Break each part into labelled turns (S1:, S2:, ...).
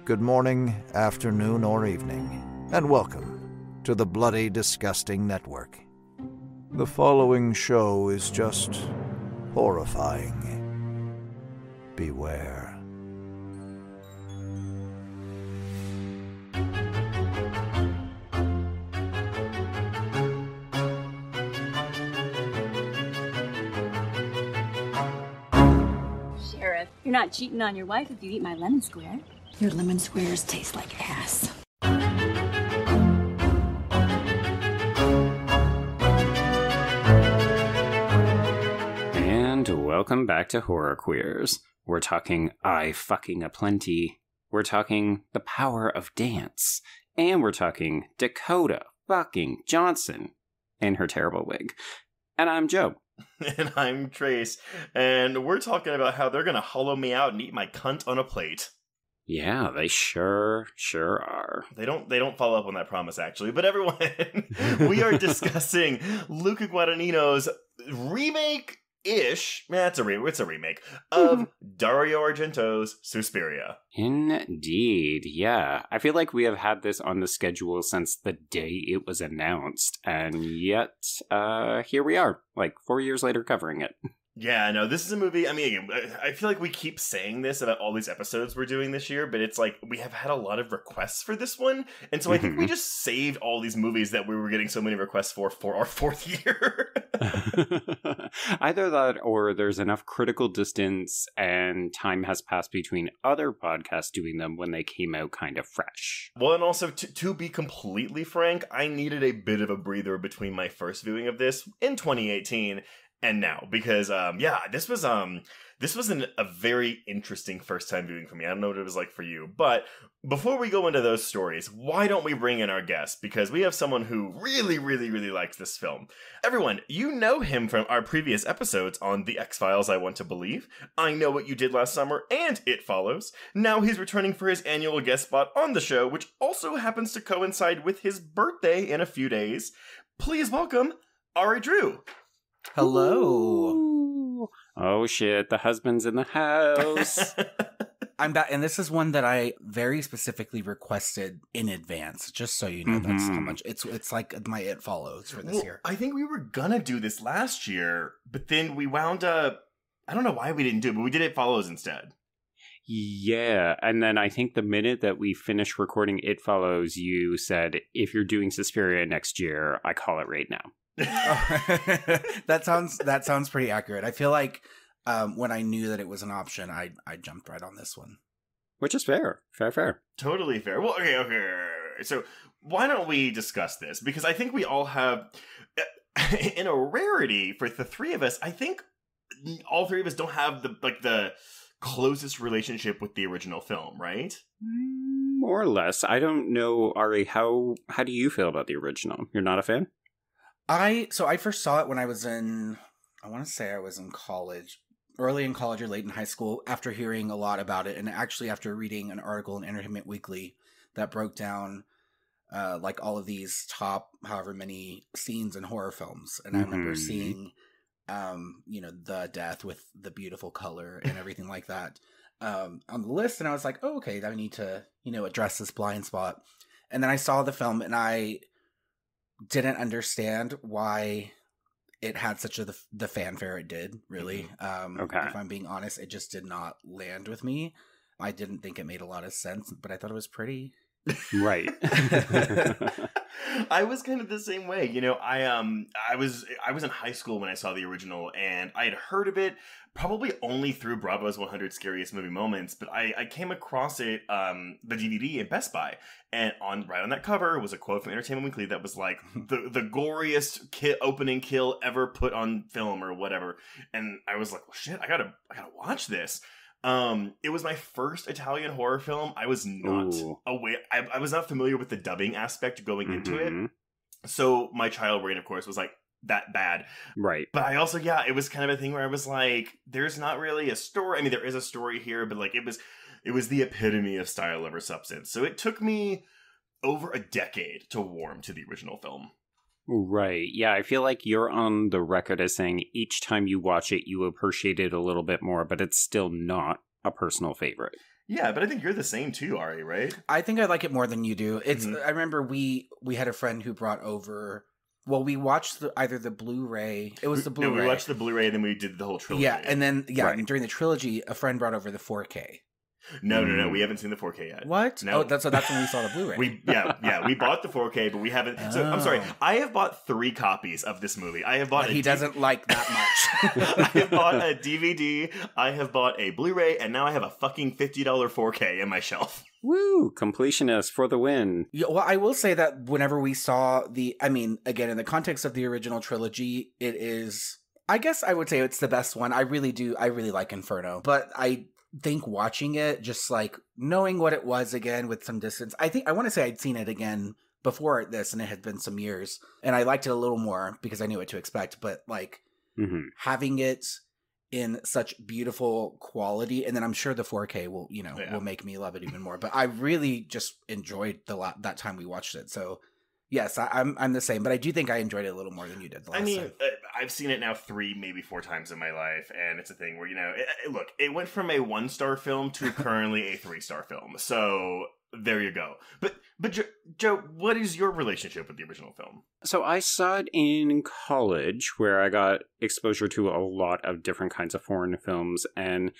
S1: good morning, afternoon, or evening, and welcome to the Bloody Disgusting Network. The following show is just horrifying. Beware.
S2: Sheriff, you're not cheating on your wife if you eat my lemon square.
S3: Your lemon squares taste like ass.
S4: And welcome back to Horror Queers. We're talking I fucking aplenty. We're talking the power of dance. And we're talking Dakota fucking Johnson in her terrible wig. And I'm Joe.
S5: And I'm Trace, and we're talking about how they're gonna hollow me out and eat my cunt on a plate.
S4: Yeah, they sure are.
S5: They don't follow up on that promise, actually. But everyone, we are discussing Luca Guadagnino's remake-ish, it's a remake, of Dario Argento's Suspiria.
S4: Indeed, yeah. I feel like we have had this on the schedule since the day it was announced, and yet, here we are, like 4 years later covering it.
S5: Yeah, no, this is a movie, I mean, again, I feel like we keep saying this about all these episodes we're doing this year, but it's like, we have had a lot of requests for this one, and so I think we just saved all these movies that we were getting so many requests for our fourth year.
S4: Either that, or there's enough critical distance and time has passed between other podcasts doing them when they came out kind of fresh.
S5: Well, and also, to be completely frank, I needed a bit of a breather between my first viewing of this in 2018 and now, because this was a very interesting first time viewing for me. I don't know what it was like for you, but before we go into those stories, why don't we bring in our guest? Because we have someone who really, really, really likes this film. Everyone, you know him from our previous episodes on The X-Files, I Want to Believe, I Know What You Did Last Summer, and It Follows. Now he's returning for his annual guest spot on the show, which also happens to coincide with his birthday in a few days. Please welcome Ari Drew.
S6: Hello.
S4: Ooh. Oh shit, the husband's in the house.
S6: I'm back, and this is one that I very specifically requested in advance, just so you know. That's how much it's like my It Follows for this year.
S5: I think we were gonna do this last year, but then we wound up, I don't know why we didn't do it, but we did It Follows instead.
S4: Yeah, and then I think the minute that we finished recording It Follows, you said, if you're doing Suspiria next year, I call it right now.
S6: That sounds pretty accurate. I feel like when I knew that it was an option, I jumped right on this one.
S4: Which is fair. Fair.
S5: Totally fair. Well, okay. So why don't we discuss this? Because I think we all have, in a rarity for the three of us, I think all three of us don't have the closest relationship with the original film, right?
S4: More or less. I don't know, Ari, how do you feel about the original? You're not a fan?
S6: I first saw it when I was in college, early in college or late in high school, after hearing a lot about it, and actually after reading an article in Entertainment Weekly that broke down like all of these top however many scenes in horror films. And I remember seeing the death with the beautiful color and everything like that on the list, and I was like, oh, okay, I need to address this blind spot. And then I saw the film, and I didn't understand why it had such the fanfare it did, really.
S4: Okay.
S6: If I'm being honest, it just did not land with me. I didn't think it made a lot of sense, but I thought it was pretty.
S4: Right.
S5: I was kind of the same way. I was in high school when I saw the original, and I had heard of it probably only through Bravo's 100 Scariest Movie Moments, but I came across it, the DVD in Best Buy, and right on that cover was a quote from Entertainment Weekly that was like, the goriest opening kill ever put on film or whatever. And I was like, well, shit, I gotta watch this. It was my first Italian horror film. I was not aware. I was not familiar with the dubbing aspect going into it. So my child brain, of course, was like, that bad.
S4: Right.
S5: But I also, it was kind of a thing where I was like, there's not really a story. I mean, there is a story here, but like it was the epitome of style over substance. So it took me over a decade to warm to the original film.
S4: Right. Yeah, I feel like you're on the record as saying each time you watch it, you appreciate it a little bit more, but it's still not a personal favorite.
S5: Yeah, but I think you're the same too, Ari, right?
S6: I think I like it more than you do. It's. I remember we had a friend who brought over. Well, we watched either the Blu-ray. It was the Blu-ray.
S5: No, we watched the Blu-ray and then we did the whole trilogy.
S6: Yeah, and then
S4: Right.
S6: and during the trilogy, a friend brought over the 4K.
S5: No, we haven't seen the 4K yet.
S6: What?
S5: No.
S6: Oh, that's when we saw the Blu-ray.
S5: We bought the 4K, but we haven't. So I'm sorry. I have bought 3 copies of this movie. I have bought.
S6: But he doesn't like that much.
S5: I have bought a DVD. I have bought a Blu-ray, and now I have a fucking $50 4K in my shelf.
S4: Woo! Completionist for the win.
S6: Yeah, well, I will say that whenever we saw again, in the context of the original trilogy, it is. I guess I would say it's the best one. I really do. I really like Inferno, but I think watching it, just like knowing what it was again with some distance, I want to say I'd seen it again before this, and it had been some years, and I liked it a little more because I knew what to expect. But like having it in such beautiful quality, and then I'm sure the 4K will will make me love it even more. But I really just enjoyed that time we watched it. So yes, I'm the same, but I do think I enjoyed it a little more than you did the last time.
S5: I've seen it now 3, maybe 4 times in my life, and it's a thing where, look, it went from a 1-star film to currently a 3-star film. So there you go. But Joe, what is your relationship with the original film?
S4: So I saw it in college, where I got exposure to a lot of different kinds of foreign films, and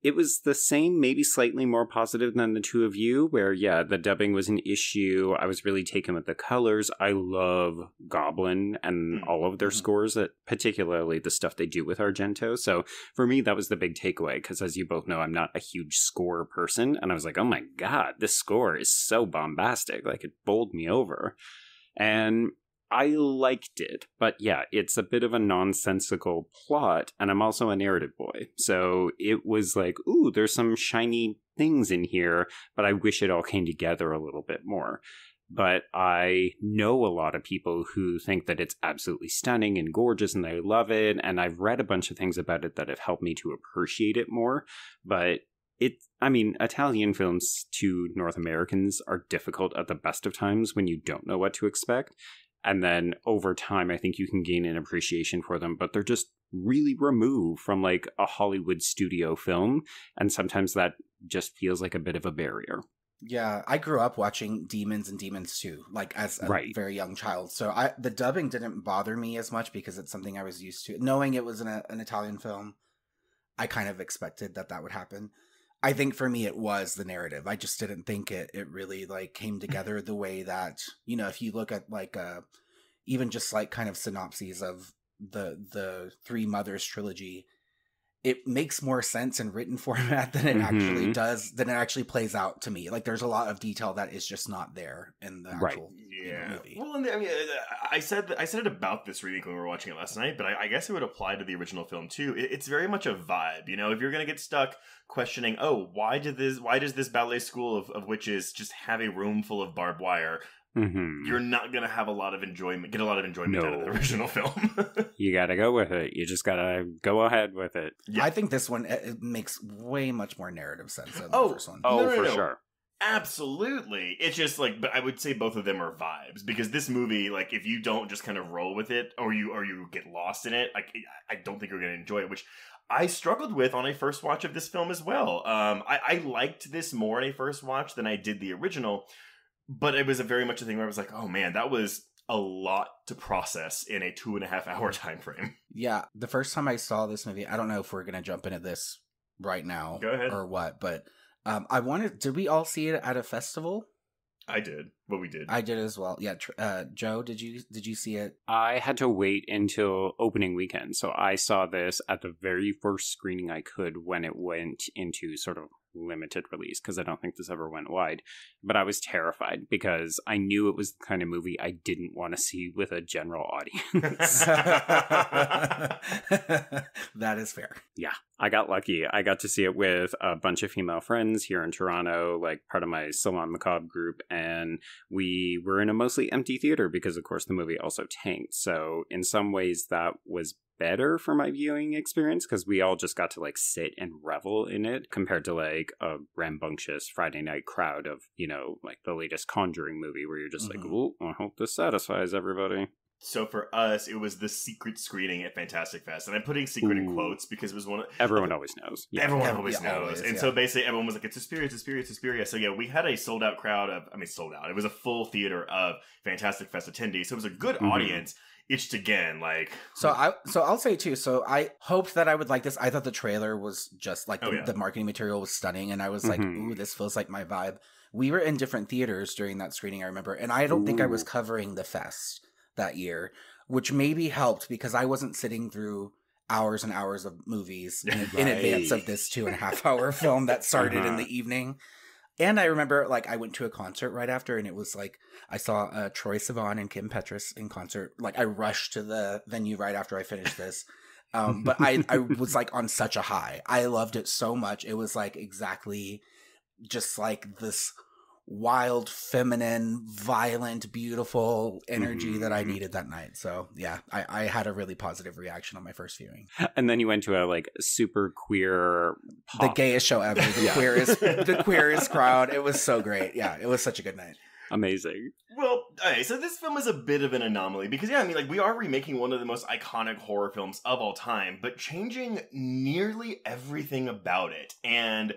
S4: it was the same, maybe slightly more positive than the two of you, where, the dubbing was an issue. I was really taken with the colors. I love Goblin and all of their scores, particularly the stuff they do with Argento. So for me, that was the big takeaway, because as you both know, I'm not a huge score person. And I was like, oh my God, this score is so bombastic. Like, it bowled me over. And I liked it, but it's a bit of a nonsensical plot, and I'm also a narrative boy. So it was like, ooh, there's some shiny things in here, but I wish it all came together a little bit more. But I know a lot of people who think that it's absolutely stunning and gorgeous and they love it, and I've read a bunch of things about it that have helped me to appreciate it more. But Italian films to North Americans are difficult at the best of times when you don't know what to expect. And then over time, I think you can gain an appreciation for them, but they're just really removed from like a Hollywood studio film. And sometimes that just feels like a bit of a barrier.
S6: Yeah, I grew up watching Demons and Demons 2, like as a very young child. So the dubbing didn't bother me as much because it's something I was used to. Knowing it was an Italian film, I kind of expected that would happen. I think for me, it was the narrative. I just didn't think it really like came together the way that, if you look at like even just like kind of synopses of the Three Mothers trilogy, it makes more sense in written format than it actually does, than it actually plays out to me. Like there's a lot of detail that is just not there in the actual movie.
S5: Well, I mean, I said it about this remake when we were watching it last night, but I guess it would apply to the original film too. It's very much a vibe, if you're going to get stuck questioning, why does this ballet school of witches just have a room full of barbed wire? You're not going to have get a lot of enjoyment out of the original film.
S4: You got to go with it. You just got to go ahead with it.
S6: Yeah. I think this one it makes way much more narrative sense than the first one.
S4: For sure.
S5: Absolutely. It's just like, but I would say both of them are vibes, because this movie, like, if you don't just kind of roll with it or you get lost in it, like, I don't think you're going to enjoy it, which I struggled with on a first watch of this film as well. I liked this more on a first watch than I did the original. But it was very much a thing where I was like, oh man, that was a lot to process in a 2.5 hour time frame.
S6: Yeah, the first time I saw this movie, I don't know if we're going to jump into this right now.
S5: Go ahead.
S6: Or what, but did we all see it at a festival?
S5: I did. Well, we did.
S6: I did as well. Yeah, Joe, did you see it?
S4: I had to wait until opening weekend, so I saw this at the very first screening I could when it went into sort of limited release, because I don't think this ever went wide. But I was terrified because I knew it was the kind of movie I didn't want to see with a general audience.
S6: That is fair.
S4: Yeah, I got lucky. I got to see it with a bunch of female friends here in Toronto, like part of my Salon Macabre group, and we were in a mostly empty theater because, of course, the movie also tanked. So in some ways that was better for my viewing experience, because we all just got to like sit and revel in it compared to like a rambunctious Friday night crowd of, like the latest Conjuring movie where you're just like, oh, I hope this satisfies everybody.
S5: So for us, it was the secret screening at Fantastic Fest. And I'm putting secret in quotes because it was one of...
S4: Everyone always knows. Yeah.
S5: Everyone always knows. And so basically everyone was like, it's Suspiria, it's Suspiria, it's Suspiria. So yeah, we had a sold out crowd of... I mean, sold out. It was a full theater of Fantastic Fest attendees. So it was a good audience. It's just, again, like...
S6: So I'll say, too, so I hoped that I would like this. I thought the trailer was just, like, the marketing material was stunning. And I was like, ooh, this feels like my vibe. We were in different theaters during that screening, I remember. And I don't think I was covering the fest that year, which maybe helped because I wasn't sitting through hours and hours of movies in advance of this 2.5 hour film that started in the evening. And I remember, like, I went to a concert right after, and it was like, I saw Troye Sivan and Kim Petras in concert. Like, I rushed to the venue right after I finished this. But I was, like, on such a high. I loved it so much. It was, like, exactly just, like, this wild, feminine, violent, beautiful energy that I needed that night. So yeah, I had a really positive reaction on my first viewing.
S4: And then you went to a like super queer pop.
S6: The gayest show ever, the queerest crowd. It was so great. Yeah, it was such a good night.
S4: Amazing.
S5: Well, okay, so this film is a bit of an anomaly because, yeah, I mean, like, we are remaking one of the most iconic horror films of all time, but changing nearly everything about it. And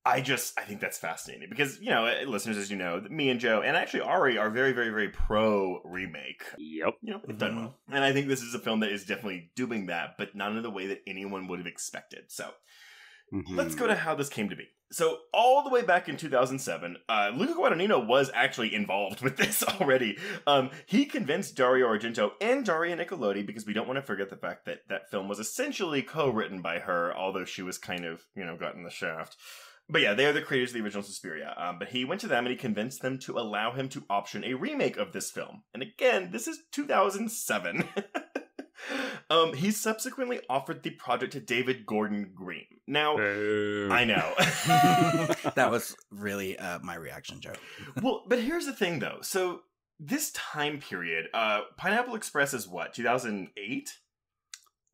S5: I think that's fascinating because, you know, listeners, as you know, me and Joe and actually Ari are very, very, very pro remake.
S4: Yep.
S5: You know, they've done well. And I think this is a film that is definitely doing that, but not in the way that anyone would have expected. So let's go to how this came to be. So all the way back in 2007, Luca Guadagnino was actually involved with this already. He convinced Dario Argento and Daria Nicolodi, because we don't want to forget the fact that that film was essentially co-written by her, although she was kind of, you know, gotten the shaft. But yeah, they are the creators of the original Suspiria. But he went to them and he convinced them to allow him to option a remake of this film. And again, this is 2007. He subsequently offered the project to David Gordon Green. Now, I know.
S6: That was really my reaction, Joe.
S5: Well, but here's the thing, though. So this time period, Pineapple Express is what, 2008?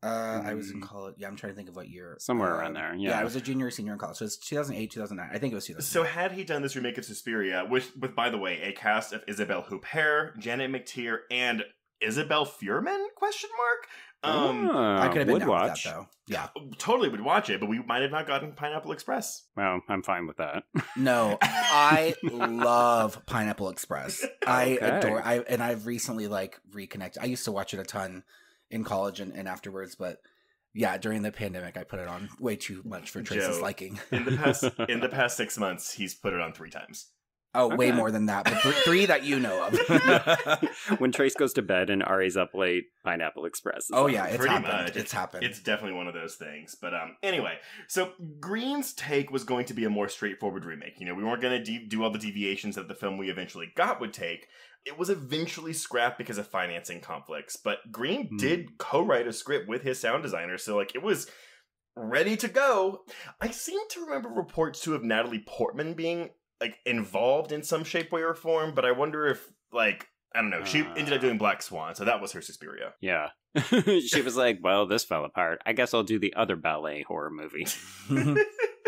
S6: I was in college. Yeah, I'm trying to think of what year.
S4: Somewhere around there. Yeah,
S6: I was a junior or senior in college. So it's 2008, 2009. I think it was 2009.
S5: So had he done this remake of Suspiria, with by the way, a cast of Isabelle Huppert, Janet McTeer, and Isabel Fuhrman? ?
S6: I could have been down
S4: watch
S6: with that, though. Yeah,
S5: totally would watch it, but we might have not gotten Pineapple Express.
S4: Well, I'm fine with that.
S6: No, I love Pineapple Express. I adore. And I've recently like reconnected. I used to watch it a ton in college and afterwards, but yeah, during the pandemic, I put it on way too much for Trace's liking.
S5: In the past 6 months, he's put it on 3 times.
S6: Oh, way more than that, but 3 that you know of.
S4: When Trace goes to bed and Ari's up late, Pineapple Express.
S6: Yeah, it's
S5: pretty
S6: happened.
S5: much.
S6: It's happened.
S5: It's definitely one of those things. But anyway, so Green's take was going to be a more straightforward remake. You know, we weren't going to do all the deviations that the film we eventually got would take. It was eventually scrapped because of financing conflicts. But Green did co-write a script with his sound designer, so like it was ready to go. I seem to remember reports too of Natalie Portman being like involved in some shape, way, or form, but I wonder if, like, I don't know, she ended up doing Black Swan, so that was her Suspiria.
S4: Yeah. She was like, well, this fell apart. I guess I'll do the other ballet horror movie.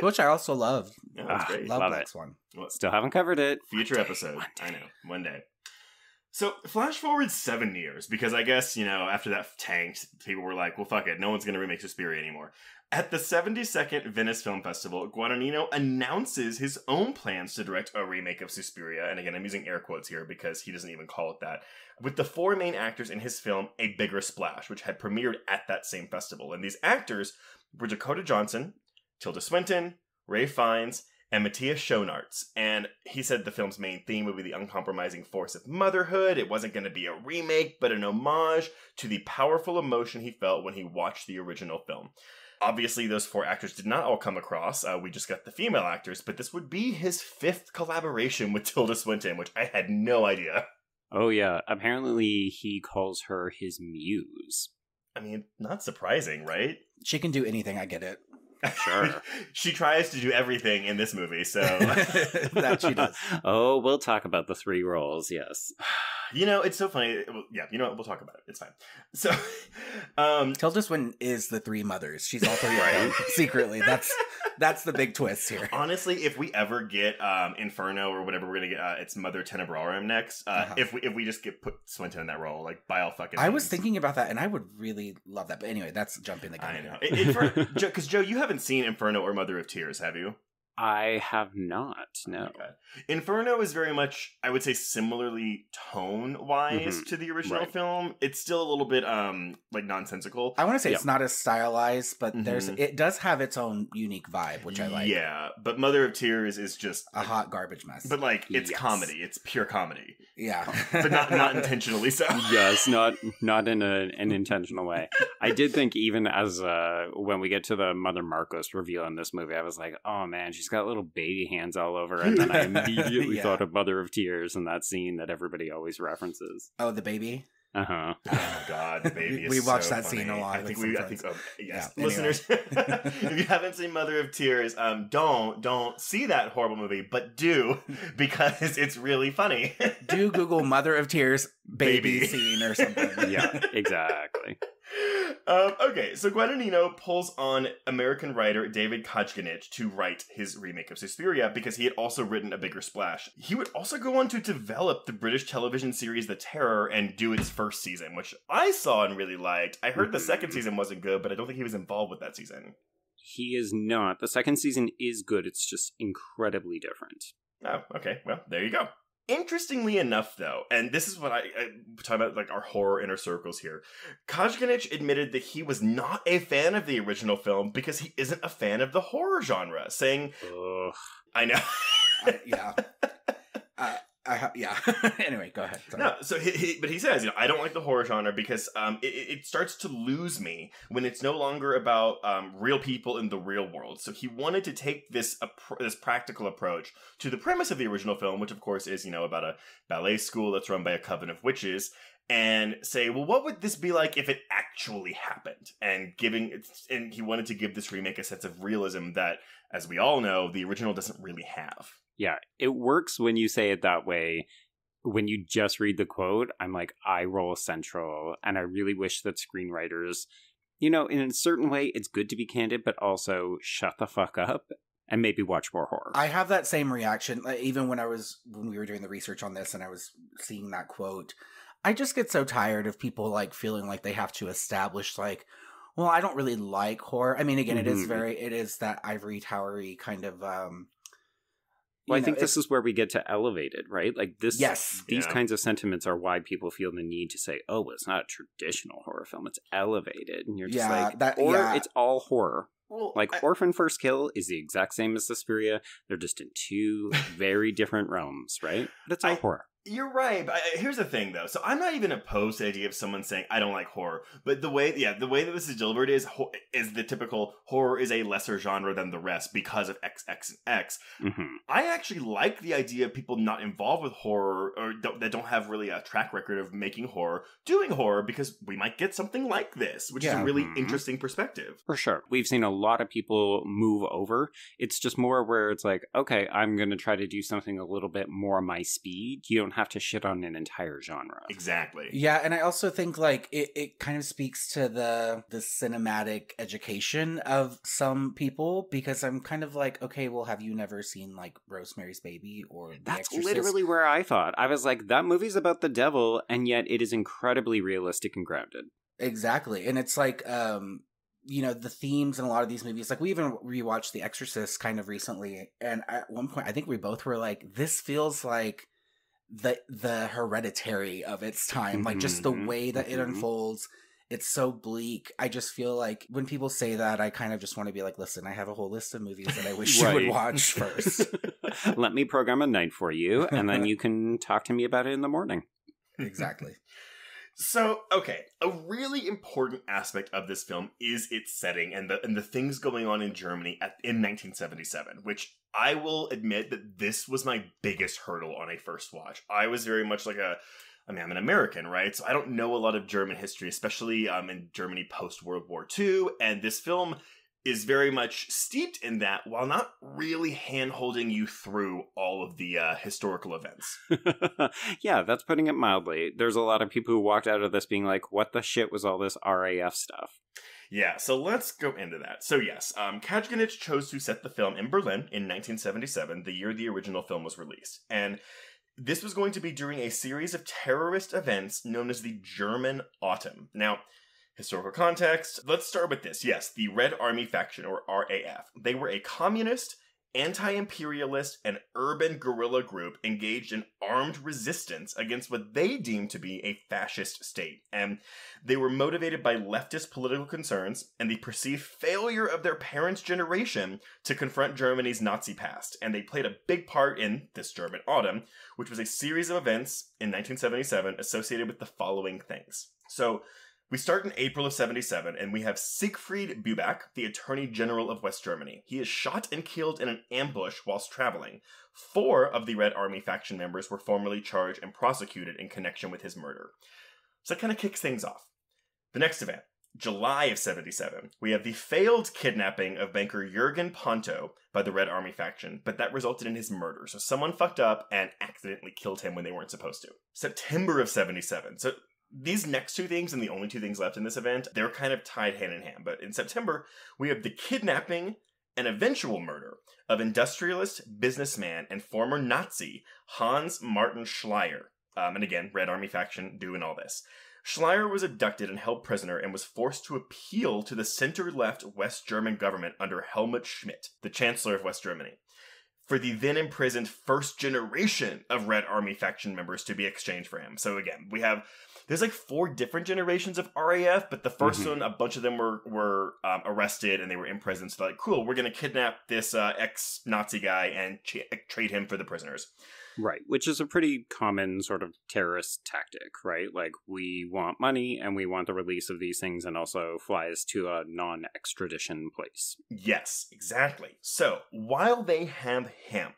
S6: Which I also love.
S5: Yeah, that's great.
S6: Love Black Swan.
S5: Well,
S4: still haven't covered it.
S5: Future episode. I know. One day. So, flash forward 7 years, because I guess, you know, after that tanked, people were like, well, fuck it, no one's going to remake Suspiria anymore. At the 72nd Venice Film Festival, Guadagnino announces his own plans to direct a remake of Suspiria, and again, I'm using air quotes here because he doesn't even call it that, with the 4 main actors in his film, A Bigger Splash, which had premiered at that same festival. And these actors were Dakota Johnson, Tilda Swinton, Ray Fiennes, and Matthias Schoenaerts. And he said the film's main theme would be the uncompromising force of motherhood. It wasn't going to be a remake, but an homage to the powerful emotion he felt when he watched the original film. Obviously, those 4 actors did not all come across. We just got the female actors, but this would be his 5th collaboration with Tilda Swinton, which I had no idea.
S4: Oh, yeah. Apparently, he calls her his muse.
S5: I mean, not surprising, right?
S6: She can do anything, I get it.
S4: Sure.
S5: She tries to do everything in this movie, so...
S6: That she does.
S4: Oh, we'll talk about the 3 roles, yes.
S5: You know, it's so funny. Well, yeah, you know what? We'll talk about it. It's fine. So,
S6: Tilda Swinton is the three mothers. She's all three of them secretly. That's the big twist here.
S5: Honestly, if we ever get Inferno or whatever we're gonna get, it's Mother Tenebrarum next. If we just put Swinton in that role, like by all fucking.
S6: I was thinking about that, and I would really love that. But anyway, that's jumping the gun.
S5: I know. Because Joe, you haven't seen Inferno or Mother of Tears, have you?
S4: I have not, no.
S5: Okay. Inferno is very much, I would say, similarly tone-wise to the original film. It's still a little bit, like, nonsensical.
S6: I want to say it's not as stylized, but it does have its own unique vibe, which I like.
S5: Yeah, but Mother of Tears is just...
S6: a hot garbage mess.
S5: But, like, it's comedy. It's pure comedy.
S6: Yeah.
S5: But not intentionally so.
S4: Yes, not in an intentional way. I did think even as, when we get to the Mother Marcos reveal in this movie, I was like, oh man, she's got little baby hands all over, and then I immediately thought of Mother of Tears and that scene that everybody always references.
S6: Oh, the baby?
S5: Oh god, the baby is
S6: we watched
S5: so
S6: that
S5: funny.
S6: scene a lot.
S5: Yes. Listeners, if you haven't seen Mother of Tears, don't see that horrible movie, but do, because it's really funny.
S6: Do Google Mother of Tears baby scene or something.
S4: Yeah, exactly.
S5: Okay, so Guadagnino pulls on American writer David Kajganich to write his remake of Suspiria because he had also written A Bigger Splash. He would also go on to develop the British television series The Terror and do its first season, which I saw and really liked. I heard the second season wasn't good, but I don't think he was involved with that season.
S4: He is not. The second season is good. It's just incredibly different.
S5: Oh, okay. Well, there you go. Interestingly enough, though, and this is what I talk about, like our horror inner circles here, Kajganich admitted that he was not a fan of the original film because he isn't a fan of the horror genre, saying,
S4: ugh.
S5: I know.
S6: Yeah. Yeah. Anyway, go ahead. Sorry.
S5: No, so he says, I don't like the horror genre because it starts to lose me when it's no longer about real people in the real world. So he wanted to take this practical approach to the premise of the original film, which of course is, about a ballet school that's run by a coven of witches, and say, well, what would this be like if it actually happened? And he wanted to give this remake a sense of realism that, as we all know, the original doesn't really have.
S4: Yeah, it works when you say it that way. When you just read the quote, I'm like, eye roll central. And I really wish that screenwriters, in a certain way, it's good to be candid, but also shut the fuck up and maybe watch more horror.
S6: I have that same reaction. Even when we were doing the research on this and I was seeing that quote, I just get so tired of people like feeling like they have to establish like, well, I don't really like horror. I mean, again, it is that ivory towery kind of,
S4: well, I think this is where we get to elevated, right? Like this,
S6: yes,
S4: these kinds of sentiments are why people feel the need to say, "Oh, well, it's not a traditional horror film; it's elevated." And you're just it's all horror. Well, Orphan First Kill is the exact same as Suspiria. They're just in two very different realms, right? But it's all horror.
S5: You're right, but here's the thing, though. So I'm not even opposed to the idea of someone saying, I don't like horror. But the way that this is delivered is the typical horror is a lesser genre than the rest because of X, X, and X. Mm-hmm. I actually like the idea of people not involved with horror or that don't have really a track record of making horror, doing horror, because we might get something like this, which is a really interesting perspective.
S4: For sure. We've seen a lot of people move over. It's just more where it's like, okay, I'm going to try to do something a little bit more my speed. You don't have to shit on an entire genre.
S5: Exactly.
S6: Yeah, and I also think like it kind of speaks to the cinematic education of some people, because I'm kind of like, okay, well, have you never seen like Rosemary's Baby or The
S4: That's
S6: Exorcist?
S4: Literally where I thought. I was like, that movie's about the devil, and yet it is incredibly realistic and grounded.
S6: Exactly. And it's like the themes in a lot of these movies, like we even rewatched The Exorcist kind of recently, and at one point I think we both were like, this feels like the Hereditary of its time, like just the way that it unfolds. It's so bleak. I just feel like when people say that, I kind of just want to be like, listen, I have a whole list of movies that I wish you would watch first.
S4: Let me program a night for you, and then you can talk to me about it in the morning.
S6: Exactly.
S5: So, okay, a really important aspect of this film is its setting and the things going on in Germany in 1977, which I will admit that this was my biggest hurdle on a first watch. I was very much like I'm an American, right? So I don't know a lot of German history, especially in Germany post-World War II, and this film is very much steeped in that while not really hand-holding you through all of the historical events.
S4: Yeah, that's putting it mildly. There's a lot of people who walked out of this being like, what the shit was all this RAF stuff?
S5: Yeah, so let's go into that. So yes, Kajganich chose to set the film in Berlin in 1977, the year the original film was released. And this was going to be during a series of terrorist events known as the German Autumn. Now, historical context, let's start with this. Yes, the Red Army faction, or RAF. They were a communist, anti-imperialist, and urban guerrilla group engaged in armed resistance against what they deemed to be a fascist state. And they were motivated by leftist political concerns and the perceived failure of their parents' generation to confront Germany's Nazi past. And they played a big part in this German Autumn, which was a series of events in 1977 associated with the following things. So, we start in April of 77, and we have Siegfried Buback, the Attorney General of West Germany. He is shot and killed in an ambush whilst traveling. 4 of the Red Army faction members were formally charged and prosecuted in connection with his murder. So that kind of kicks things off. The next event, July of 77, we have the failed kidnapping of banker Jürgen Ponto by the Red Army faction, but that resulted in his murder. So someone fucked up and accidentally killed him when they weren't supposed to. September of 77, so these next 2 things and the only 2 things left in this event, they're kind of tied hand in hand. But in September, we have the kidnapping and eventual murder of industrialist, businessman, and former Nazi Hans Martin Schleyer. And again, Red Army faction doing all this. Schleyer was abducted and held prisoner and was forced to appeal to the center-left West German government under Helmut Schmidt, the Chancellor of West Germany, for the then imprisoned first generation of Red Army faction members to be exchanged for him. So again, there's like 4 different generations of RAF, but the first one, a bunch of them were arrested and they were in prison. So they're like, cool, we're going to kidnap this ex-Nazi guy and trade him for the prisoners.
S4: Right, which is a pretty common sort of terrorist tactic, right? Like, we want money and we want the release of these things and also flies to a non-extradition place.
S5: Yes, exactly. So, while they have him,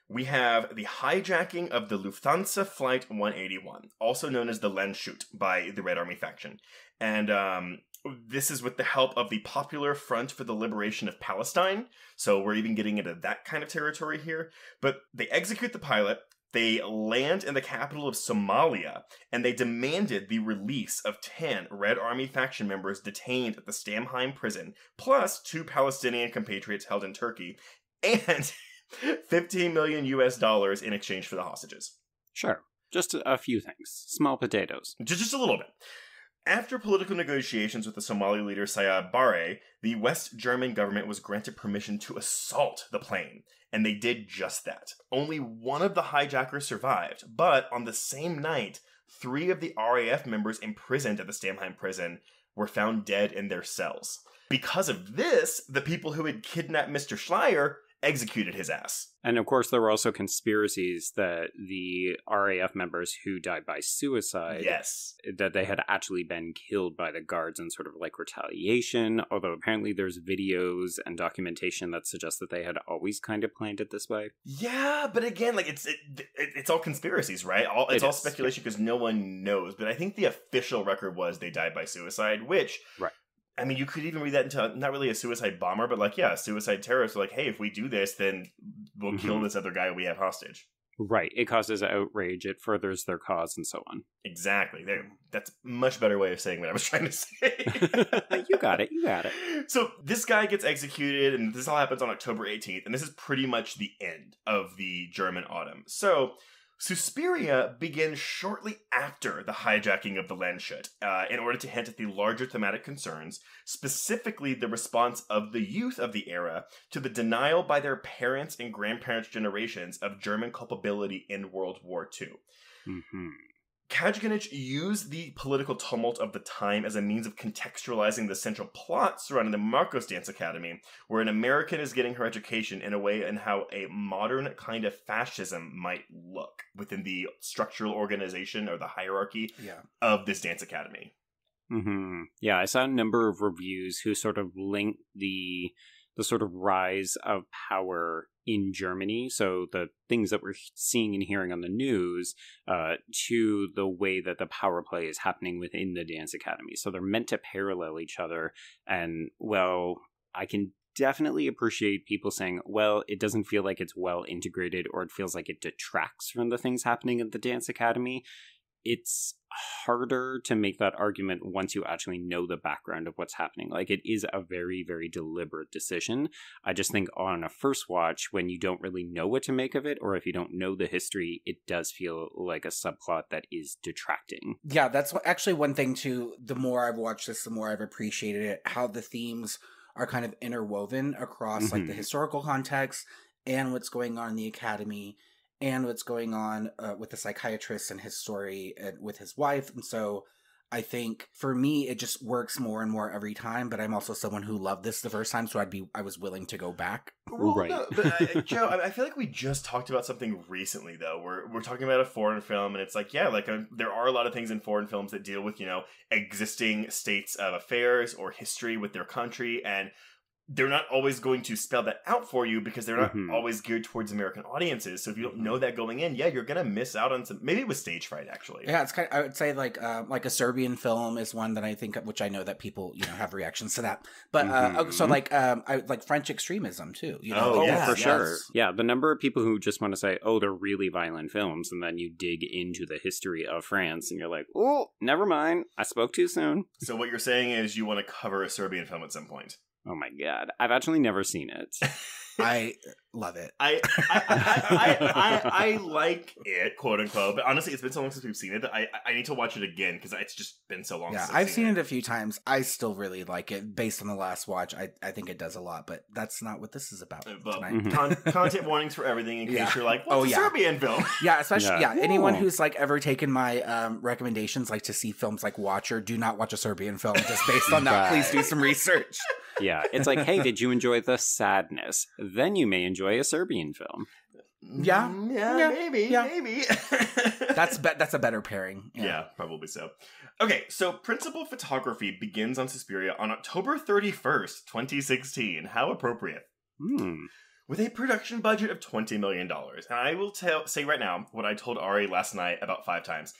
S5: we have the hijacking of the Lufthansa Flight 181, also known as the Landshut by the Red Army faction. And this is with the help of the Popular Front for the Liberation of Palestine. So we're even getting into that kind of territory here. But they execute the pilot, they land in the capital of Somalia, and they demanded the release of 10 Red Army faction members detained at the Stamheim prison, plus 2 Palestinian compatriots held in Turkey, and $15 million in exchange for the hostages.
S4: Sure. Just a few things. Small potatoes.
S5: Just a little bit. After political negotiations with the Somali leader Sayad Barre, the West German government was granted permission to assault the plane, and they did just that. Only one of the hijackers survived, but on the same night, 3 of the RAF members imprisoned at the Stamheim prison were found dead in their cells. Because of this, the people who had kidnapped Mr. Schleyer executed his ass.
S4: And of course, there were also conspiracies that the RAF members who died by suicide,
S5: yes,
S4: that they had actually been killed by the guards in sort of like retaliation, although apparently there's videos and documentation that suggests that they had always kind of planned it this way.
S5: Yeah, but again, like it's all conspiracies, right? It's all speculation because no one knows. But I think the official record was they died by suicide, which...
S4: Right.
S5: I mean, you could even read that into not really a suicide bomber, but like, yeah, a suicide terrorist. Like, hey, if we do this, then we'll kill this other guy we have hostage.
S4: Right. It causes outrage. It furthers their cause and so on.
S5: Exactly. That's a much better way of saying what I was trying to say.
S4: You got it. You got it.
S5: So this guy gets executed, and this all happens on October 18th, and this is pretty much the end of the German Autumn. So Suspiria begins shortly after the hijacking of the Landshut, in order to hint at the larger thematic concerns, specifically the response of the youth of the era to the denial by their parents' and grandparents' generations of German culpability in World War II.
S4: Mm-hmm.
S5: Kajganich used the political tumult of the time as a means of contextualizing the central plot surrounding the Marcos Dance Academy, where an American is getting her education in a way and how a modern kind of fascism might look within the structural organization or the hierarchy of this dance academy.
S4: Mm-hmm. Yeah, I saw a number of reviews who sort of linked the sort of rise of power in Germany, so the things that we're seeing and hearing on the news, to the way that the power play is happening within the dance academy. So they're meant to parallel each other, and, well, I can definitely appreciate people saying, well, it doesn't feel like it's well integrated, or it feels like it detracts from the things happening at the Dance Academy. It's harder to make that argument once you actually know the background of what's happening. Like, it is a very, very deliberate decision. I just think on a first watch, when you don't really know what to make of it, or if you don't know the history, it does feel like a subplot that is detracting.
S6: Yeah, that's actually one thing too. The more I've watched this, the more I've appreciated it, how the themes are kind of interwoven across like the historical context and what's going on in the academy, and what's going on with the psychiatrist and his story and with his wife. And so I think for me, it just works more and more every time. But I'm also someone who loved this the first time, so I was willing to go back.
S5: Well,
S4: Right.
S5: no, but Joe, I feel like we just talked about something recently, though. We're talking about a foreign film, and it's like, yeah, like there are a lot of things in foreign films that deal with, existing states of affairs or history with their country, and they're not always going to spell that out for you because they're not always geared towards American audiences. So if you don't know that going in, yeah, you're gonna miss out on some. Maybe it was stage fright, actually.
S6: Yeah, it's kind of, I would say like a Serbian film is one that I think, which I know that people have reactions to that. But so like I like French extremism too.
S4: For sure. Yeah, the number of people who just want to say, oh, they're really violent films, and then you dig into the history of France, and you're like, oh, never mind, I spoke too soon.
S5: So what you're saying is you want to cover a Serbian film at some point.
S4: Oh my god, I've actually never seen it.
S6: I love it.
S5: I like it, quote unquote. But honestly, it's been so long since we've seen it that I need to watch it again because it's just been so long.
S6: Yeah,
S5: since
S6: I've seen it a few times. I still really like it. Based on the last watch, I think it does a lot. But that's not what this is about tonight.
S5: Content warnings for everything in case you're like, what's a Serbian film?
S6: Yeah, especially anyone who's like ever taken my recommendations, like to see films like Watcher. Do not watch a Serbian film just based on that. Please do some research.
S4: Yeah, it's like, hey, did you enjoy the sadness? Then you may enjoy a Serbian film.
S6: Yeah,
S5: maybe.
S6: That's a better pairing.
S5: Yeah, probably so. Okay, so principal photography begins on Suspiria on October 31st, 2016. How appropriate. With a production budget of $20 million. And I will say right now what I told Ari last night about 5 times.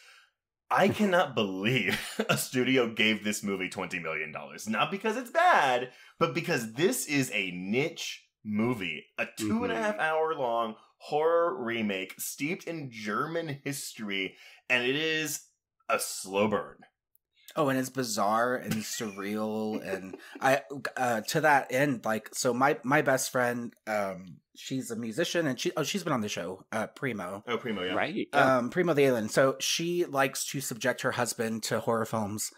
S5: I cannot believe a studio gave this movie $20 million. Not because it's bad, but because this is a niche movie. A 2.5 hour long horror remake steeped in German history. And it is a slow burn.
S6: Oh, and it's bizarre and surreal, and I to that end, like, so my best friend, she's a musician, and she's been on the show, Primo.
S5: Oh, Primo, yeah.
S4: Right. Yeah.
S6: Primo the Alien. So she likes to subject her husband to horror films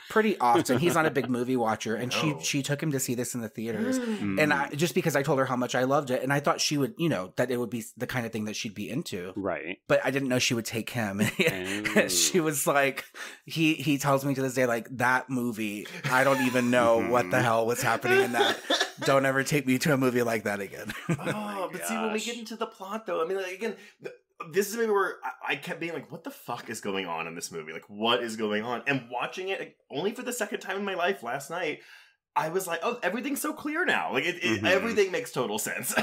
S6: pretty often. He's not a big movie watcher, and she took him to see this in the theaters, and just because I told her how much I loved it, and I thought she would, that it would be the kind of thing that she'd be into,
S4: right?
S6: But I didn't know she would take him. She was like, he tells me to this day, like, that movie, I don't even know what the hell was happening in that. Don't ever take me to a movie like that again.
S5: But see, when we get into the plot, though, I mean, like, again, this is a movie where I kept being like, what the fuck is going on in this movie? Like, what is going on? And watching it only for the second time in my life last night, I was like, oh, everything's so clear now. Like, everything makes total sense.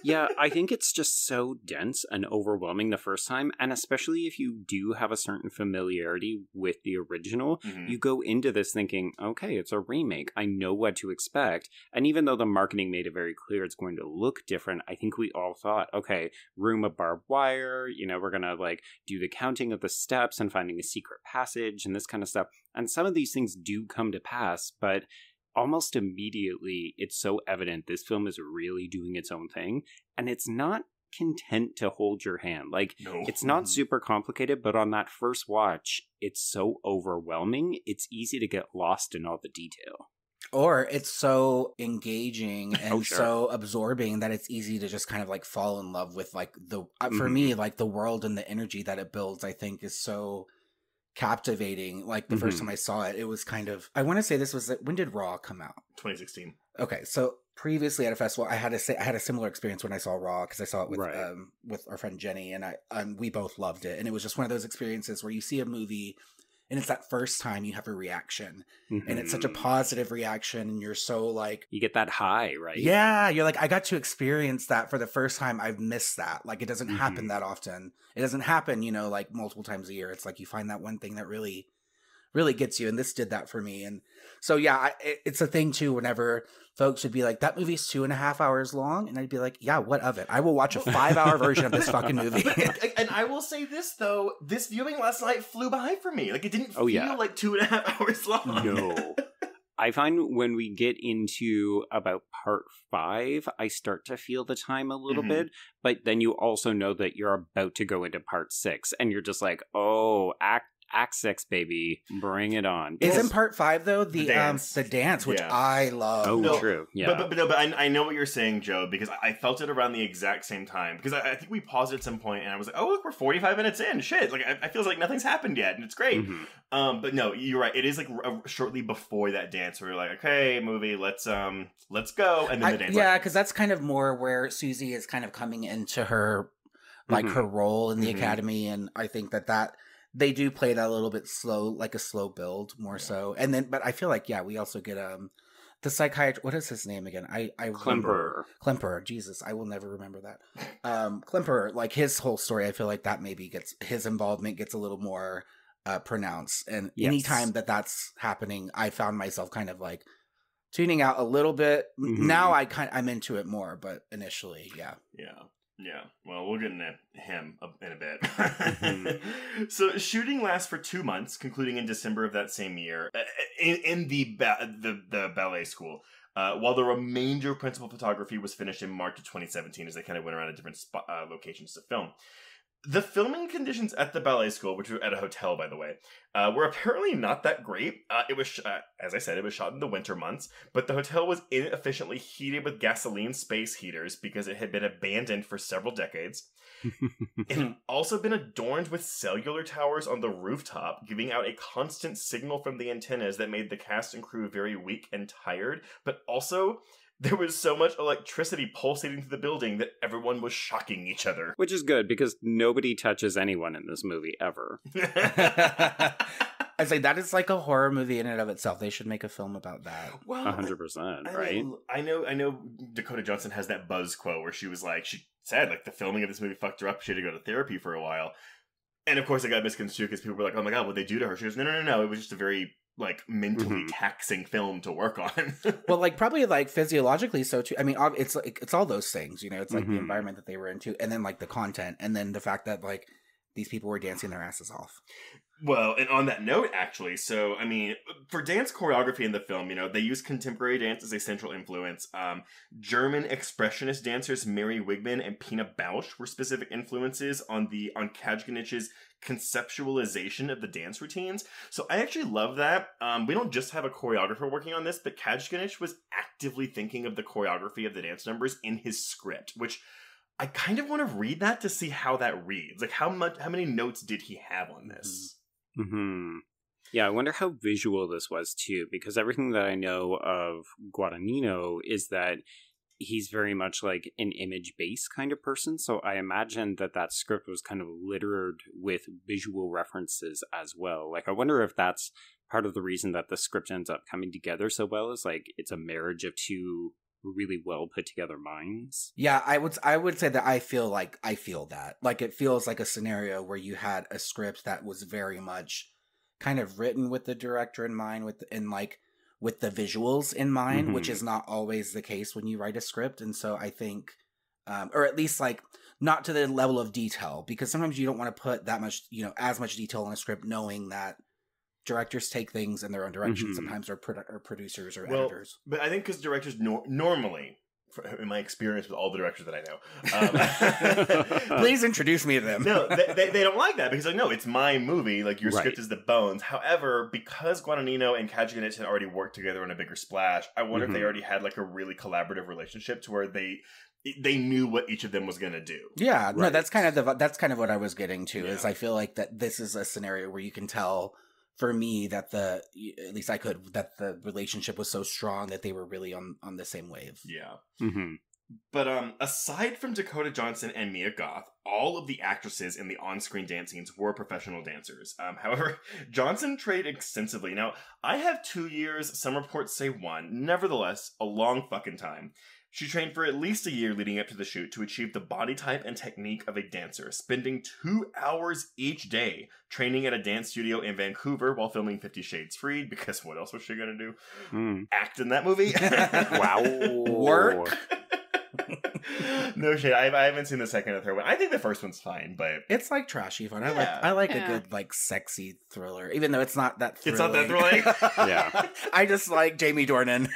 S4: Yeah, I think it's just so dense and overwhelming the first time, and especially if you do have a certain familiarity with the original, you go into this thinking, okay, it's a remake, I know what to expect, and even though the marketing made it very clear it's going to look different, I think we all thought, okay, room of barbed wire, we're gonna, like, do the counting of the steps and finding a secret passage and this kind of stuff, and some of these things do come to pass, but almost immediately, it's so evident this film is really doing its own thing, and it's not content to hold your hand. Like, it's not super complicated, but on that first watch, it's so overwhelming, it's easy to get lost in all the detail.
S6: Or it's so engaging and so absorbing that it's easy to just kind of like fall in love with, like, for me, like, the world and the energy that it builds, I think, is so captivating. Like, the first time I saw it, it was kind of, I want to say this was, when did Raw come out?
S5: 2016.
S6: Okay, so previously at a festival, I had a similar experience when I saw Raw, because I saw it with our friend Jenny, and we both loved it, and it was just one of those experiences where you see a movie and it's that first time you have a reaction, and it's such a positive reaction, and you're so, like,
S4: you get that high, right?
S6: Yeah, you're like, I got to experience that for the first time. I've missed that. Like, it doesn't happen that often. It doesn't happen, like, multiple times a year. It's like you find that one thing that really really gets you. And this did that for me. And so, yeah, it's a thing too, whenever folks would be like, that movie's 2.5 hours long. And I'd be like, yeah, what of it? I will watch a 5-hour version of this fucking movie.
S5: And I will say this, though. This viewing last night flew by for me. Like, it didn't feel like 2.5 hours long.
S4: No. I find when we get into about part 5, I start to feel the time a little bit, but then you also know that you're about to go into part 6, and you're just like, oh, Act 6, baby, bring it on.
S6: Isn't part 5 though the dance, which I love?
S4: Oh, no, true. Yeah,
S5: but I know what you're saying, Joe, because I felt it around the exact same time. Because I think we paused at some point, and I was like, "Oh, look, we're 45 minutes in. Shit, like I feel like nothing's happened yet, and it's great." But no, you're right. It is like shortly before that dance where you're like, "Okay, movie, let's go," and then the dance.
S6: Yeah, because that's kind of more where Susie is kind of coming into her like her role in the academy, and I think that. They do play that a little bit slow, like a slow build more so. And then, but I feel like, we also get, the psychiatrist, what is his name again? Klemperer. Jesus, I will never remember that. Klemperer, like his whole story, I feel like that maybe his involvement gets a little more, pronounced. And anytime that's happening, I found myself kind of like tuning out a little bit. Now I'm into it more, but initially, yeah.
S5: Yeah, well, we'll get into him in a bit. So, shooting lasts for 2 months, concluding in December of that same year, in the ballet school. While the remainder of principal photography was finished in March of 2017, as they kind of went around to different locations to film. The filming conditions at the ballet school, which were at a hotel, by the way, were apparently not that great. It was, as I said, it was shot in the winter months, but the hotel was inefficiently heated with gasoline space heaters because it had been abandoned for several decades. It had also been adorned with cellular towers on the rooftop, giving out a constant signal from the antennas that made the cast and crew very weak and tired, but also there was so much electricity pulsating through the building that everyone was shocking each other.
S4: Which is good, because nobody touches anyone in this movie, ever.
S6: I say that is like a horror movie in and of itself. They should make a film about that.
S5: Well,
S4: 100%, right?
S5: I know Dakota Johnson has that buzz quote where she was like, she said, like, the filming of this movie fucked her up. She had to go to therapy for a while. And of course, it got misconstrued because people were like, oh my god, what'd they do to her? She goes, no. It was just a very mentally taxing film to work on.
S6: Well, probably physiologically so too. I mean, it's all those things, it's like the environment that they were into, and then the content, and then the fact that these people were dancing their asses off.
S5: Well, and on that note, actually, so, I mean, for dance choreography in the film, they use contemporary dance as a central influence. German expressionist dancers Mary Wigman and Pina Bausch were specific influences on Kajganich's conceptualization of the dance routines. So I actually love that. We don't just have a choreographer working on this, but Kajganich was actively thinking of the choreography of the dance numbers in his script, which I kind of want to read that to see how that reads. Like, how many notes did he have on this?
S4: Yeah, I wonder how visual this was too, because everything that I know of Guadagnino is that he's very much like an image-based kind of person, so I imagine that script was kind of littered with visual references as well. Like, I wonder if that's part of the reason that the script ends up coming together so well, is it's a marriage of two really well put together minds.
S6: Yeah, I would say that I feel that. Like, it feels like a scenario where you had a script that was very much kind of written with the director in mind, with the visuals in mind, which is not always the case when you write a script. And so I think, or at least not to the level of detail, because sometimes you don't want to put that much, as much detail in a script, knowing that directors take things in their own direction sometimes, or producers or editors.
S5: But I think because directors normally, in my experience with all the directors that I know,
S6: please introduce me to them.
S5: No, they don't like that, because no, it's my movie. Your script is the bones. However, because Guadagnino and Kajganich had already worked together on A Bigger Splash, I wonder if they already had a really collaborative relationship to where they knew what each of them was going to do.
S6: Yeah, right. No, that's kind of what I was getting to. Is I feel like that this is a scenario where you can tell, for me, that that the relationship was so strong that they were really on the same wave.
S5: Yeah. But aside from Dakota Johnson and Mia Goth, all of the actresses in the on-screen dance scenes were professional dancers. However, Johnson trained extensively. Now, I have 2 years, some reports say 1. Nevertheless, a long fucking time. She trained for at least a year leading up to the shoot to achieve the body type and technique of a dancer, spending 2 hours each day training at a dance studio in Vancouver while filming 50 Shades Freed, because what else was she going to do? Act in that movie?
S4: Wow.
S6: Work.
S5: No shit. I haven't seen the second or third one. I think the first one's fine, but
S6: It's like trashy fun.
S5: Yeah.
S6: I like a good like sexy thriller, even though it's not that thrilling.
S5: it's not that thrilling.
S4: Yeah.
S6: I just like Jamie Dornan.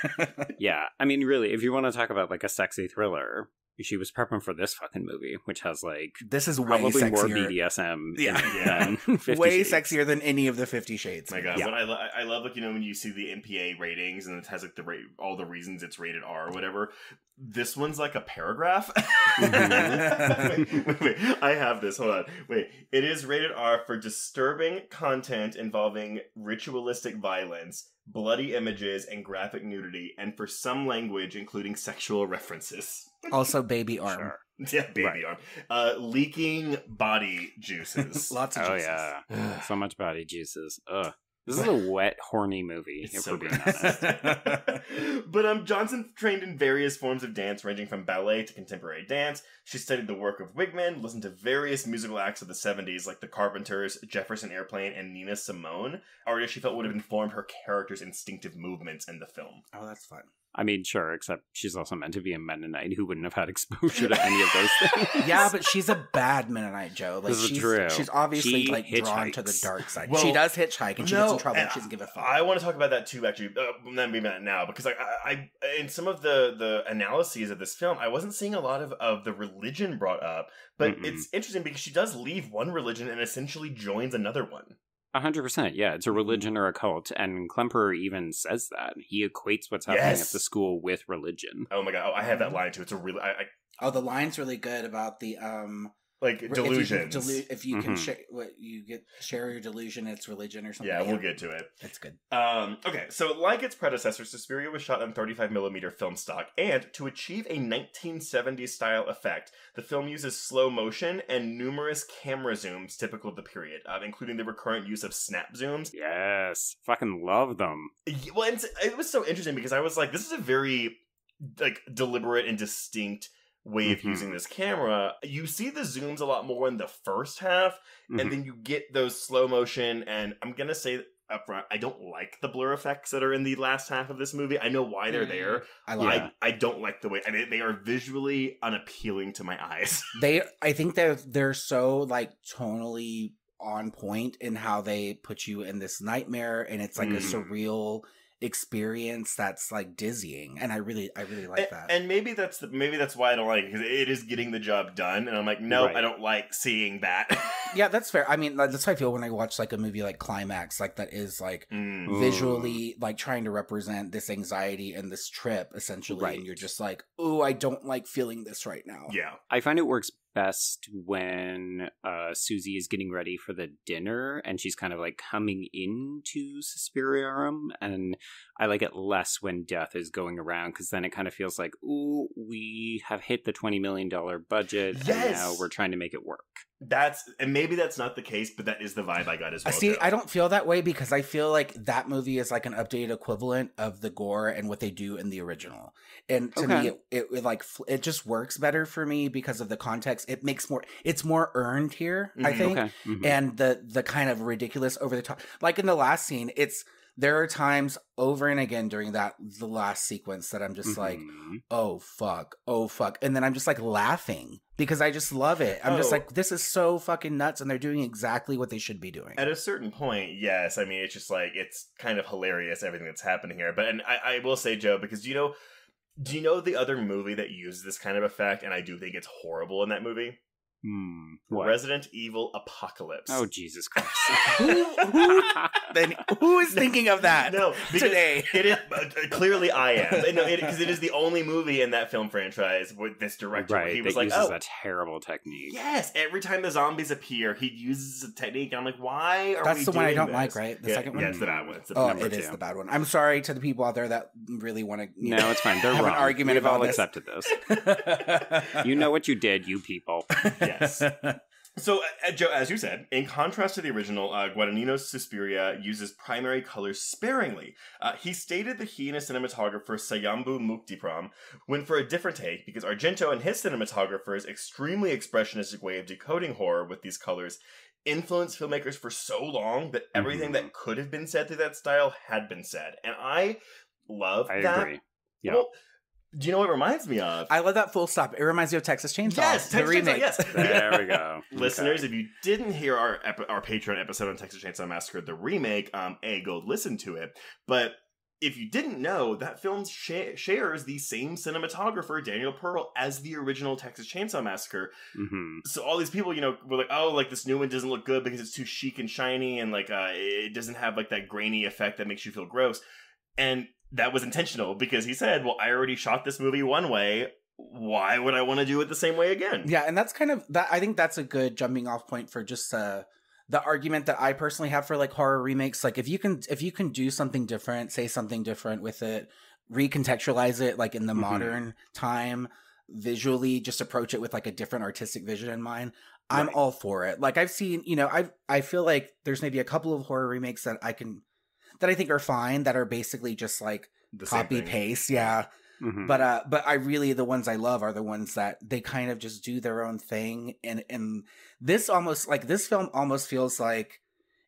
S4: Yeah. I mean, really, if you want to talk about like a sexy thriller, she was prepping for this fucking movie, which has like
S6: This is way
S4: probably
S6: sexier.
S4: more BDSM
S5: Yeah.
S4: than 50
S6: Way
S4: Shades.
S6: sexier than any of the 50 Shades.
S5: My God,
S6: Yeah.
S5: what I love, like, you know, when you see the MPA ratings and it has like all the reasons it's rated R or whatever. This one's like a paragraph. wait, I have this. Hold on. Wait, it is rated R for disturbing content involving ritualistic violence, bloody images, and graphic nudity, and for some language including sexual references.
S6: Also, baby arm.
S4: Sure.
S5: Yeah, baby
S4: Right.
S5: arm. Leaking body juices.
S6: Lots of
S4: Oh,
S6: juices.
S4: yeah. So much body juices. Ugh. This is a wet, horny movie,
S5: It's
S4: if
S5: so
S4: we're being
S5: good.
S4: honest.
S5: But Johnson trained in various forms of dance, ranging from ballet to contemporary dance. She studied the work of Wigman, listened to various musical acts of the 70s, like the Carpenters, Jefferson Airplane, and Nina Simone, artists she felt would have informed her character's instinctive movements in the film.
S6: Oh, that's fun.
S4: I mean, sure, except she's also meant to be a Mennonite who wouldn't have had exposure to any of those things.
S6: Yeah, but she's a bad Mennonite, Joe. Like
S4: This is
S6: she's
S4: true.
S6: she's obviously
S4: She
S6: like drawn to the
S4: hitchhikes.
S6: dark side.
S5: Well,
S6: she does hitchhike and she gets in trouble
S5: and
S6: and she doesn't give a fuck.
S5: I want to talk about that too, actually. Maybe not now, because I in some of the analyses of this film, I wasn't seeing a lot of the religion brought up. But it's interesting because she does leave one religion and essentially joins another one.
S4: 100%, yeah. It's a religion or a cult, and Klemperer even says that. He equates what's happening
S5: Yes.
S4: at the school with religion.
S5: Oh my God. Oh, I have that line too. It's a really...
S6: Oh, the line's really good about the
S5: delusions.
S6: If you can
S4: Mhm.
S6: share your delusion, it's religion or something.
S5: Yeah, we'll get to it.
S6: It's good.
S5: Okay, so like its predecessor, Suspiria was shot on 35mm film stock, and to achieve a 1970s style effect, the film uses slow motion and numerous camera zooms typical of the period, including the recurrent use of snap zooms.
S4: Yes. Fucking love them.
S5: Well, and it was so interesting because I was like, this is a very like deliberate and distinct way of using this camera. You see the zooms a lot more in the first half, and then you get those slow motion, and I'm gonna say up front, I don't like the blur effects that are in the last half of this movie. I know why they're there. I don't like the way, I mean, they are visually unappealing to my eyes.
S6: I think they're so like tonally on point in how they put you in this nightmare, and it's like a surreal experience that's like dizzying, and I really like that.
S5: And maybe that's why I don't like it, because it is getting the job done, and I'm like, no,
S4: Right.
S5: I don't like seeing that.
S6: Yeah, that's fair. I mean, that's how I feel when I watch like a movie like Climax, like that is like visually like trying to represent this anxiety and this trip essentially,
S4: Right.
S6: and you're just like, oh, I don't like feeling this right now.
S5: Yeah.
S4: I find it works best when Susie is getting ready for the dinner and she's kind of like coming into Suspiriarum, and I like it less when Death is going around, because then it kind of feels like, ooh, we have hit the $20 million budget and now we're trying to make it work.
S5: And maybe that's not the case, but that is the vibe I got as well.
S6: See,
S5: Joe.
S6: I don't feel that way because I feel like that movie is like an updated equivalent of the gore and what they do in the original. And to me, it just works better for me because of the context. It's more earned here, I think.
S4: Okay. Mhm.
S6: And the kind of ridiculous over the top, like in the last scene, there are times over and again during the last sequence that I'm just like, oh fuck. And then I'm just like laughing because I just love it. I'm just like, this is so fucking nuts, and they're doing exactly what they should be doing.
S5: At a certain point, yes. I mean, it's just like, it's kind of hilarious, everything that's happening here. But, and I will say, Joe, because do you know the other movie that used this kind of effect, and I do think it's horrible in that movie?
S4: What?
S5: Resident Evil Apocalypse.
S4: Oh, Jesus Christ.
S6: Who is thinking of that today?
S5: It is, clearly I am. Because it is the only movie in that film franchise with this director.
S4: Right,
S5: he was
S4: that
S5: like,
S4: uses a terrible technique.
S5: Yes, every time the zombies appear, he uses a technique, and I'm like, why are
S6: That's
S5: we
S6: the one I
S5: doing
S6: don't
S5: this?
S6: like, right? The second one?
S5: Yeah, it's the bad one. It's the
S6: Oh,
S5: number
S6: it is
S5: two.
S6: the bad one. I'm sorry to the people out there that really want to.
S4: No, it's fine. They're
S6: have
S4: wrong.
S6: an argument
S4: We've
S6: about
S4: all
S6: this.
S4: accepted this. You know what you did, you people.
S5: Yes. So, Joe, as you said, in contrast to the original, Guadagnino's Suspiria uses primary colors sparingly. He stated that he and his cinematographer Sayambu Muktipram went for a different take because Argento and his cinematographer's extremely expressionistic way of decoding horror with these colors influenced filmmakers for so long that everything that could have been said through that style had been said. And I love that.
S4: I agree. Yeah.
S5: Well, do you know what it reminds me of?
S6: I love that full stop. It reminds me of Texas Chainsaw.
S5: Yes,
S6: the
S5: Texas
S6: remake.
S5: Chainsaw, yes.
S4: There we go.
S5: Listeners, if you didn't hear our Patreon episode on Texas Chainsaw Massacre, the remake, go listen to it. But if you didn't know, that film shares the same cinematographer, Daniel Pearl, as the original Texas Chainsaw Massacre.
S4: Mm-hmm.
S5: So all these people, were like, oh, like this new one doesn't look good because it's too chic and shiny, and like it doesn't have like that grainy effect that makes you feel gross. And that was intentional because he said, well, I already shot this movie one way. Why would I want to do it the same way again?
S6: Yeah, and that's kind of that. I think that's a good jumping off point for just the argument that I personally have for like horror remakes. Like if you can do something different, say something different with it, recontextualize it like in the modern time, visually, just approach it with like a different artistic vision in mind. I'm all for it. Like I've seen, I feel like there's maybe a couple of horror remakes that I think are fine, that are basically just like
S5: The
S6: copy
S5: same thing.
S6: paste. Yeah.
S4: Mm-hmm.
S6: But I really, the ones I love are the ones that they kind of just do their own thing. And this film almost feels like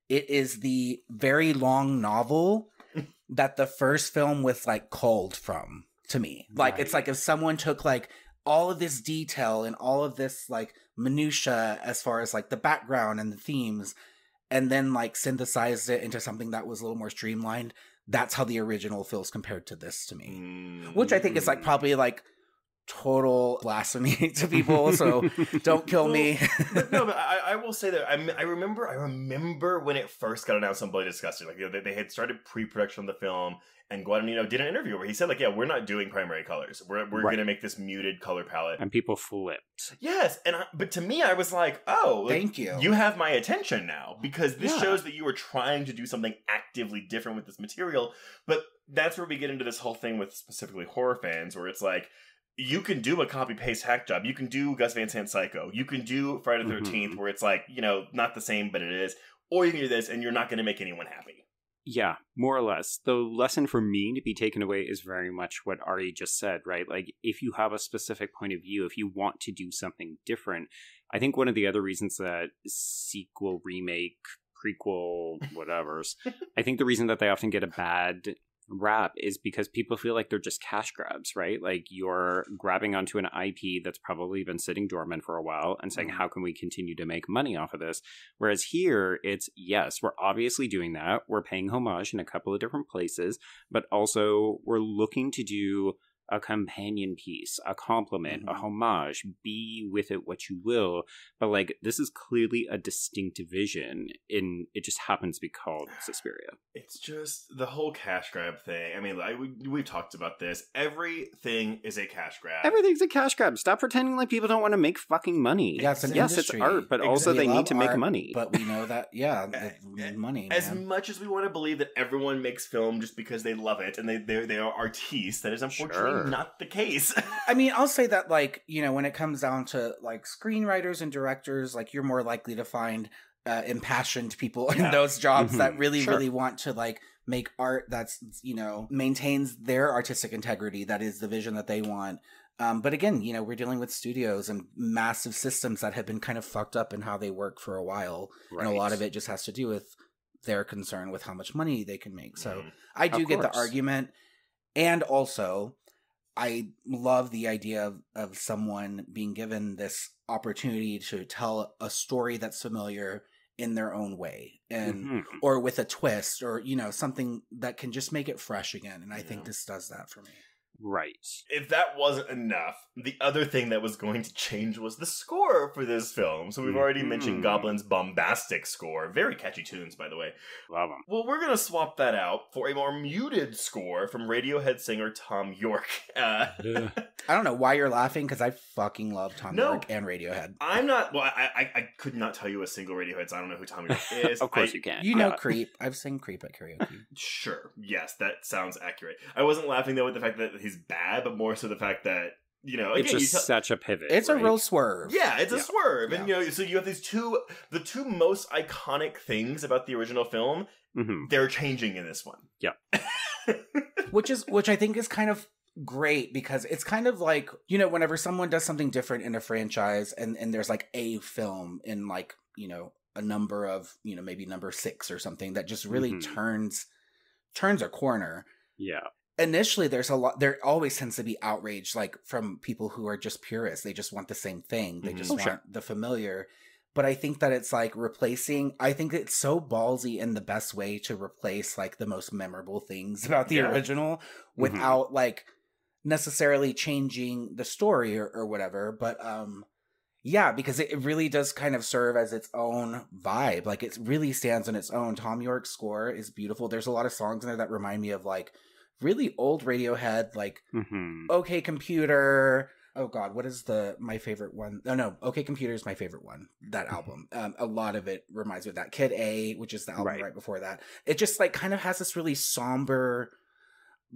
S6: it is the very long novel that the first film was like culled from, to me. Like,
S4: Right.
S6: It's like if someone took like all of this detail and all of this like minutia as far as like the background and the themes, and then like synthesized it into something that was a little more streamlined. That's how the original feels compared to this to me. Which I think is like probably like total blasphemy to people, so don't kill me.
S5: but I will say that I remember when it first got announced on Bloody Disgusting. Like they had started pre-production of the film, and Guadagnino did an interview where he said, like, yeah, we're not doing primary colors. We're going to make this muted color palette.
S4: And people flipped.
S5: Yes, but to me, I was like, oh, like,
S6: Thank you.
S5: You have my attention now, because this shows that you were trying to do something actively different with this material. But that's where we get into this whole thing with specifically horror fans, where it's like, you can do a copy-paste hack job. You can do Gus Van Sant Psycho. You can do Friday the 13th, where it's like, not the same, but it is. Or you can do this, and you're not going to make anyone happy.
S4: Yeah, more or less. The lesson for me to be taken away is very much what Ari just said, right? Like, if you have a specific point of view, if you want to do something different, I think one of the other reasons that sequel, remake, prequel, whatevers, I think the reason that they often get a bad rap is because people feel like they're just cash grabs, right? Like you're grabbing onto an IP that's probably been sitting dormant for a while and saying, how can we continue to make money off of this? Whereas here, it's, yes, we're obviously doing that. We're paying homage in a couple of different places, but also we're looking to do a companion piece, a compliment, a homage, be with it what you will. But like, this is clearly a distinct vision, it just happens to be called Suspiria.
S5: It's just the whole cash grab thing. I mean, we've talked about this. Everything is a cash grab.
S4: Everything's a cash grab. Stop pretending like people don't want to make fucking money.
S6: Yeah, it's an
S4: yes,
S6: industry.
S4: it's art, but also they need to make money.
S6: But we know that, money,
S5: As
S6: man.
S5: much as we want to believe that everyone makes film just because they love it and they are artistes, that is unfortunately not the case.
S6: I mean, I'll say that, like, when it comes down to like screenwriters and directors, like you're more likely to find impassioned people in those jobs that really want to like make art that's, maintains their artistic integrity. That is the vision that they want. But again, we're dealing with studios and massive systems that have been kind of fucked up in how they work for a while.
S4: Right.
S6: And a lot of it just has to do with their concern with how much money they can make. So I do get the argument. And also, I love the idea of someone being given this opportunity to tell a story that's familiar in their own way, and or with a twist, or something that can just make it fresh again. And I think this does that for me.
S4: Right.
S5: If that wasn't enough, the other thing that was going to change was the score for this film. So we've already mentioned Goblin's bombastic score. Very catchy tunes, by the way.
S4: Love them.
S5: Well, we're going to swap that out for a more muted score from Radiohead singer Tom York.
S6: I don't know why you're laughing, because I fucking love Tom York and Radiohead.
S5: I'm not... Well, I could not tell you a single Radiohead, so I don't know who Tom York is.
S4: Of course you can.
S6: You know Creep. I've seen Creep at karaoke.
S5: Sure. Yes, that sounds accurate. I wasn't laughing, though, at the fact that he's bad, but more so the fact that again,
S4: it's just such a pivot.
S6: It's
S4: right?
S6: a real swerve.
S5: Yeah, it's a swerve.
S6: Yeah.
S5: And, so you have the two most iconic things about the original film, they're changing in this one.
S4: Yeah.
S6: Which I think is kind of great, because it's kind of like, whenever someone does something different in a franchise and there's like a film in like, a number of, maybe number 6 or something that just really turns a corner.
S4: Yeah.
S6: Initially, there always tends to be outrage, like from people who are just purists. They just want the same thing. They just want the familiar. But I think that it's like I think it's so ballsy in the best way to replace like the most memorable things about the original without like necessarily changing the story or whatever. But because it really does kind of serve as its own vibe. Like, it really stands on its own. Tom York's score is beautiful. There's a lot of songs in there that remind me of like really old Radiohead, like OK Computer. Oh God, what is my favorite one? Oh no, OK Computer is my favorite one. That album. A lot of it reminds me of that. Kid A, which is the album right before that. It just like kind of has this really somber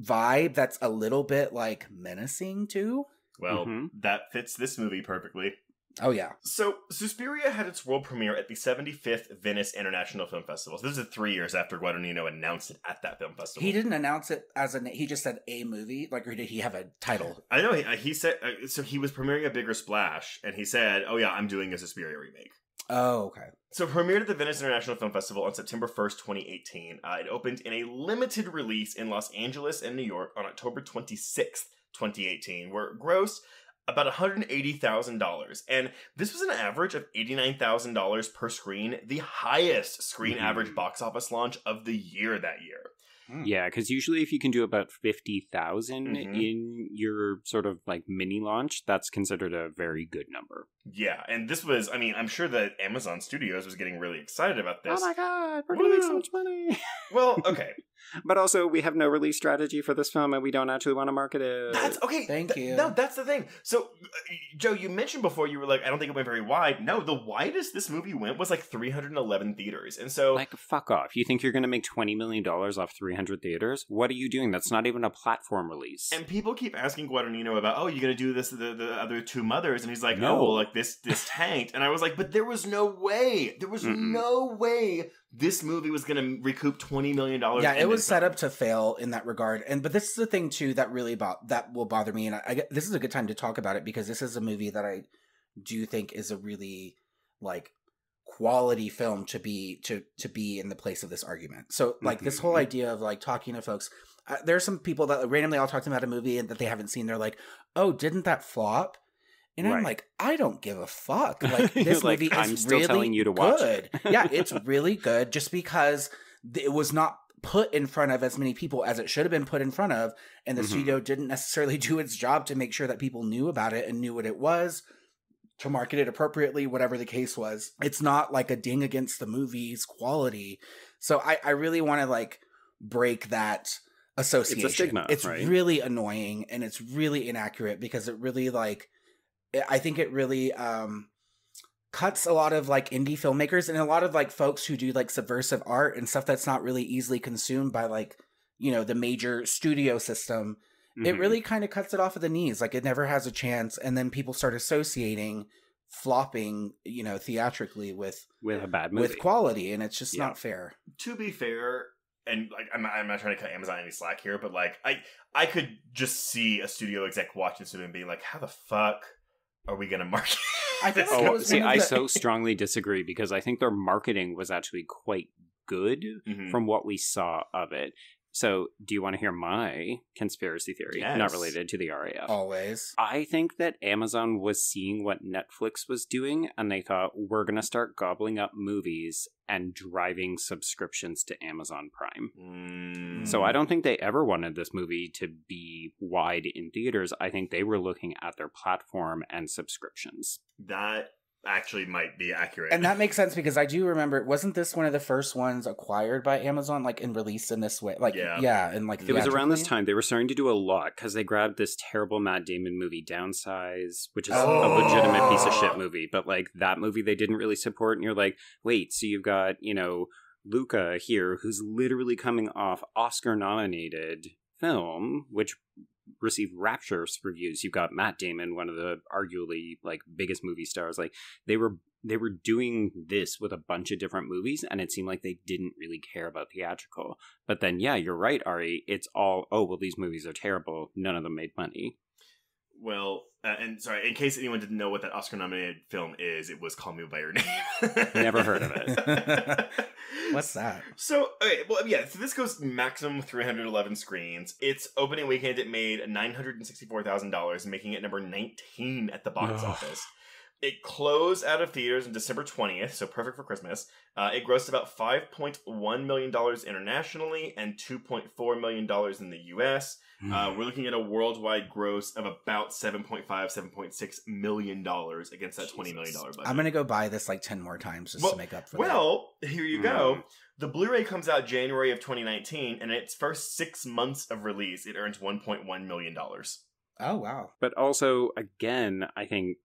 S6: vibe that's a little bit like menacing too.
S5: Well, that fits this movie perfectly.
S6: Oh, yeah.
S5: So, Suspiria had its world premiere at the 75th Venice International Film Festival. So this is 3 years after Guadagnino announced it at that film festival.
S6: He didn't announce it he just said a movie? Like, or did he have a title?
S5: I know, he said, so he was premiering A Bigger Splash, and he said, oh yeah, I'm doing a Suspiria remake.
S6: Oh, okay.
S5: So, premiered at the Venice International Film Festival on September 1st, 2018. It opened in a limited release in Los Angeles and New York on October 26th, 2018, where it grossed about $180,000. And this was an average of $89,000 per screen, the highest screen average box office launch of the year that year.
S4: Yeah, because usually if you can do about 50,000 in your sort of like mini launch, that's considered a very good number.
S5: Yeah, and this was, I'm sure that Amazon Studios was getting really excited about this.
S4: Oh my god, we're going to make so much money.
S5: Well, okay.
S4: But also, we have no release strategy for this film, and we don't actually want to market it.
S5: That's okay.
S6: Thank you.
S5: No, that's the thing. So, Joe, you mentioned before you were like, I don't think it went very wide. No, the widest this movie went was like 311 theaters, and so
S4: like, fuck off. You think you're going to make $20 million off 300 theaters? What are you doing? That's not even a platform release.
S5: And people keep asking Guadagnino about, oh, you're going to do this the other two mothers, and he's like, no, like this tanked, and I was like, but there was no way. There was no way this movie was going to recoup $20 million.
S6: Yeah, it was set up to fail in that regard. But this is the thing too that really that will bother me. And this is a good time to talk about it, because this is a movie that I do think is a really like quality film to be in the place of this argument. So like this whole idea of like talking to folks, there are some people that randomly I'll talk to them about a movie and that they haven't seen. They're like, oh, didn't that flop? And I'm like, I don't give a fuck. Like, this movie is
S4: I'm still
S6: really
S4: telling you to watch
S6: good. Yeah, it's really good, just because it was not put in front of as many people as it should have been put in front of, and the studio didn't necessarily do its job to make sure that people knew about it and knew what it was, to market it appropriately, whatever the case was. It's not like a ding against the movie's quality. So I really want to like break that association.
S4: It's a stigma.
S6: It's
S4: right?
S6: really annoying, and it's really inaccurate, because it really like, I think it really cuts a lot of like indie filmmakers and a lot of like folks who do like subversive art and stuff that's not really easily consumed by like, the major studio system. It really kind of cuts it off at the knees. Like, it never has a chance. And then people start associating flopping, theatrically with
S4: a bad movie,
S6: with quality. And it's just not fair.
S5: To be fair, and like I'm not trying to cut Amazon any slack here, but like I could just see a studio exec watching this movie and being like, how the fuck are we gonna market?
S6: I feel like
S4: I so strongly disagree, because I think their marketing was actually quite good from what we saw of it. So, do you want to hear my conspiracy theory?
S5: Yes.
S4: Not related to the RAF.
S6: Always.
S4: I think that Amazon was seeing what Netflix was doing, and they thought, we're going to start gobbling up movies and driving subscriptions to Amazon Prime. So I don't think they ever wanted this movie to be wide in theaters. I think they were looking at their platform and subscriptions.
S5: That actually might be accurate.
S6: And that makes sense, because I do remember, wasn't this one of the first ones acquired by Amazon, like, and released in this way? Like, and like,
S4: it was around this time they were starting to do a lot, because they grabbed this terrible Matt Damon movie, Downsize, which is a legitimate piece of shit movie, but like, that movie they didn't really support, and you're like, wait, so you've got, Luca here, who's literally coming off Oscar-nominated film, which received rapturous reviews. You've got Matt Damon, one of the arguably like biggest movie stars. Like they were doing this with a bunch of different movies, and it seemed like they didn't really care about theatrical. But then, yeah, you're right, Ari. It's all, oh, well, these movies are terrible. None of them made money.
S5: Well, and sorry, in case anyone didn't know what that Oscar-nominated film is, it was Call Me By Your Name.
S4: Never heard of it.
S6: What's that?
S5: So, okay, well, yeah, so this goes maximum 311 screens. Its opening weekend, it made $964,000, making it number 19 at the box office. It closed out of theaters on December 20th, so perfect for Christmas. It grossed about $5.1 million internationally and $2.4 million in the U.S. We're looking at a worldwide gross of about $7.6 million against that $20 million budget.
S6: I'm going to go buy this like 10 more times just to make up for that.
S5: Well, here you go. The Blu-ray comes out January of 2019, and in its first 6 months of release, it earns $1.1 million.
S6: Oh, wow.
S4: But also, again, I think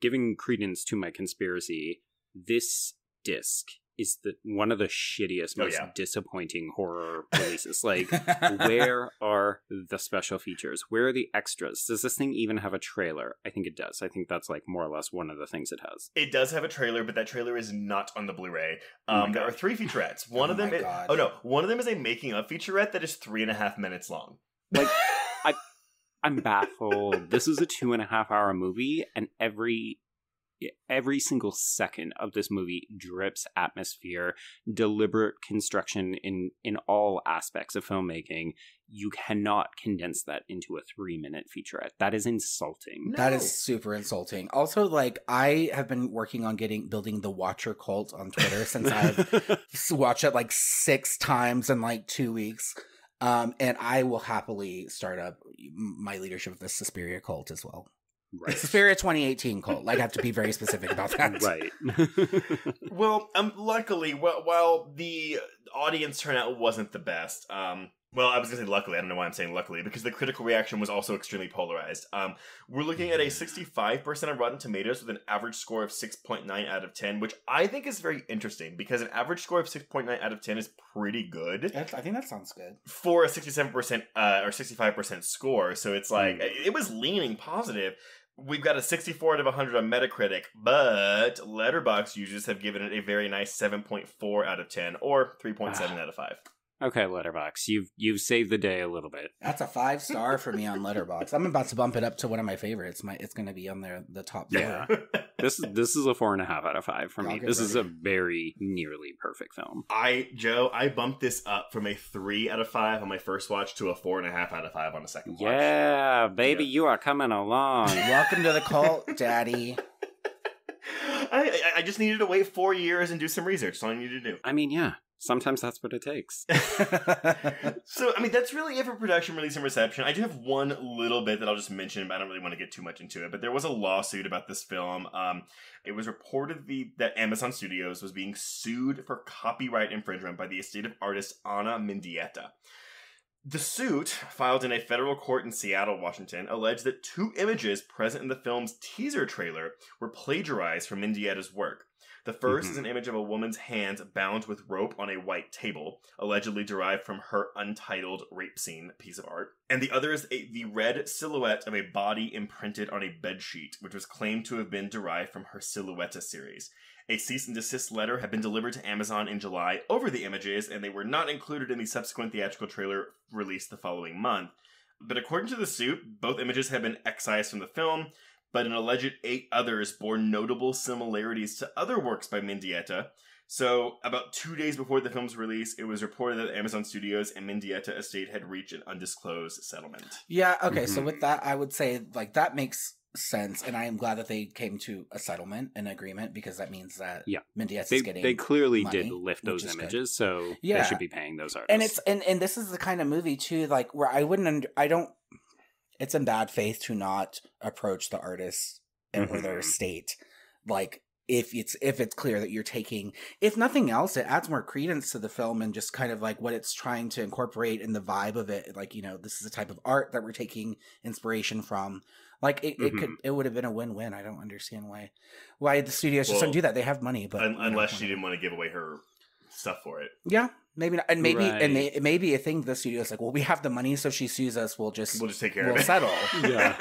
S4: giving credence to my conspiracy, this disc is one of the shittiest, most disappointing horror releases. Like, where are the special features? Where are the extras? Does this thing even have a trailer? I think it does. I think that's like more or less one of the things it has.
S5: It does have a trailer, but that trailer is not on the Blu-ray. There are 3 featurettes. One of them is a making of featurette that is 3.5 minutes long.
S4: Like, I'm baffled. This is a 2.5-hour movie, and every single second of this movie drips atmosphere, deliberate construction in all aspects of filmmaking. You cannot condense that into a 3-minute featurette. That is insulting.
S6: That is super insulting. Also, like, I have been working on building the Watcher cult on Twitter since I've watched it like 6 times in like 2 weeks. And I will happily start up my leadership of the Suspiria cult as well. Right. The Suspiria 2018 cult. Like, I have to be very specific about that.
S4: Right.
S5: Well, luckily, while the audience turnout wasn't the best, well, I was going to say luckily. I don't know why I'm saying luckily, because the critical reaction was also extremely polarized. We're looking at a 65% on Rotten Tomatoes with an average score of 6.9 out of 10, which I think is very interesting because an average score of 6.9 out of 10 is pretty good.
S6: I think that sounds good.
S5: For a 67% or 65% score. So it's like, it was leaning positive. We've got a 64 out of 100 on Metacritic, but Letterboxd users have given it a very nice 7.4 out of 10 or 3.7 out of 5.
S4: Okay, Letterboxd, you've saved the day a little bit.
S6: That's a 5-star for me on Letterboxd. I'm about to bump it up to one of my favorites. It's going to be on the top 4.
S4: Yeah, this is a 4.5 out of 5 for me. This is a very nearly perfect film.
S5: Joe, I bumped this up from a 3 out of 5 on my first watch to a 4.5 out of 5 on a second watch.
S4: Yeah, baby, you are coming along.
S6: Welcome to the cult, Daddy.
S5: I just needed to wait 4 years and do some research. That's all I needed to do.
S4: I mean, yeah. Sometimes that's what it takes.
S5: So, I mean, that's really it for production, release, and reception. I do have one little bit that I'll just mention, but I don't really want to get too much into it. But there was a lawsuit about this film. It was reported that Amazon Studios was being sued for copyright infringement by the estate of artist Ana Mendieta. The suit, filed in a federal court in Seattle, Washington, alleged that 2 images present in the film's teaser trailer were plagiarized from Mendieta's work. The first is an image of a woman's hands bound with rope on a white table, allegedly derived from her untitled rape scene piece of art. And the other is the red silhouette of a body imprinted on a bedsheet, which was claimed to have been derived from her Silhouetta series. A cease and desist letter had been delivered to Amazon in July over the images, and they were not included in the subsequent theatrical trailer released the following month. But according to the suit, both images had been excised from the film, but an alleged 8 others bore notable similarities to other works by Mendieta. So, about 2 days before the film's release, it was reported that Amazon Studios and Mendieta estate had reached an undisclosed settlement.
S6: Yeah, okay, so with that, I would say, like, that makes sense, and I am glad that they came to a settlement, an agreement, because that means that Mendieta is getting
S4: They clearly
S6: money,
S4: did lift those images,
S6: good.
S4: So they should be paying those artists.
S6: And this is the kind of movie, too, like, where it's in bad faith to not approach the artists or their estate. Like, if it's clear that you're taking, if nothing else, it adds more credence to the film and just kind of like what it's trying to incorporate in the vibe of it. Like, you know, this is a type of art that we're taking inspiration from. Like, it would have been a win-win. I don't understand why the studios just don't do that. They have money, but
S5: unless she didn't want to give away her stuff for it.
S6: Yeah. Maybe not, and maybe
S4: Right.
S6: and maybe I think the studio's like, well, we have the money, so if she sues us, we'll just
S5: take care of it.
S6: settle.
S4: Yeah.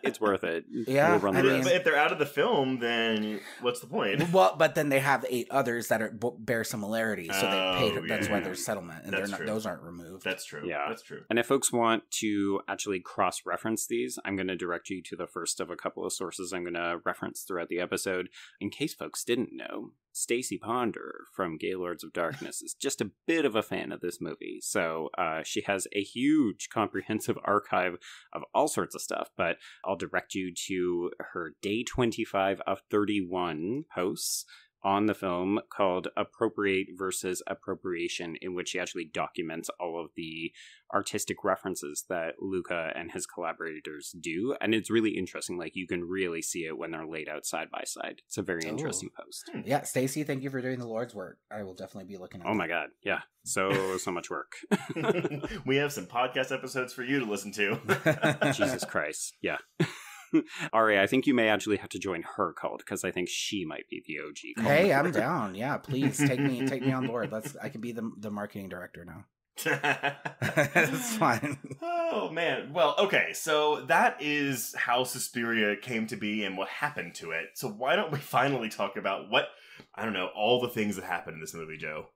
S4: It's worth it.
S6: Yeah,
S4: We'll run
S6: I
S4: the
S6: mean-
S4: risk.
S5: But if they're out of the film, then what's the point?
S6: Well, but then they have 8 others that bear similarities, so they paid.
S5: Oh,
S6: That's
S5: yeah.
S6: why there's settlement, and
S5: That's true.
S6: those aren't removed.
S5: That's true.
S4: Yeah.
S5: That's true.
S4: And if folks want to actually cross-reference these, I'm going to direct you to the first of a couple of sources I'm going to reference throughout the episode. In case folks didn't know, Stacey Ponder from Gaylords of Darkness is just a bit of a fan of this movie. So she has a huge comprehensive archive of all sorts of stuff, but I'll direct you to her Day 25 of 31 posts on the film called Appropriate versus Appropriation, in which he actually documents all of the artistic references that Luca and his collaborators do. And it's really interesting. Like, you can really see it when they're laid out side by side. It's a very interesting post.
S6: Yeah, Stacey, thank you for doing the Lord's work. I will definitely be looking at
S4: Oh my God. Yeah. So much work.
S5: We have some podcast episodes for you to listen to.
S4: Jesus Christ. Yeah. Ari, I think you may actually have to join her cult, because I think she might be the OG cult.
S6: Hey, I'm down. Yeah, please take me on board. I can be the marketing director now. It's fine.
S5: Oh man. Well, okay, so that is how Suspiria came to be and what happened to it. So why don't we finally talk about all the things that happened in this movie, Joe?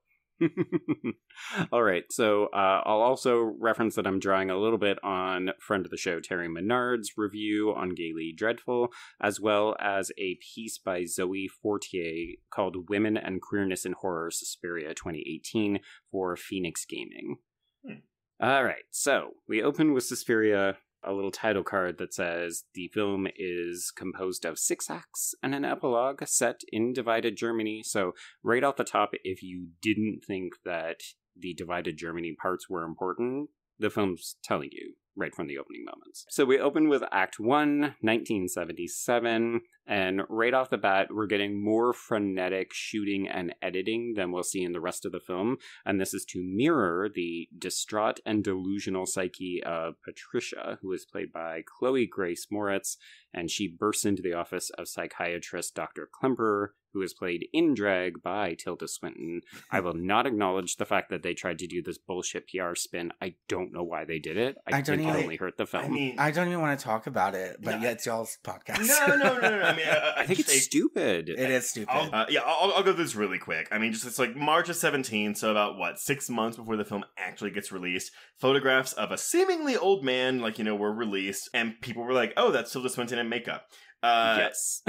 S4: All right, so I'll also reference that I'm drawing a little bit on friend of the show Terry Menard's review on Gaily Dreadful, as well as a piece by Zoe Fortier called Women and Queerness in Horror, Suspiria 2018 for Phoenix Gaming. All right, so we open with Suspiria, a little title card that says the film is composed of 6 acts and an epilogue set in divided Germany. So right off the top, if you didn't think that the divided Germany parts were important, the film's telling you right from the opening moments. So we open with Act 1, 1977, and right off the bat, we're getting more frenetic shooting and editing than we'll see in the rest of the film, and this is to mirror the distraught and delusional psyche of Patricia, who is played by Chloe Grace Moritz, and she bursts into the office of psychiatrist Dr. Klemperer, who is played in drag by Tilda Swinton. I will not acknowledge the fact that they tried to do this bullshit PR spin. I don't know why they did it. I think it only hurt the film.
S6: I don't even want to talk about it, but yeah, it's y'all's podcast.
S5: No. I mean,
S4: I think it's stupid.
S6: It is stupid.
S5: I'll go through this really quick. I mean, it's like March of 17, so about 6 months before the film actually gets released. Photographs of a seemingly old man, were released, and people were like, "Oh, that's Tilda Swinton in makeup."
S4: Yes.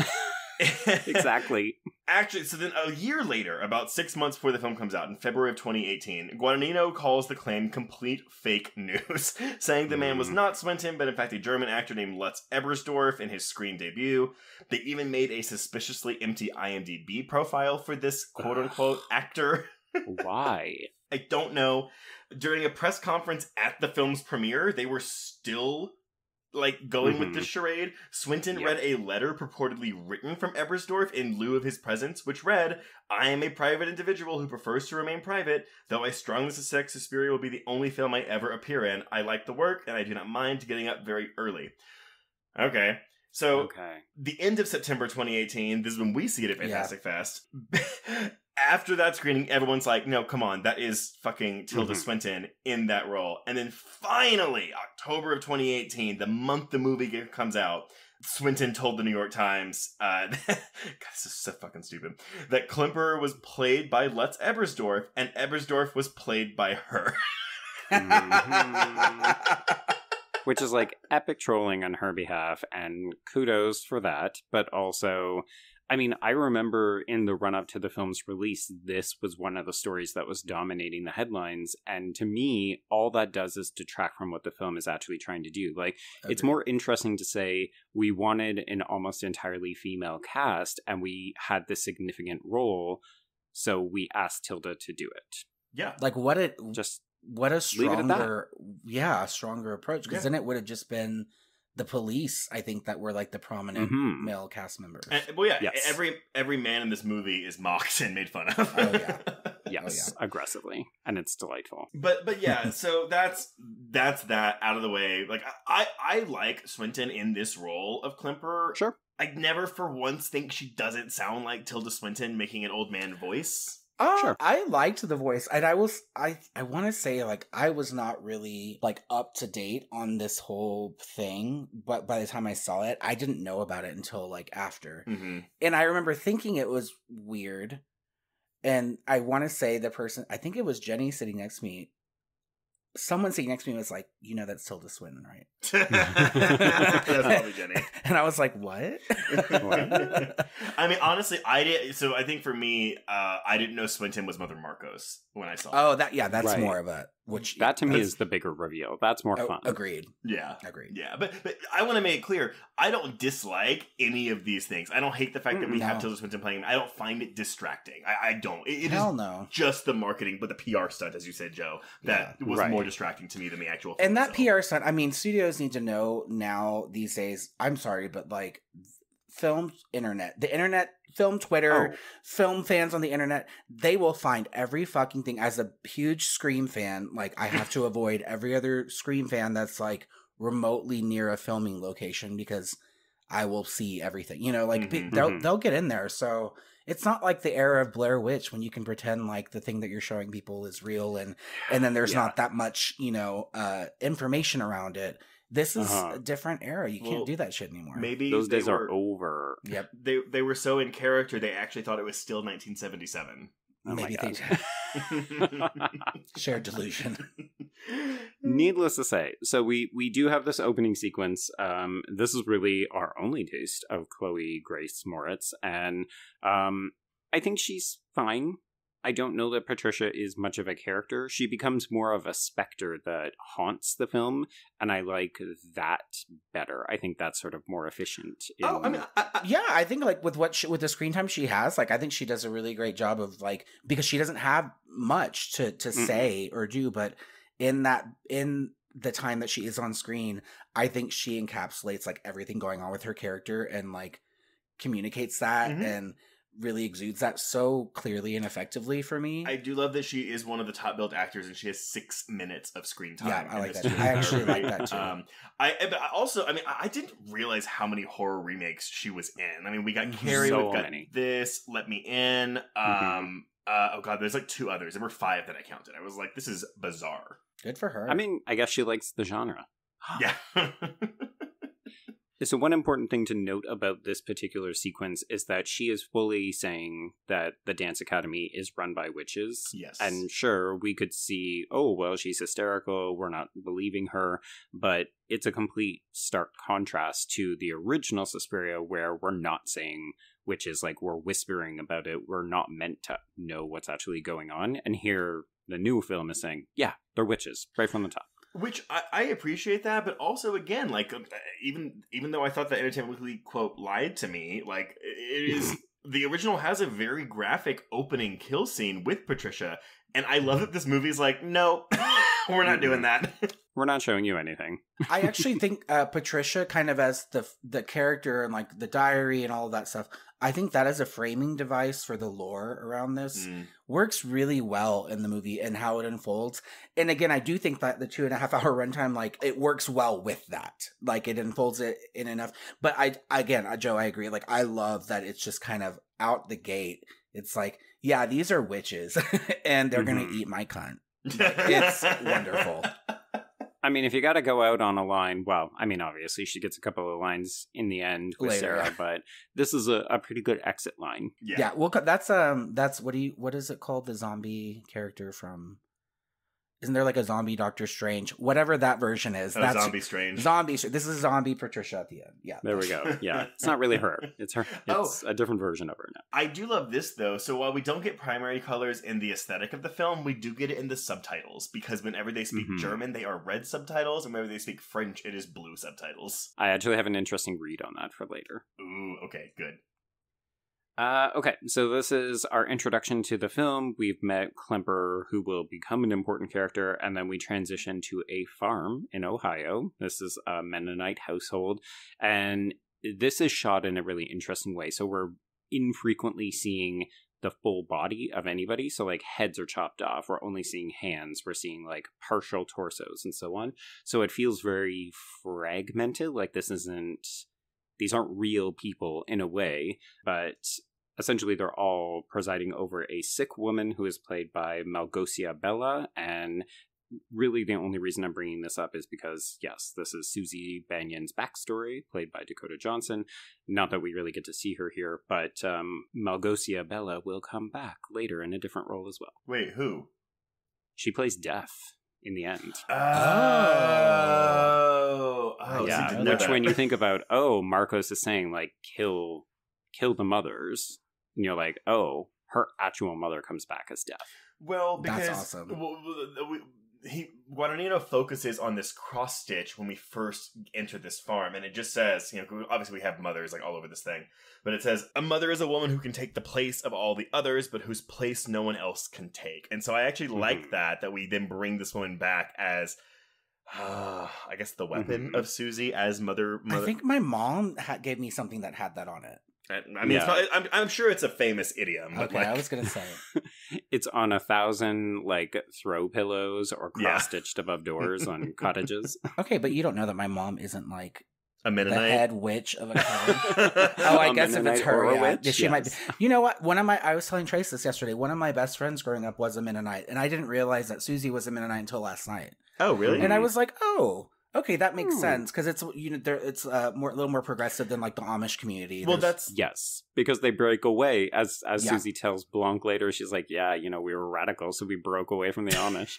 S4: Exactly.
S5: Actually, so then a year later, about 6 months before the film comes out, in February of 2018, Guadagnino calls the claim complete fake news, saying the man was not Swinton, but in fact a German actor named Lutz Ebersdorf in his screen debut. They even made a suspiciously empty IMDb profile for this quote-unquote actor.
S4: Why?
S5: I don't know. During a press conference at the film's premiere, they were still going with this charade. Swinton read a letter purportedly written from Ebersdorf in lieu of his presence, which read, "I am a private individual who prefers to remain private, though I strongly suspect Suspiria will be the only film I ever appear in. I like the work, and I do not mind getting up very early." Okay. So, the end of September 2018, this is when we see it at Fantastic Fest. After that screening, everyone's like, no, come on, that is fucking Tilda Swinton in that role. And then finally, October of 2018, the month the movie comes out, Swinton told the New York Times, God, this is so fucking stupid, that Klemperer was played by Lutz Ebersdorf, and Ebersdorf was played by her.
S4: Which is epic trolling on her behalf, and kudos for that, but also, I mean, I remember in the run-up to the film's release, this was one of the stories that was dominating the headlines, and to me, all that does is detract from what the film is actually trying to do. It's more interesting to say we wanted an almost entirely female cast, and we had this significant role, so we asked Tilda to do it.
S5: Yeah.
S6: What a stronger approach, because then it would have just been the police, I think, that were the prominent male cast members.
S5: Every man in this movie is mocked and made fun of.
S6: Oh yeah.
S4: Yes, aggressively, and it's delightful.
S5: But yeah, so that's that out of the way. I like Swinton in this role of Klemperer.
S4: Sure.
S5: I never for once think she doesn't sound like Tilda Swinton making an old man voice.
S4: Sure.
S6: I liked the voice, and I want to say, like, I was not really, like, up to date on this whole thing, but by the time I saw it, I didn't know about it until, like, after.
S5: Mm-hmm.
S6: And I remember thinking it was weird, and I want to say the person, I think it was Jenny sitting next to me, someone sitting next to me was like, you know, that's Tilda Swinton, right?
S5: That's probably Jenny.
S6: And I was like, what?
S5: I mean, honestly, I did. So I think for me, I didn't know Swinton was Mother Marcos when I saw it.
S6: Oh, that's
S4: Right.
S6: more of a, which
S4: That to me is the bigger reveal. That's more fun.
S6: Agreed.
S5: Yeah.
S6: Agreed.
S5: Yeah, but I want to make it clear, I don't dislike any of these things. I don't hate the fact that we have Tilda Swinton playing. I don't find it distracting. I don't. It
S6: Hell
S5: is
S6: no.
S5: just the marketing, but the PR stunt, as you said, Joe, that was more distracting to me than the actual film
S6: And that
S5: itself.
S6: PR stunt, I mean, studios need to know now these days, I'm sorry, but like film internet, film Twitter, film fans on the internet, they will find every fucking thing. As a huge Scream fan, like I have to avoid every other Scream fan that's like remotely near a filming location because I will see everything. You know, like they'll get in there. So it's not like the era of Blair Witch when you can pretend like the thing that you're showing people is real and then there's not that much, you know, information around it. This is a different era. You can't do that shit anymore.
S5: Maybe
S4: those days are over.
S6: Yep.
S5: They were so in character they actually thought it was still 1977.
S4: Oh
S6: Maybe
S4: my
S6: they shared delusion.
S4: Needless to say, so we do have this opening sequence. This is really our only taste of Chloe Grace Moritz, and I think she's fine. I don't know that Patricia is much of a character. She becomes more of a specter that haunts the film, and I like that better. I think that's sort of more efficient.
S6: I think like with with the screen time she has, like I think she does a really great job of like, because she doesn't have much to say or do, but in the time that she is on screen, I think she encapsulates like everything going on with her character and like communicates that and really exudes that so clearly and effectively for me.
S5: I do love that she is one of the top billed actors and she has 6 minutes of screen time.
S6: Yeah, I like that. I actually like that too.
S5: I didn't realize how many horror remakes she was in. I mean, we got Carrie, we've got this, Let Me In. Oh god, there's like 2 others. There were 5 that I counted. I was like, this is bizarre.
S6: Good for her.
S4: I mean, I guess she likes the genre.
S5: Yeah.
S4: So one important thing to note about this particular sequence is that she is fully saying that the dance academy is run by witches.
S5: Yes.
S4: And sure, we could see, oh, well, she's hysterical, we're not believing her, but it's a complete stark contrast to the original Suspiria where we're not saying witches, like we're whispering about it, we're not meant to know what's actually going on. And here, the new film is saying, yeah, they're witches, right from the top.
S5: Which I appreciate that, but also again, like even though I thought that Entertainment Weekly quote lied to me, like it is the original has a very graphic opening kill scene with Patricia, and I love that this movie's like, no, we're not doing that.
S4: We're not showing you anything.
S6: I actually think Patricia, kind of as the character and like the diary and all of that stuff, I think that as a framing device for the lore around this works really well in the movie and how it unfolds. And again, I do think that the 2.5 hour runtime, like it works well with that. Like it unfolds it in enough. But Joe, I agree. Like I love that it's just kind of out the gate. It's like, yeah, these are witches and they're going to eat my cunt. It's wonderful.
S4: I mean, if you got to go out on a line, well, I mean, obviously she gets a couple of lines in the end with
S6: Later,
S4: Sarah,
S6: yeah.
S4: but this is a pretty good exit line.
S6: Yeah. Well, that's what is it called? The zombie character from? Isn't there like a zombie Doctor Strange? Whatever that version is.
S5: That's Zombie Strange.
S6: This is zombie Patricia at the end. Yeah.
S4: There we go. Yeah. It's not really her. It's her. It's a different version of her now.
S5: I do love this though. So while we don't get primary colors in the aesthetic of the film, we do get it in the subtitles because whenever they speak German, they are red subtitles, and whenever they speak French, it is blue subtitles.
S4: I actually have an interesting read on that for later.
S5: Ooh, okay, good.
S4: Okay, so this is our introduction to the film. We've met Klemper, who will become an important character, and then we transition to a farm in Ohio. This is a Mennonite household, and this is shot in a really interesting way. So we're infrequently seeing the full body of anybody. So like heads are chopped off. We're only seeing hands. We're seeing like partial torsos and so on. So it feels very fragmented. Like these aren't real people in a way, but essentially they're all presiding over a sick woman who is played by Malgosia Bella, and really the only reason I'm bringing this up is because, yes, this is Susie Banyan's backstory, played by Dakota Johnson. Not that we really get to see her here, but Malgosia Bella will come back later in a different role as well.
S5: Wait, who?
S4: She plays Death in the end.
S5: Yeah.
S4: So which when you think about, Marcos is saying, like, kill the mothers, and you're like, oh, her actual mother comes back as Death.
S5: Well, because
S6: that's awesome.
S5: Guadagnino focuses on this cross stitch when we first enter this farm, and it just says, obviously we have mothers like all over this thing, but it says, a mother is a woman who can take the place of all the others, but whose place no one else can take. And so I actually like that we then bring this woman back as, I guess, the weapon of Susie as mother.
S6: I think my mom gave me something that had that on it.
S5: I mean, I'm sure it's a famous idiom. But
S6: okay, I was going to say.
S4: It's on 1,000, throw pillows or cross-stitched above doors on cottages.
S6: Okay, but you don't know that my mom isn't,
S5: a Mennonite?
S6: The head witch of a coven. I guess if it's her,
S4: witch,
S6: she might be. You know what? I was telling Trace this yesterday. One of my best friends growing up was a Mennonite, and I didn't realize that Susie was a Mennonite until last night.
S5: Oh, really?
S6: And I was like, oh... Okay, that makes sense because it's it's a little more progressive than the Amish community.
S5: Well, that's
S4: because they break away as Susie tells Blanc later. She's like, we were radical, so we broke away from the Amish.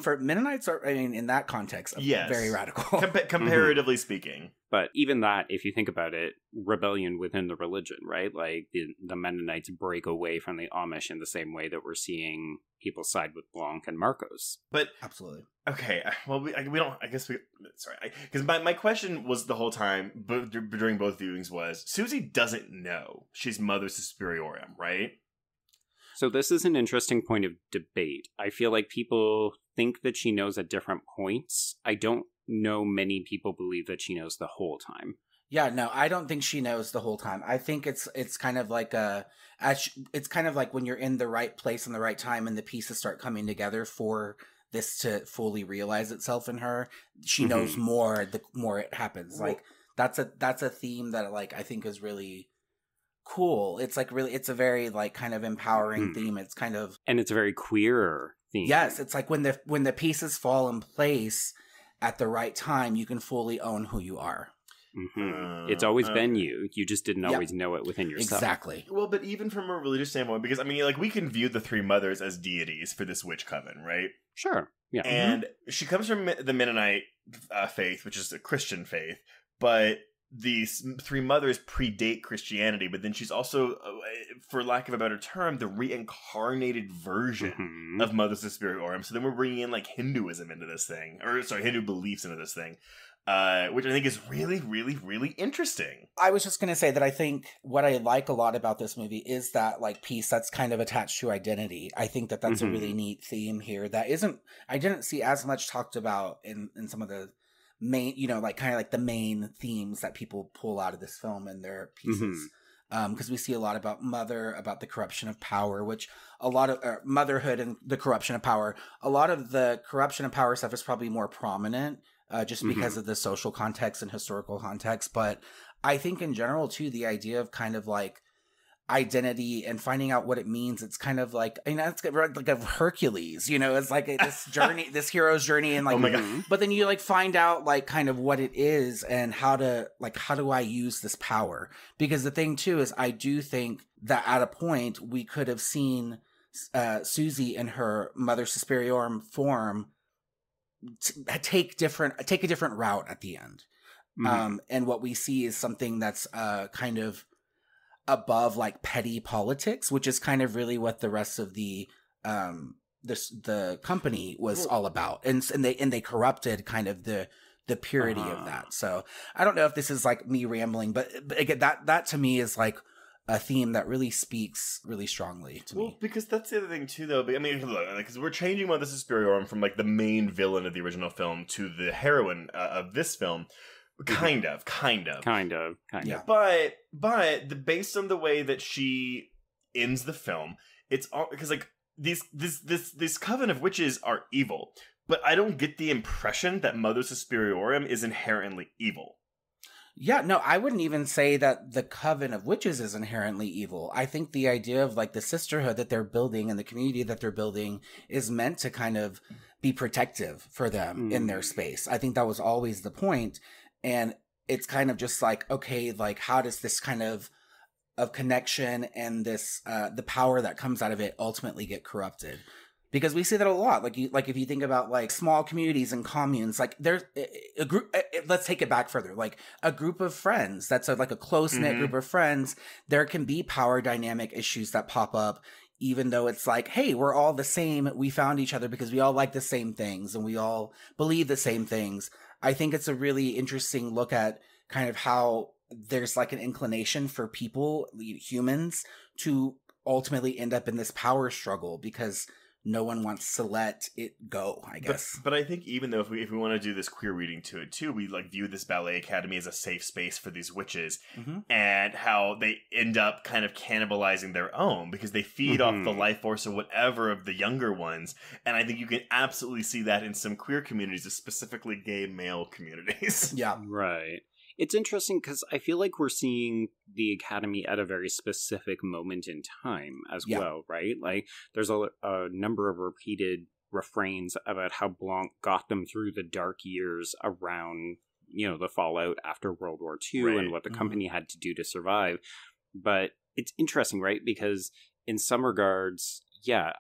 S6: For Mennonites are, in that context, very radical.
S5: Comparatively speaking.
S4: But even that, if you think about it, rebellion within the religion, right? Like the Mennonites break away from the Amish in the same way that we're seeing people side with Blanc and Marcos.
S5: But
S6: absolutely.
S5: Okay, well, we don't. I guess sorry, because my question was the whole time, but during both viewings was Susie doesn't know she's Mother Suspiriorum, right?
S4: So this is an interesting point of debate. I feel like people think that she knows at different points. I don't know many people believe that she knows the whole time.
S6: Yeah, no, I don't think she knows the whole time. I think it's kind of like it's kind of like when you're in the right place and the right time and the pieces start coming together for this to fully realize itself in her. She knows more the more it happens. Like that's a theme that I think is really cool. It's it's a very kind of empowering theme. It's kind of,
S4: and it's a very queer theme.
S6: Yes, it's like when the pieces fall in place at the right time, you can fully own who you are.
S4: It's always been you. You just didn't always know it within yourself.
S6: Exactly.
S5: Well, but even from a religious standpoint, because we can view the three mothers as deities for this witch coven, right?
S4: Sure. Yeah.
S5: And she comes from the Mennonite faith, which is a Christian faith, but these three mothers predate Christianity, but then she's also, for lack of a better term, the reincarnated version of Mother Suspiriorum. So then we're bringing in Hinduism into this thing, Hindu beliefs into this thing. Which I think is really, really, really interesting. I
S6: was just going to say that I think what I like a lot about this movie is that piece that's kind of attached to identity. I think that that's a really neat theme here that I didn't see as much talked about in some of the main, the main themes that people pull out of this film in their pieces. Because we see a lot about about the corruption of power, which a lot of motherhood and the corruption of power. A lot of the corruption of power stuff is probably more prominent. Just because of the social context and historical context. But I think in general, too, the idea of kind of identity and finding out what it means, it's kind of it's like a Hercules, it's this journey, this hero's journey. And
S5: oh my God.
S6: But then you find out kind of what it is and how do I use this power? Because the thing, too, is I do think that at a point we could have seen Susie in her Mother Suspiriorum form take a different route at the end. And what we see is something that's kind of above petty politics, which is kind of really what the rest of the company was all about. And they corrupted kind of the purity of that. So I don't know if this is me rambling, but again, that to me is a theme that really speaks really strongly to me.
S5: Well, because that's the other thing too, though. Because we're changing Mother Suspiriorum from the main villain of the original film to the heroine of this film. Kind of.
S4: Yeah.
S5: But based on the way that she ends the film, it's all because this coven of witches are evil. But I don't get the impression that Mother Suspiriorum is inherently evil.
S6: Yeah, no, I wouldn't even say that the coven of witches is inherently evil. I think the idea of like the sisterhood that they're building and the community that they're building is meant to kind of be protective for them in their space. I think that was always the point. And it's kind of just like, okay, like how does this kind of connection and this the power that comes out of it ultimately get corrupted? Because we see that a lot. Like if you think about like small communities and communes, like there's a group. Let's take it back further. Like a group of friends. That's like a close knit group of friends. There can be power dynamic issues that pop up, even though it's like, hey, we're all the same. We found each other because we all like the same things and we all believe the same things. I think it's a really interesting look at kind of how there's like an inclination for people, humans, to ultimately end up in this power struggle because no one wants to let it go, I guess.
S5: But I think even though if we want to do this queer reading to it too, we like view this ballet academy as a safe space for these witches, and how they end up kind of cannibalizing their own because they feed off the life force or whatever of the younger ones. And I think you can absolutely see that in some queer communities, specifically gay male communities.
S6: Yeah.
S4: Right. It's interesting because I feel like we're seeing the Academy at a very specific moment in time as well, right? Like, there's a number of repeated refrains about how Blanc got them through the dark years around, you know, the fallout after World War II and what the company had to do to survive. But it's interesting, right? Because in some regards, yeah,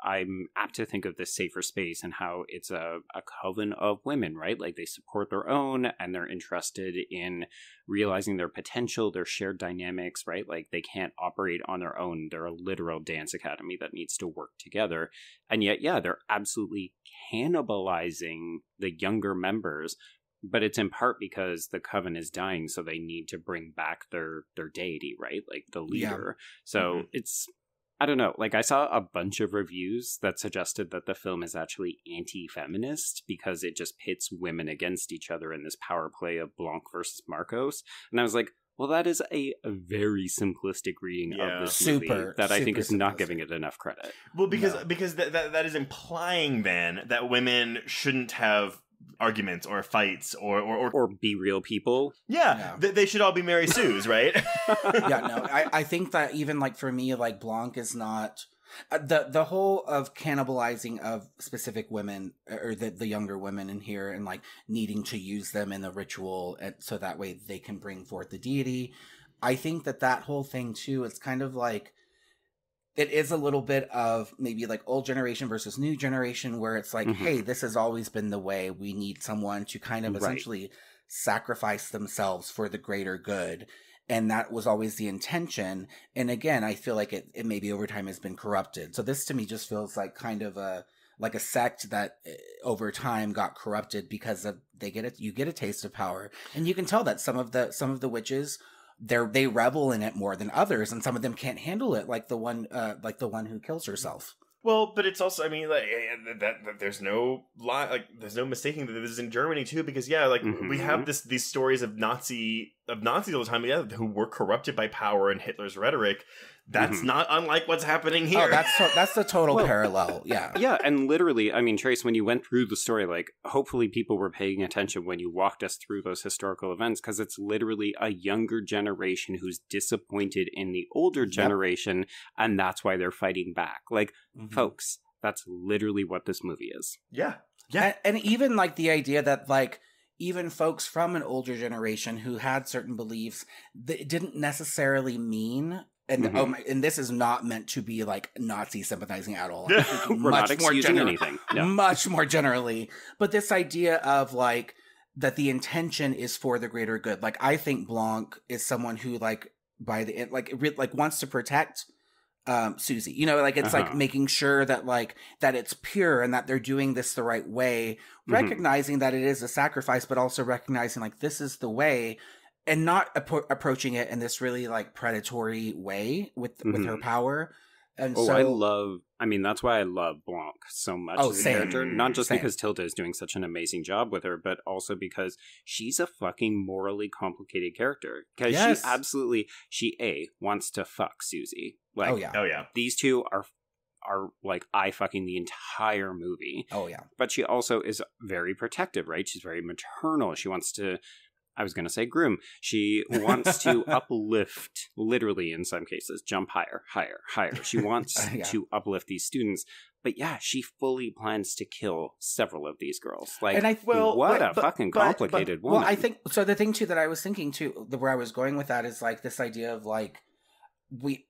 S4: I'm apt to think of this safer space and how it's a coven of women, right? Like they support their own and they're interested in realizing their potential, their shared dynamics, right? Like they can't operate on their own. They're a literal dance academy that needs to work together. And yet, yeah, they're absolutely cannibalizing the younger members. But it's in part because the coven is dying, so they need to bring back their deity, right? Like the leader. Yeah. So it's... I don't know, like I saw a bunch of reviews that suggested that the film is actually anti-feminist because it just pits women against each other in this power play of Blanc versus Marcos. And I was like, well, that is a very simplistic reading of this movie that I think is not giving it enough credit.
S5: Well, because that is implying then that women shouldn't have arguments or fights or
S4: be real people.
S5: Yeah. They should all be Mary Sue's, right?
S6: I think that even like for me, like Blanc is not the whole of cannibalizing of specific women or the younger women in here and like needing to use them in the ritual so that way they can bring forth the deity. I think that whole thing too, it's kind of like it is a little bit of maybe like old generation versus new generation where it's like, hey, this has always been the way. We need someone to kind of essentially sacrifice themselves for the greater good. And that was always the intention. And again, I feel like it maybe over time has been corrupted. So this to me just feels like kind of a sect that over time got corrupted because of you get a taste of power. And you can tell that some of the witches, they revel in it more than others, and some of them can't handle it, like the one who kills herself.
S5: Well, but it's also, I mean, like that there's no lie, like there's no mistaking that this is in Germany too, because we have these stories of Nazis all the time, who were corrupted by power and Hitler's rhetoric. That's not unlike what's happening here.
S6: Oh, that's the total parallel. Yeah.
S4: Yeah, and literally, I mean, Trace, when you went through the story, like, hopefully people were paying attention when you walked us through those historical events, because it's literally a younger generation who's disappointed in the older generation, and that's why they're fighting back. Like, folks, that's literally what this movie is.
S5: Yeah. Yeah.
S6: And even, like, the idea that, like, even folks from an older generation who had certain beliefs, it didn't necessarily mean... And this is not meant to be like Nazi sympathizing at all.
S4: We're not excusing anything. No.
S6: Much more generally. But this idea of like that the intention is for the greater good. Like I think Blanc is someone who like by the end like wants to protect Susie. You know, like it's like making sure that like that it's pure and that they're doing this the right way, recognizing that it is a sacrifice, but also recognizing like this is the way. And not approaching it in this really like predatory way with her power. And
S4: that's why I love Blanc so much as a character. Not just because Tilda is doing such an amazing job with her, but also because she's a fucking morally complicated character. Because she wants to fuck Susie. Like,
S5: oh yeah.
S4: These two are like eye fucking the entire movie.
S6: Oh yeah.
S4: But she also is very protective, right? She's very maternal. She wants to I was going to say groom. She wants to uplift, literally in some cases, jump higher, higher, higher. She wants to uplift these students. But yeah, she fully plans to kill several of these girls. Like,
S6: and
S4: what a fucking complicated woman.
S6: Well, I think, so the thing too that I was thinking too, where I was going with that is like this idea of like, we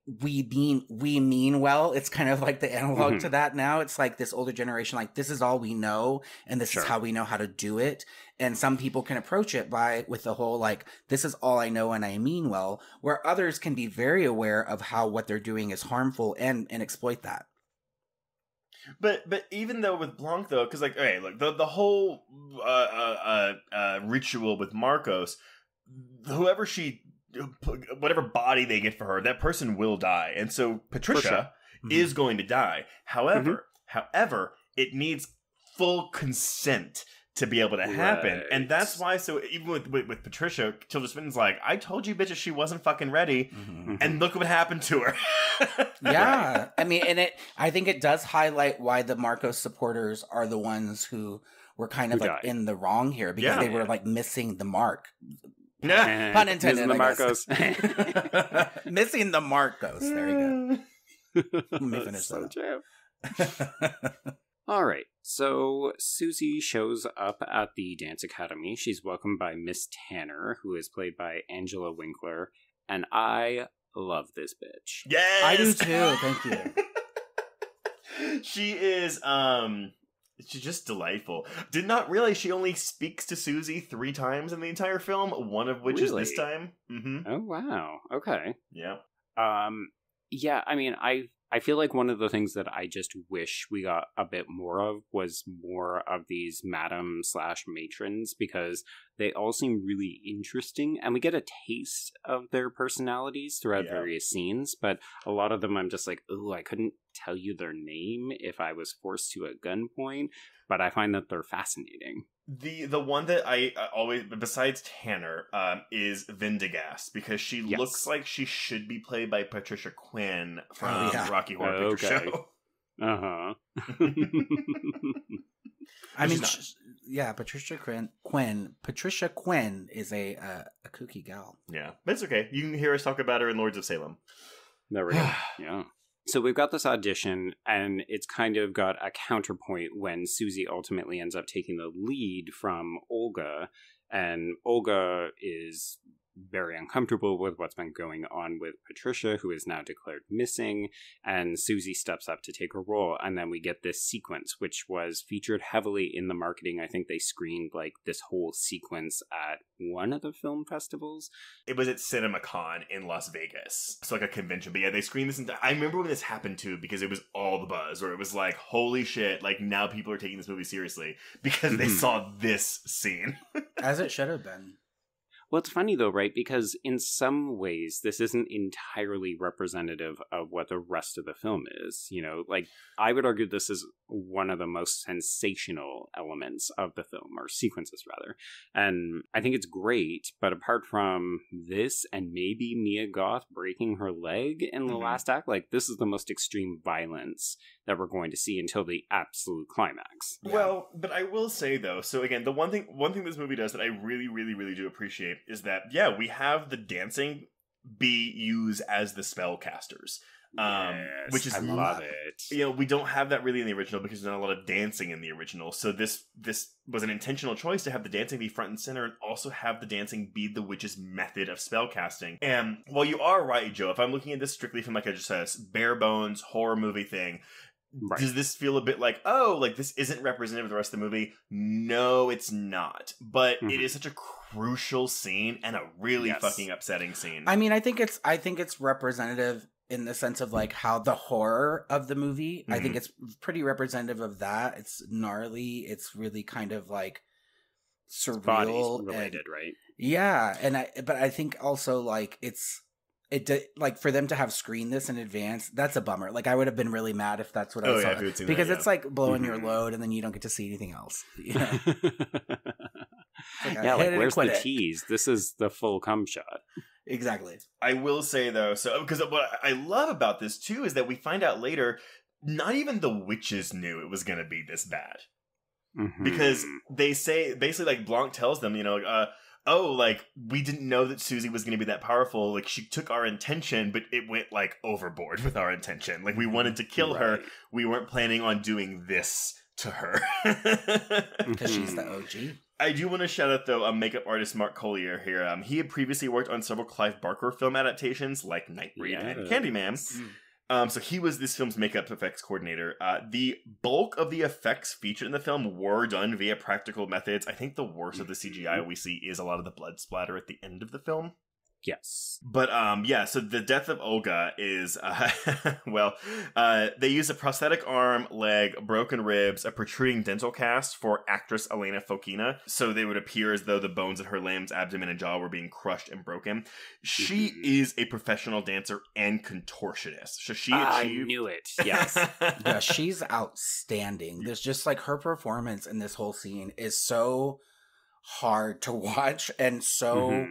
S6: mean well. It's kind of like the analog to that now. It's like this older generation, like this is all we know, and this is how we know how to do it. And some people can approach it with the whole like, this is all I know and I mean well, where others can be very aware of how what they're doing is harmful and exploit that.
S5: But even though with Blanc though, because like, okay, look, the whole ritual with Marcos, whatever body they get for her, that person will die, and so Patricia is going to die. However, it needs full consent to be able to happen, and that's why. So even with Patricia, Tilda Swinton's like, I told you, bitches, she wasn't fucking ready, and look what happened to her.
S6: Yeah, I mean, and I think it does highlight why the Marcos supporters are the ones who were kind of like in the wrong here, because they were like missing the mark. Pun intended. Missing the Marcos. Missing the Marcos. There you go. Let me finish that.
S4: All right. So Susie shows up at the dance academy. She's welcomed by Miss Tanner, who is played by Angela Winkler, and I love this bitch.
S5: Yes,
S6: I do too. Thank
S5: you. She is she's just delightful. Did not realize she only speaks to Susie 3 times in the entire film, one of which is this time.
S4: Oh, wow. Okay.
S5: Yeah.
S4: Yeah, I mean, I feel like one of the things that I just wish we got a bit more of was more of these madam/matrons, because they all seem really interesting, and we get a taste of their personalities throughout various scenes, but a lot of them I'm just like, oh, I couldn't tell you their name if I was forced to at gunpoint, but I find that they're fascinating.
S5: The one that I always, besides Tanner, is Vendegas, because she looks like she should be played by Patricia Quinn from Rocky Horror Picture Show.
S4: Uh-huh.
S6: I mean, Patricia Quinn is a kooky gal.
S5: Yeah, but it's okay. You can hear us talk about her in Lords of Salem.
S4: There we go. Yeah. So we've got this audition, and it's kind of got a counterpoint when Susie ultimately ends up taking the lead from Olga, and Olga is very uncomfortable with what's been going on with Patricia, who is now declared missing, and Susie steps up to take her role, and then we get this sequence, which was featured heavily in the marketing. I think they screened like this whole sequence at one of the film festivals.
S5: It was at CinemaCon in Las Vegas, so like a convention, but yeah, they screened this. I remember when this happened too, because it was all the buzz, where it was like, holy shit, like now people are taking this movie seriously because they saw this scene.
S6: As it should have been.
S4: Well, it's funny though, right? Because in some ways, this isn't entirely representative of what the rest of the film is. You know, like, I would argue this is one of the most sensational elements of the film, or sequences rather. And I think it's great, but apart from this and maybe Mia Goth breaking her leg in the last act, like, this is the most extreme violence that we're going to see until the absolute climax.
S5: Well, but I will say though, so again, the one thing this movie does that I really, really, really do appreciate is that, we have the dancing be used as the spellcasters. Which is,
S4: I love it.
S5: You know, we don't have that really in the original because there's not a lot of dancing in the original. So this was an intentional choice to have the dancing be front and center, and also have the dancing be the witch's method of spellcasting. And while you are right, Joe, if I'm looking at this strictly from like just a bare bones horror movie thing, does this feel a bit like, oh, like this isn't representative of the rest of the movie? No, it's not. But it is such a crucial scene and a really fucking upsetting scene.
S6: I mean, I think it's representative in the sense of like how the horror of the movie, I think it's pretty representative of that. It's gnarly. It's really kind of like surreal.
S4: Bodies related, right?
S6: Yeah. But I think also like like for them to have screened this in advance, that's a bummer. Like I would have been really mad if that's what I saw, because it's like blowing your load and then you don't get to see anything else. You know?
S4: Like where's the tease? This is the full cum shot.
S6: Exactly.
S5: I will say though, so because what I love about this too is that we find out later, not even the witches knew it was going to be this bad, because they say basically like Blanc tells them, you know, oh, like, we didn't know that Susie was going to be that powerful. Like, she took our intention, but it went, like, overboard with our intention. Like, we wanted to kill her. We weren't planning on doing this to her.
S6: Because she's the OG.
S5: I do want to shout out, though, makeup artist Mark Collier here. He had previously worked on several Clive Barker film adaptations, like Nightbreed and Candyman. So he was this film's makeup effects coordinator. The bulk of the effects featured in the film were done via practical methods. I think the worst of the CGI we see is a lot of the blood splatter at the end of the film.
S4: Yes.
S5: But, so the death of Olga is, they use a prosthetic arm, leg, broken ribs, a protruding dental cast for actress Elena Fokina, so they would appear as though the bones in her limbs, abdomen, and jaw were being crushed and broken. She is a professional dancer and contortionist. So she achieved...
S4: I knew it, yes.
S6: Yeah, she's outstanding. There's just, like, her performance in this whole scene is so hard to watch and so...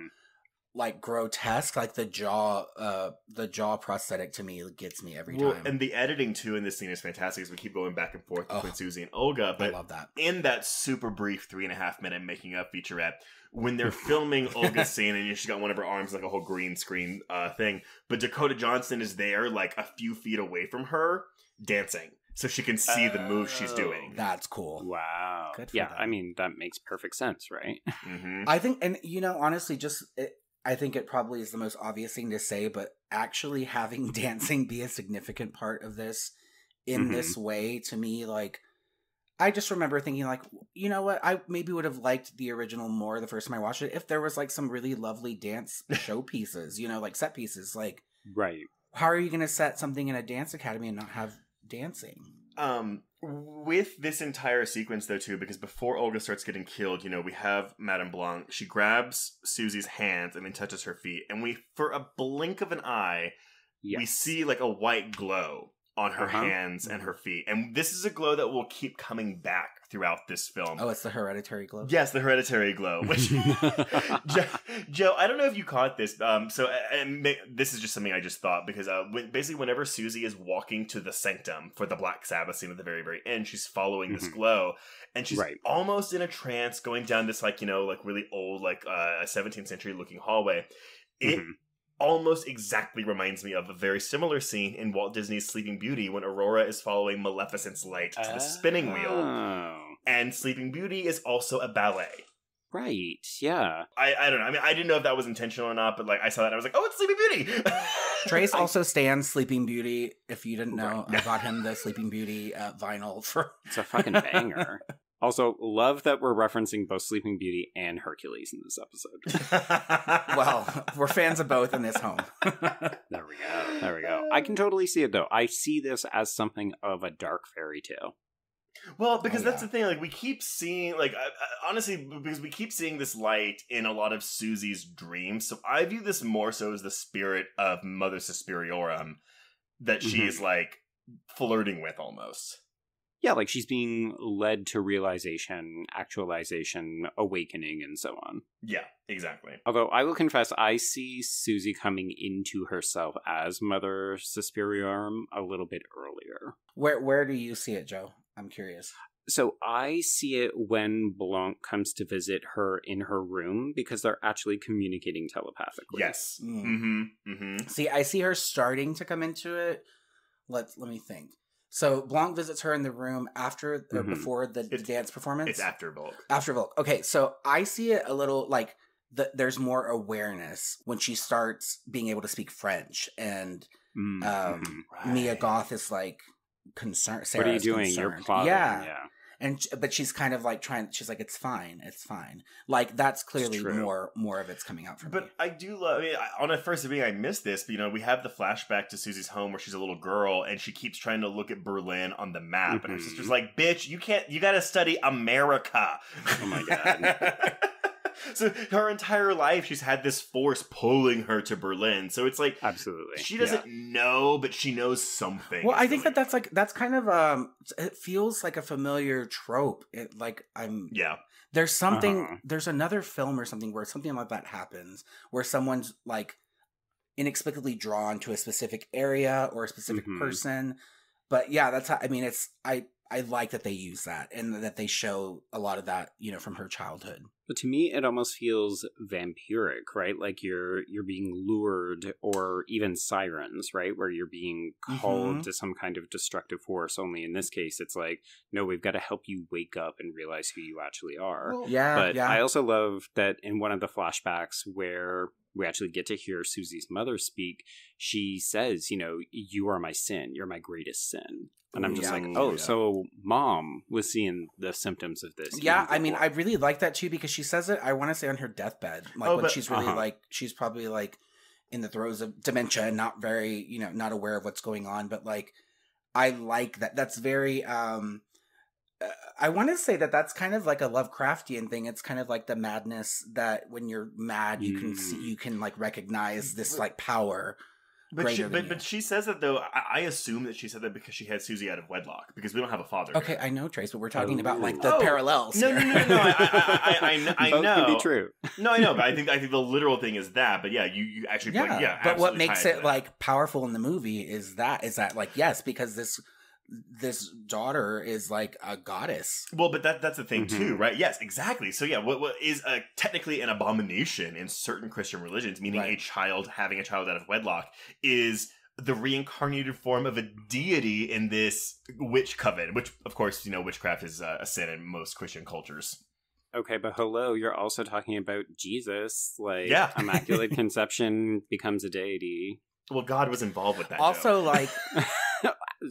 S6: like grotesque, like the jaw prosthetic to me gets me every time.
S5: And the editing too in this scene is fantastic as we keep going back and forth between Susie and Olga. But
S6: I love that.
S5: In that super brief 3.5 minute making up featurette, when they're filming Olga's scene and she's got one of her arms like a whole green screen thing, but Dakota Johnson is there like a few feet away from her dancing. So she can see the moves she's doing.
S6: That's cool.
S4: Wow.
S6: Good for them.
S4: I mean, that makes perfect sense, right?
S6: I think, and honestly, I think it probably is the most obvious thing to say, but actually having dancing be a significant part of this in this way, to me, like, I just remember thinking, like, you know what, I maybe would have liked the original more the first time I watched it if there was, like, some really lovely dance show pieces, like, set pieces. Like,
S4: right.
S6: How are you going to set something in a dance academy and not have dancing?
S5: With this entire sequence, though, too, because before Olga starts getting killed, we have Madame Blanc. She grabs Susie's hands and then touches her feet. And for a blink of an eye, we see, like, a white glow on her hands and her feet. And this is a glow that will keep coming back throughout this film.
S6: Oh, it's the hereditary glow?
S5: Yes, the hereditary glow. Which, Joe, I don't know if you caught this. This is just something I just thought, because basically whenever Susie is walking to the sanctum for the Black Sabbath scene at the very, very end, she's following this glow, and she's almost in a trance going down this, like, really old, like, 17th century looking hallway. It almost exactly reminds me of a very similar scene in Walt Disney's Sleeping Beauty when Aurora is following Maleficent's light to the spinning wheel. And Sleeping Beauty is also a ballet.
S4: Right, yeah.
S5: I don't know. I mean, I didn't know if that was intentional or not, but, like, I saw that and I was like, oh, it's Sleeping Beauty!
S6: Trace also stands Sleeping Beauty. If you didn't know, I got him the Sleeping Beauty vinyl for...
S4: It's a fucking banger. Also, love that we're referencing both Sleeping Beauty and Hercules in this episode.
S6: Well, we're fans of both in this home.
S4: There we go. I can totally see it, though. I see this as something of a dark fairy tale.
S5: Well, because that's the thing, like, we keep seeing, like, honestly, because we keep seeing this light in a lot of Susie's dreams, so I view this more so as the spirit of Mother Suspiriorum that she is, like, flirting with, almost.
S4: Yeah, like, she's being led to realization, actualization, awakening, and so on.
S5: Yeah, exactly.
S4: Although, I will confess, I see Susie coming into herself as Mother Suspiriorum a little bit earlier.
S6: Where do you see it, Joe? I'm curious.
S4: So I see it when Blanc comes to visit her in her room, because they're actually communicating telepathically.
S5: Yes.
S6: See, I see her starting to come into it. Let me think. So Blanc visits her in the room after or before the dance performance?
S5: It's after Volk.
S6: After Volk. Okay, so I see it a little like there's more awareness when she starts being able to speak French, and Mia Goth is like concerned.
S4: What are you doing?
S6: Concerned.
S4: You're plotting.
S6: Yeah. But she's kind of like she's like, it's fine. Like, that's clearly more of it's coming out from me.
S5: But I do love, on a first viewing, I missed this, but, we have the flashback to Susie's home where she's a little girl and she keeps trying to look at Berlin on the map. And her sister's like, bitch, you gotta study America.
S4: Oh my God.
S5: So her entire life, she's had this force pulling her to Berlin. So it's like,
S4: absolutely,
S5: she doesn't know, but she knows something.
S6: Well, I think that's kind of it feels like a familiar trope. There's something. There's another film or something where something like that happens, where someone's like inexplicably drawn to a specific area or a specific person. But yeah, that's how. I mean, I like that they use that and that they show a lot of that, you know, from her childhood.
S4: But to me, it almost feels vampiric, right? Like you're being lured, or even sirens, right? Where you're being called to some kind of destructive force. Only in this case, it's like, no, we've got to help you wake up and realize who you actually are.
S6: Well,
S4: But I also love that in one of the flashbacks where we actually get to hear Susie's mother speak, she says, you know, you are my sin. You're my greatest sin. And I'm just so mom was seeing the symptoms of this.
S6: Yeah, I mean, I really like that too, because she says it, I want to say on her deathbed. Like when she's really like, she's probably like in the throes of dementia and not very, you know, not aware of what's going on. But like, I like that. That's very, I want to say that that's kind of like a Lovecraftian thing. It's kind of like the madness that when you're mad, you can see, you can like recognize this like power.
S5: But she says that though. I assume that she said that because she had Susie out of wedlock, because we don't have a father.
S6: Okay,
S5: here.
S6: I know, Trace, but we're talking about like the parallels.
S5: No. I
S4: Both
S5: know.
S4: can be true.
S5: No, I know, but I think the literal thing is that. But yeah, you actually put,
S6: But what makes it like powerful in the movie is that like, yes, because this daughter is like a goddess.
S5: Well, but that's the thing too, right? Yes, exactly. So yeah, what is technically an abomination in certain Christian religions, meaning having a child out of wedlock, is the reincarnated form of a deity in this witch coven, which of course, you know, witchcraft is a sin in most Christian cultures.
S4: Okay, but hello, you're also talking about Jesus, like Immaculate Conception becomes a deity.
S5: Well, God was involved with that.
S6: Also, like,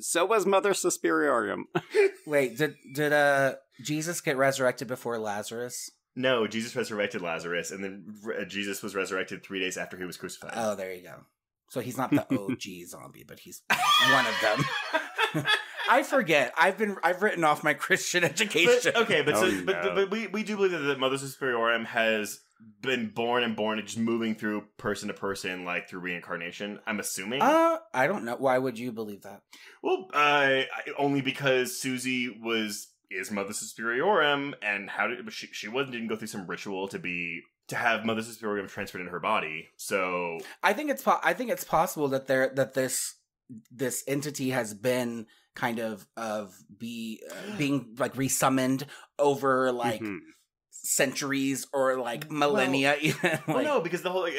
S4: so was Mother Suspiriorum.
S6: Wait, did Jesus get resurrected before Lazarus?
S5: No, Jesus resurrected Lazarus, and then Jesus was resurrected 3 days after he was crucified.
S6: Oh, there you go. So he's not the OG zombie, but he's one of them. I forget. I've written off my Christian education.
S5: But we do believe that Mother Suspiriorum has been born and just moving through person to person, like through reincarnation, I'm assuming.
S6: I don't know. Why would you believe that?
S5: Well, only because Susie is Mother Suspiriorum, and she didn't go through some ritual to have Mother Suspiriorum transferred into her body. So
S6: I think it's possible that this entity has been kind of being like resummoned over like centuries or like millennia.
S5: No, because the whole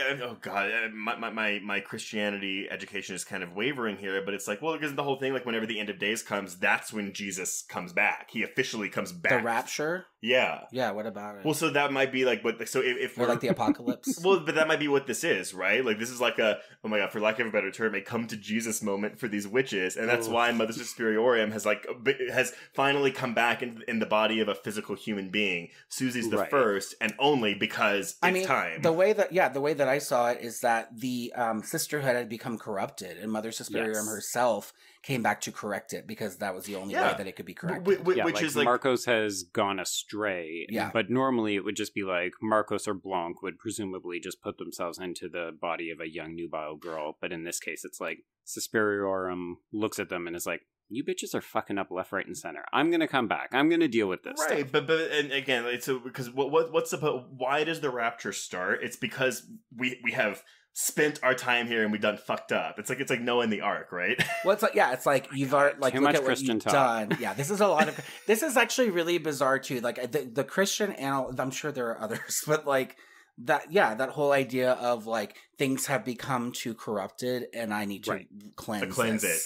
S5: my Christianity education is kind of wavering here, but it's like, well, because the whole thing, like whenever the end of days comes, that's when Jesus comes back. He officially comes back.
S6: The rapture.
S5: Yeah.
S6: What about it?
S5: Well, so that might be like what. So if
S6: we're like the apocalypse.
S5: Well, but that might be what this is, right? Like this is like a, oh my god, for lack of a better term, a come to Jesus moment for these witches, and that's why Mother Suspiriorum has finally come back in the body of a physical human being. Susie's the first and only because it's time.
S6: The way that I saw it is that the sisterhood had become corrupted, and Mother Suspiriorum herself came back to correct it, because that was the only way that it could be corrected.
S5: Which is like
S4: Marcos has gone astray. But normally it would just be like Marcos or Blanc would presumably just put themselves into the body of a young nubile girl. But in this case, it's like Suspiriorum looks at them and is like, you bitches are fucking up left, right, and center. I'm gonna come back. I'm gonna deal with this.
S5: Right,
S4: stuff.
S5: but and again, it's because why does the rapture start? It's because we have spent our time here and we done fucked up. It's like Noah the Ark, right?
S6: Well, it's like you've already like
S4: too
S6: look
S4: much
S6: at
S4: Christian
S6: what you've
S4: talk.
S6: done. Yeah, this is a lot of. This is actually really bizarre too. Like the Christian I'm sure there are others, but like that. Yeah, that whole idea of like things have become too corrupted, and I need to cleanse
S5: it.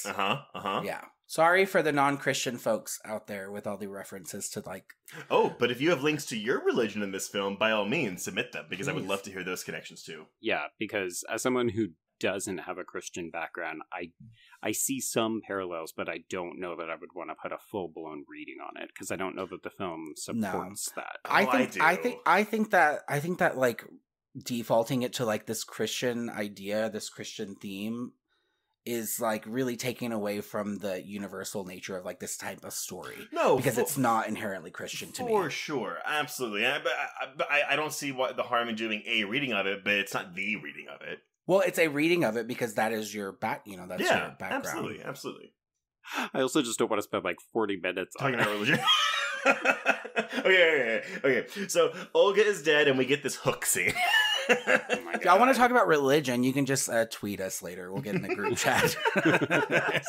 S6: Yeah. Sorry for the non-Christian folks out there with all the references to like...
S5: Oh, but if you have links to your religion in this film, by all means, submit them, because I would love to hear those connections too.
S4: Yeah, because as someone who doesn't have a Christian background, I see some parallels, but I don't know that I would want to put a full-blown reading on it, because I don't know that the film supports that.
S6: I think that like defaulting it to like this Christian idea, this Christian theme, is like really taking away from the universal nature of like this type of story.
S5: No,
S6: because it's not inherently Christian to me.
S5: For sure, absolutely. But I don't see what the harm in doing a reading of it, but it's not the reading of it.
S6: Well, it's a reading of it because that is your that's your background.
S5: Absolutely.
S4: I also just don't want to spend like 40 minutes
S5: talking about religion. Okay. So Olga is dead, and we get this hook scene.
S4: Oh my
S6: If y'all
S4: God.
S6: want to talk about religion, you can just tweet us later. We'll get in the group chat.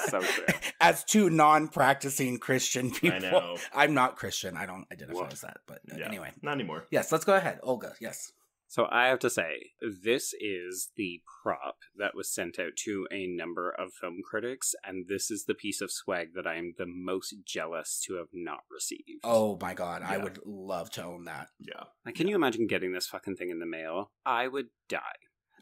S4: So true.
S6: As two non-practicing Christian people.
S5: I know.
S6: I'm not Christian. I don't identify
S5: Well,
S6: as that. But
S5: Yeah,
S6: anyway.
S5: not anymore.
S6: Yes, let's go ahead. Olga, yes.
S4: So I have to say, this is the prop that was sent out to a number of film critics, and this is the piece of swag that I am the most jealous to have not received.
S6: Oh my God. I
S5: Yeah.
S6: would love to own that.
S5: Yeah.
S4: Like, can you imagine getting this fucking thing in the mail? I would die.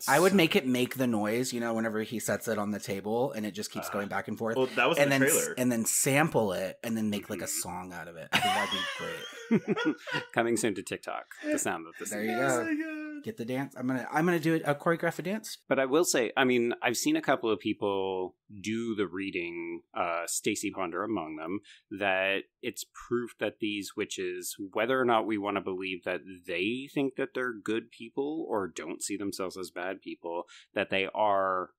S6: I would make it make the noise, whenever he sets it on the table and it just keeps going back and forth.
S5: Well, that was
S6: and
S5: the
S6: then
S5: trailer.
S6: and then sample it and then make like a song out of it. I think that'd be great.
S4: Coming soon to TikTok, the sound of this.
S6: There you
S5: Oh
S6: go.
S5: my God.
S6: Get the dance. I'm gonna do it. Choreograph a dance.
S4: But I will say, I mean, I've seen a couple of people do the reading, Stacey Ponder among them, that it's proof that these witches, whether or not we want to believe that they think that they're good people or don't see themselves as bad people, that they are,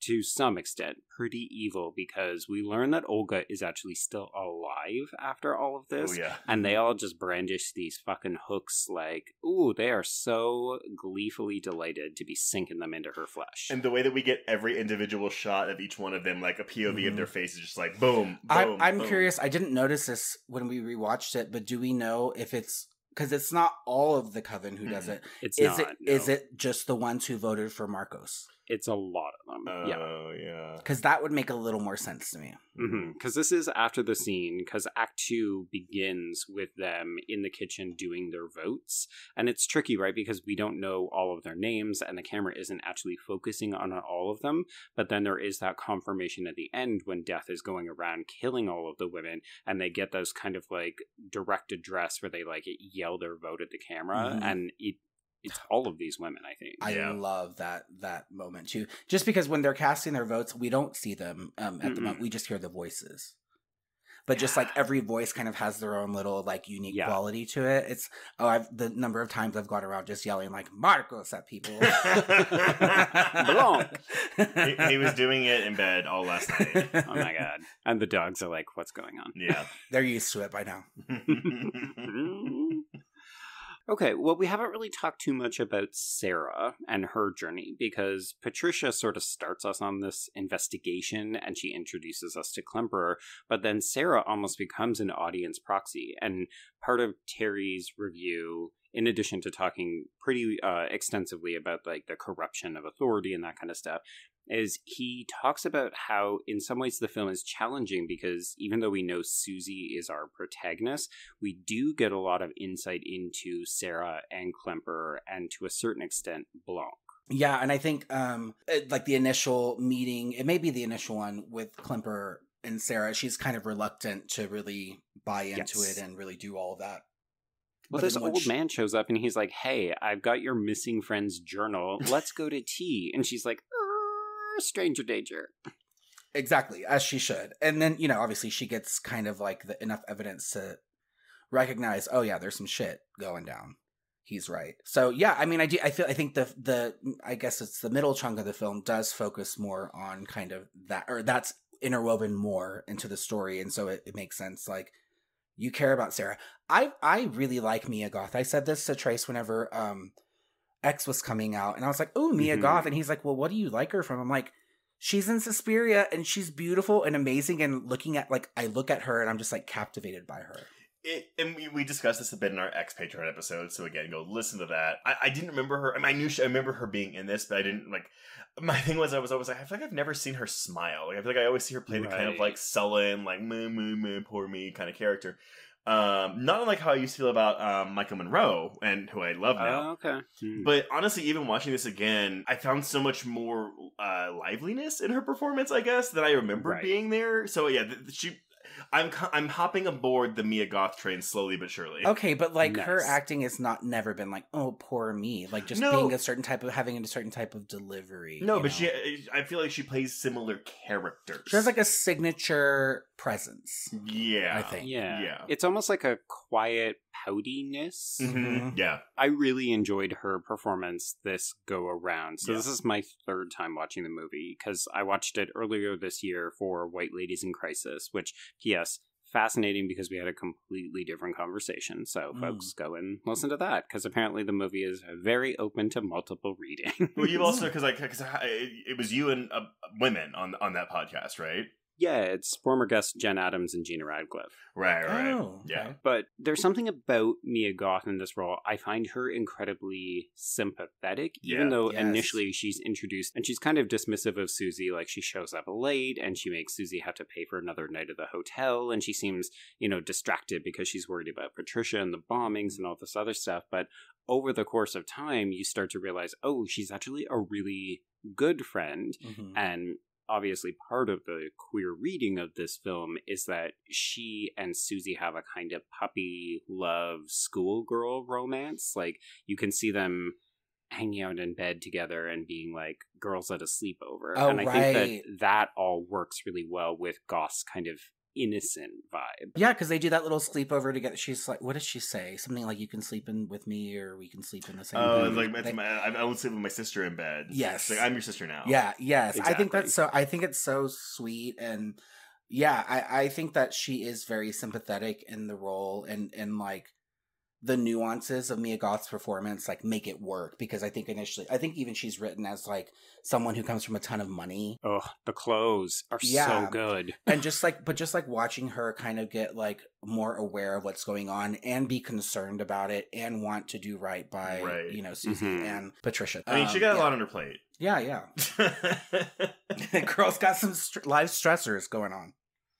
S4: to some extent, pretty evil, because we learn that Olga is actually still alive after all of this.
S5: Oh, yeah.
S4: And they all just brandish these fucking hooks like, ooh, they are so gleefully delighted to be sinking them into her flesh.
S5: And the way that we get every individual shot of each one of them, like a POV of their face, is just like boom, boom.
S6: I'm
S5: boom.
S6: curious. I didn't notice this when we rewatched it, but do we know if it's because it's not all of the coven who does it?
S4: It's
S6: Is
S4: not,
S6: it
S4: no.
S6: is it just the ones who voted for Marcos?
S4: It's a lot of them. Yeah.
S5: Oh, yeah.
S6: Because that would make a little more sense to me.
S4: Because this is after the scene, because Act 2 begins with them in the kitchen doing their votes. And it's tricky, right? Because we don't know all of their names and the camera isn't actually focusing on all of them. But then there is that confirmation at the end when Death is going around killing all of the women and they get those kind of like direct address where they like yell their vote at the camera. And it's all of these women, I think.
S6: I love that moment too. Just because when they're casting their votes, we don't see them at the moment. We just hear the voices. But just like every voice kind of has their own little like unique quality to it. It's the number of times I've gone around just yelling like Marcos at people.
S4: Belong.
S5: He was doing it in bed all last night.
S4: Oh my God. And the dogs are like, what's going on?
S5: Yeah.
S6: They're used to it by now.
S4: Okay, well, we haven't really talked too much about Sarah and her journey because Patricia sort of starts us on this investigation and she introduces us to Klemperer, but then Sarah almost becomes an audience proxy. And part of Terry's review, in addition to talking pretty extensively about like the corruption of authority and that kind of stuff, is he talks about how in some ways the film is challenging because even though we know Susie is our protagonist, we do get a lot of insight into Sarah and Klemperer and to a certain extent Blanc.
S6: Yeah, and I think like the initial meeting, it may be the initial one with Klemperer and Sarah, she's kind of reluctant to really buy into it and really do all of that.
S4: Well, this old man shows up and he's like, hey, I've got your missing friend's journal. Let's go to tea. And she's like, stranger danger.
S6: Exactly, as she should. And then, obviously she gets kind of like enough evidence to recognize, oh yeah, there's some shit going down. He's right. So yeah, I mean, I think I guess it's the middle chunk of the film does focus more on kind of that, or that's interwoven more into the story. And so it makes sense. Like, you care about Sarah. I really like Mia Goth. I said this to Trace whenever X was coming out, and I was like, "Oh, Mia Goth," and he's like, "Well, what do you like her from?" I'm like, "She's in Suspiria, and she's beautiful and amazing." And I look at her, and I'm just like captivated by her.
S5: And we discussed this a bit in our X Patreon episode, so again, go listen to that. I didn't remember her. I mean, I remember her being in this, but I didn't like. My thing was, I was always like, I feel like I've never seen her smile. Like, I feel like I always see her play the kind of like sullen, like meh, poor me kind of character. Not unlike how I used to feel about Michael Monroe, and who I love now.
S4: Okay.
S5: But honestly, even watching this again, I found so much more liveliness in her performance, I guess, than I remember being there. So yeah, I'm hopping aboard the Mia Goth train slowly but surely.
S6: Okay, but like her acting has never been like, oh, poor me. Like just being having a certain type of delivery.
S5: No, but I feel like she plays similar characters.
S6: She has like a signature presence.
S5: Yeah.
S6: I think.
S4: Yeah. It's almost like a quiet poutiness.
S5: Mm-hmm. Yeah.
S4: I really enjoyed her performance this go around. So this is my third time watching the movie because I watched it earlier this year for White Ladies in Crisis, which, P.S., fascinating because we had a completely different conversation. So folks, go and listen to that, because apparently the movie is very open to multiple readings.
S5: Well, you've also, because it was you and women on that podcast, right?
S4: Yeah, it's former guests Jen Adams and Gina Radcliffe.
S5: Right.
S6: Oh, okay.
S5: Yeah.
S4: But there's something about Mia Goth in this role. I find her incredibly sympathetic, even though initially she's introduced and she's kind of dismissive of Susie. Like, she shows up late and she makes Susie have to pay for another night at the hotel. And she seems, distracted because she's worried about Patricia and the bombings and all this other stuff. But over the course of time, you start to realize, oh, she's actually a really good friend. Mm-hmm. And obviously part of the queer reading of this film is that she and Susie have a kind of puppy love schoolgirl romance. Like, you can see them hanging out in bed together and being like girls at a sleepover.
S6: Oh,
S4: and I
S6: right.
S4: think that all works really well with Goth's kind of innocent vibe.
S6: Yeah, because they do that little sleepover together. She's like, what does she say? Something like, you can sleep in with me, or we can sleep in the same bed.
S5: I won't sleep with my sister in bed.
S6: Yes.
S5: It's like, I'm your sister now.
S6: Yeah, yes.
S4: Exactly.
S6: I think it's so sweet, and yeah, I think that she is very sympathetic in the role, and like the nuances of Mia Goth's performance like make it work, because I think even she's written as like someone who comes from a ton of money.
S4: Oh, the clothes are so good.
S6: And just like watching her kind of get like more aware of what's going on and be concerned about it and want to do right by, Susie and Patricia.
S5: I mean, she got a lot on her plate.
S6: Yeah. Girl's got some life stressors going on.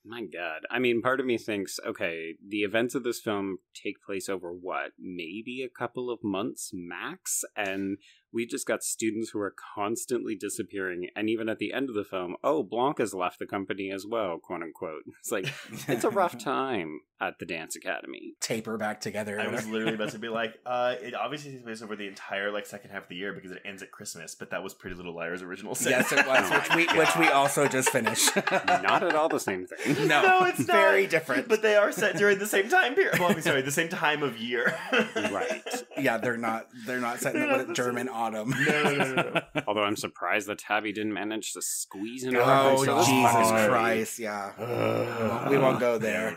S4: My God. I mean, part of me thinks, okay, the events of this film take place over what? Maybe a couple of months max? And we just got students who are constantly disappearing. And even at the end of the film, Blanc has left the company as well, quote unquote. It's like, it's a rough time at the dance academy.
S6: Taper back together.
S5: I was literally about to be like, it obviously takes place over the entire second half of the year because it ends at Christmas, but that was Pretty Little Liars' original set.
S6: Yes, it was, which we also just finished.
S4: Not at all the same thing.
S5: No, it's not.
S6: Very different.
S5: But they are set during the same time period. Well, the same time of year.
S4: Right.
S6: Yeah, they're not set in the German autumn.
S5: No.
S4: Although I'm surprised that Tabby didn't manage to squeeze in.
S6: Oh, Jesus Christ! Yeah, we won't go there.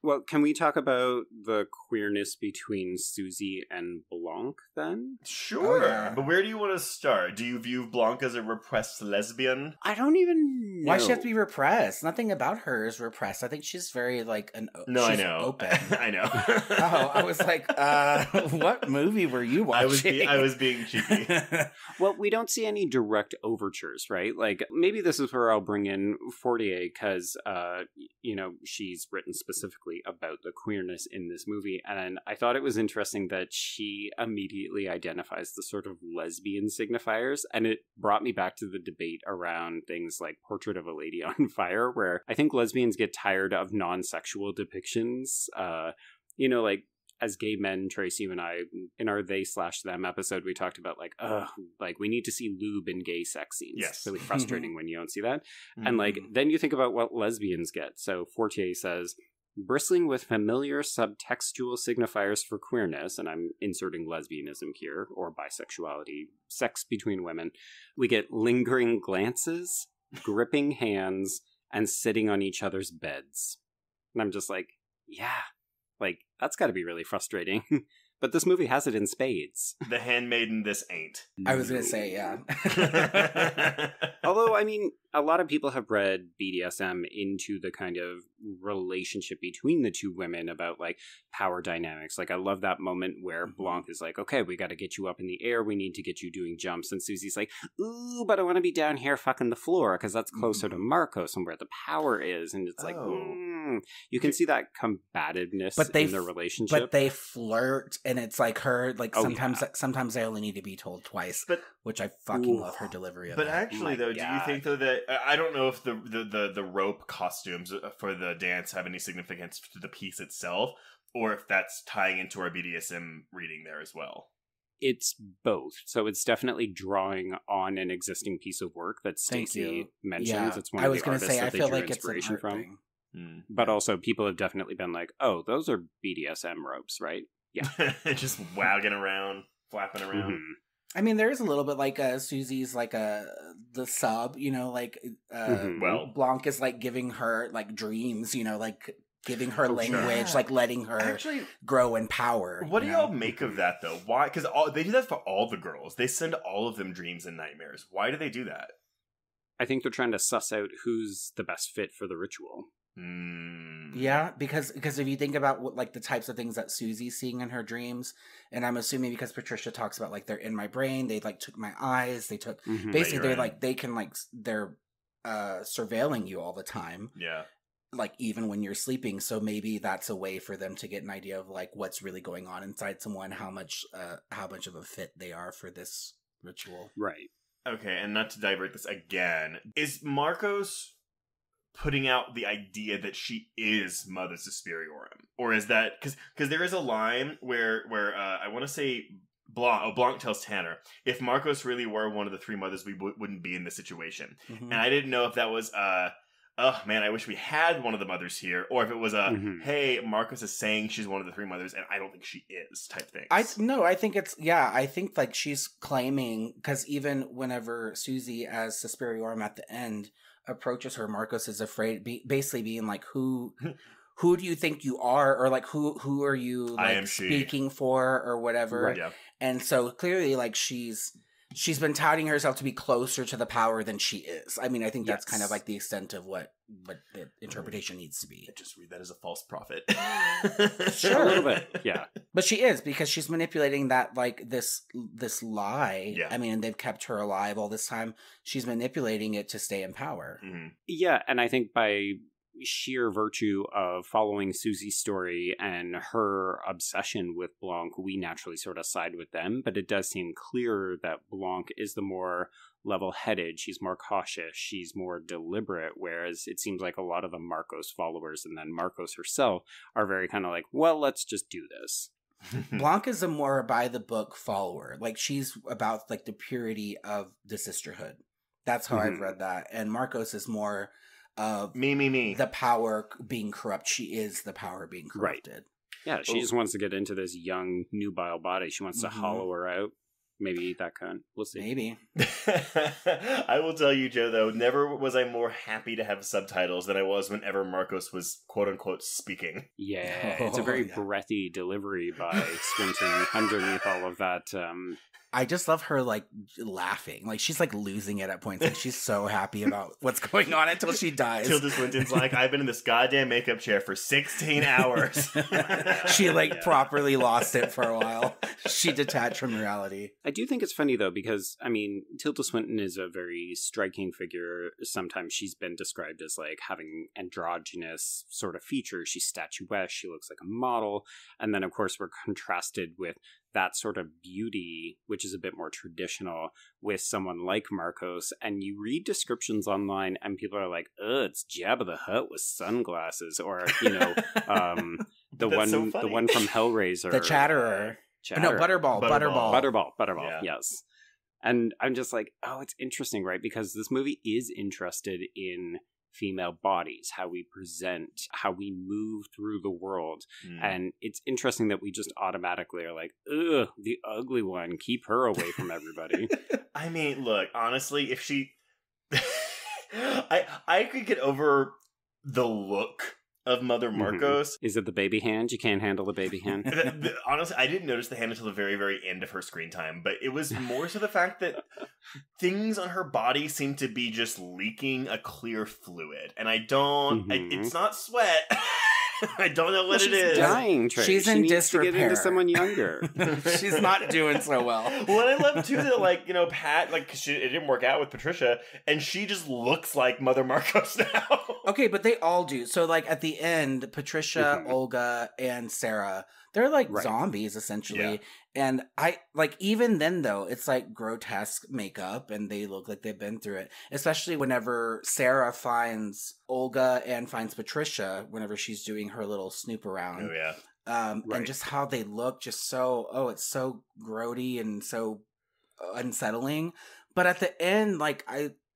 S4: Well, can we talk about the queerness between Susie and Blanc then?
S5: Sure.
S6: Oh, yeah.
S5: But where do you want to start? Do you view Blanc as a repressed lesbian?
S4: I don't even know.
S6: Why should she have to be repressed? Nothing about her is repressed. I think she's very
S5: I know.
S6: Open.
S5: I know.
S6: Oh, I was like, what movie were you watching?
S5: I was being cheeky.
S4: Well, we don't see any direct overtures, right? Like, maybe this is where I'll bring in Fortier, because, she's written specifically about the queerness in this movie, and I thought it was interesting that she immediately identifies the sort of lesbian signifiers, and it brought me back to the debate around things like Portrait of a Lady on Fire, where I think lesbians get tired of non-sexual depictions, as gay men, Tracy and I, in our They/Them episode, we talked about we need to see lube in gay sex scenes.
S5: Yes.
S4: It's really frustrating when you don't see that.
S5: Mm-hmm.
S4: And then you think about what lesbians get. So Fortier says, bristling with familiar subtextual signifiers for queerness, and I'm inserting lesbianism here, or bisexuality, sex between women, we get lingering glances, gripping hands, and sitting on each other's beds. And I'm just like, yeah. That's got to be really frustrating. But this movie has it in spades.
S5: The Handmaiden, this ain't.
S6: I was going to say, yeah.
S4: Although, I mean, a lot of people have read BDSM into the kind of relationship between the two women about, power dynamics. I love that moment where Blanc is like, okay, we got to get you up in the air. We need to get you doing jumps. And Susie's like, ooh, but I want to be down here fucking the floor because that's closer to Marcos and where the power is. And it's you can see that combativeness in their relationship.
S6: But they flirt, and it's like her, sometimes I only need to be told twice, which I fucking love her delivery of.
S5: But actually, do you think, though, that, I don't know if the rope costumes for the dance have any significance to the piece itself, or if that's tying into our BDSM reading there as well.
S4: It's both. So it's definitely drawing on an existing piece of work that Stacey mentions. Yeah. It's one of the artists that they drew inspiration from. But also, people have definitely been like, oh, those are BDSM ropes, right? Yeah.
S5: Just wagging around, flapping around.
S6: I mean, there is a little bit like Susie's like the sub, you know, like
S5: Well,
S6: Blanc is like giving her like dreams, you know, like giving her language,
S5: sure.
S6: like letting her
S5: Actually,
S6: grow in power.
S5: what do
S6: you know?
S5: y'all make of that though? Why? Because they do that for all the girls. They send all of them dreams and nightmares. Why do they do that?
S4: I think they're trying to suss out who's the best fit for the ritual.
S6: Yeah, because if you think about what like the types of things that Susie's seeing in her dreams, and I'm assuming because Patricia talks about like they're in my brain, they like took my eyes, they took basically they're like they can like they're surveilling you all the time.
S5: Yeah.
S6: Like even when you're sleeping, so maybe that's a way for them to get an idea of like what's really going on inside someone, how much of a fit they are for this ritual.
S4: Right.
S5: Okay, and not to divert this again, is Marcos putting out the idea that she is Mother Suspiriorum, or is that because there is a line where I want to say Blanc tells Tanner, if Marcos really were one of the three mothers, we wouldn't be in this situation, and I didn't know if that was oh man, I wish we had one of the mothers here, or if it was hey, Marcos is saying she's one of the three mothers, and I don't think she is type thing.
S6: I think it's I think like she's claiming, because even whenever Susie as Suspiriorum at the end approaches her, Marcos is afraid, basically being like, who do you think you are, or like who are you like speaking for, or whatever.
S5: Right, yeah.
S6: And so clearly like she's been touting herself to be closer to the power than she is. I mean, I think that's kind of like the extent of what the interpretation needs to be.
S5: I just read that as a false prophet.
S6: Sure.
S4: A little bit, yeah.
S6: But she is, because she's manipulating that, like, this lie.
S5: Yeah.
S6: I mean, they've kept her alive all this time. She's manipulating it to stay in power.
S5: Mm-hmm.
S4: Yeah, and I think by sheer virtue of following Susie's story and her obsession with Blanc, we naturally sort of side with them, but it does seem clear that Blanc is the more level-headed, she's more cautious, she's more deliberate, whereas it seems like a lot of the Marcos followers and then Marcos herself are very kind of like, well, let's just do this.
S6: Blanc is a more by-the-book follower. Like, she's about, like, the purity of the sisterhood. That's how I've read that. And Marcos is more of
S5: me.
S6: The power being corrupt. She is the power being corrupted.
S4: Right. Yeah, she just wants to get into this young, nubile body. She wants to hollow her out. Maybe eat that cunt. We'll see.
S6: Maybe.
S5: I will tell you, Joe, though, never was I more happy to have subtitles than I was whenever Marcos was, quote-unquote, speaking.
S4: Yeah, it's a very breathy delivery by Swinton underneath all of that.
S6: I just love her, like, laughing. Like, she's, like, losing it at points. Like, she's so happy about what's going on until she dies.
S5: Tilda Swinton's like, I've been in this goddamn makeup chair for 16 hours.
S6: She, like, properly lost it for a while. She detached from reality.
S4: I do think it's funny, though, because, I mean, Tilda Swinton is a very striking figure. Sometimes she's been described as, like, having androgynous sort of features. She's statuesque. She looks like a model. And then, of course, we're contrasted with that sort of beauty, which is a bit more traditional, with someone like Marcos. And you read descriptions online and people are like, ugh, it's Jabba the Hutt with sunglasses. Or, you know, the one from Hellraiser.
S6: The Chatterer. No, Butterball,
S4: yes. And I'm just like, oh, it's interesting, right? Because this movie is interested in female bodies, how we present, how we move through the world. And it's interesting that we just automatically are like, ugh, the ugly one, keep her away from everybody.
S5: I mean, look, honestly, if she... I could get over the look of Mother Marcos.
S4: Is it the baby hand? You can't handle the baby hand?
S5: Honestly, I didn't notice the hand until the very, very end of her screen time, but it was more so the fact that things on her body seem to be just leaking a clear fluid, and I don't... it's not sweat. I don't know what it is.
S4: She's dying, Trey.
S6: She's in disrepair.
S4: To get into someone younger.
S6: She's not doing so well.
S5: Well, I love too that, like, you know, Pat, like, it didn't work out with Patricia, and she just looks like Mother Marcos now.
S6: Okay, but they all do. So, like, at the end, Patricia, Olga, and Sarah, they're like zombies essentially. Yeah. And I like, even then though, it's like grotesque makeup and they look like they've been through it. Especially whenever Sarah finds Olga and finds Patricia, whenever she's doing her little snoop around.
S5: Oh yeah.
S6: And just how they look, just so, it's so grody and so unsettling. But at the end, like,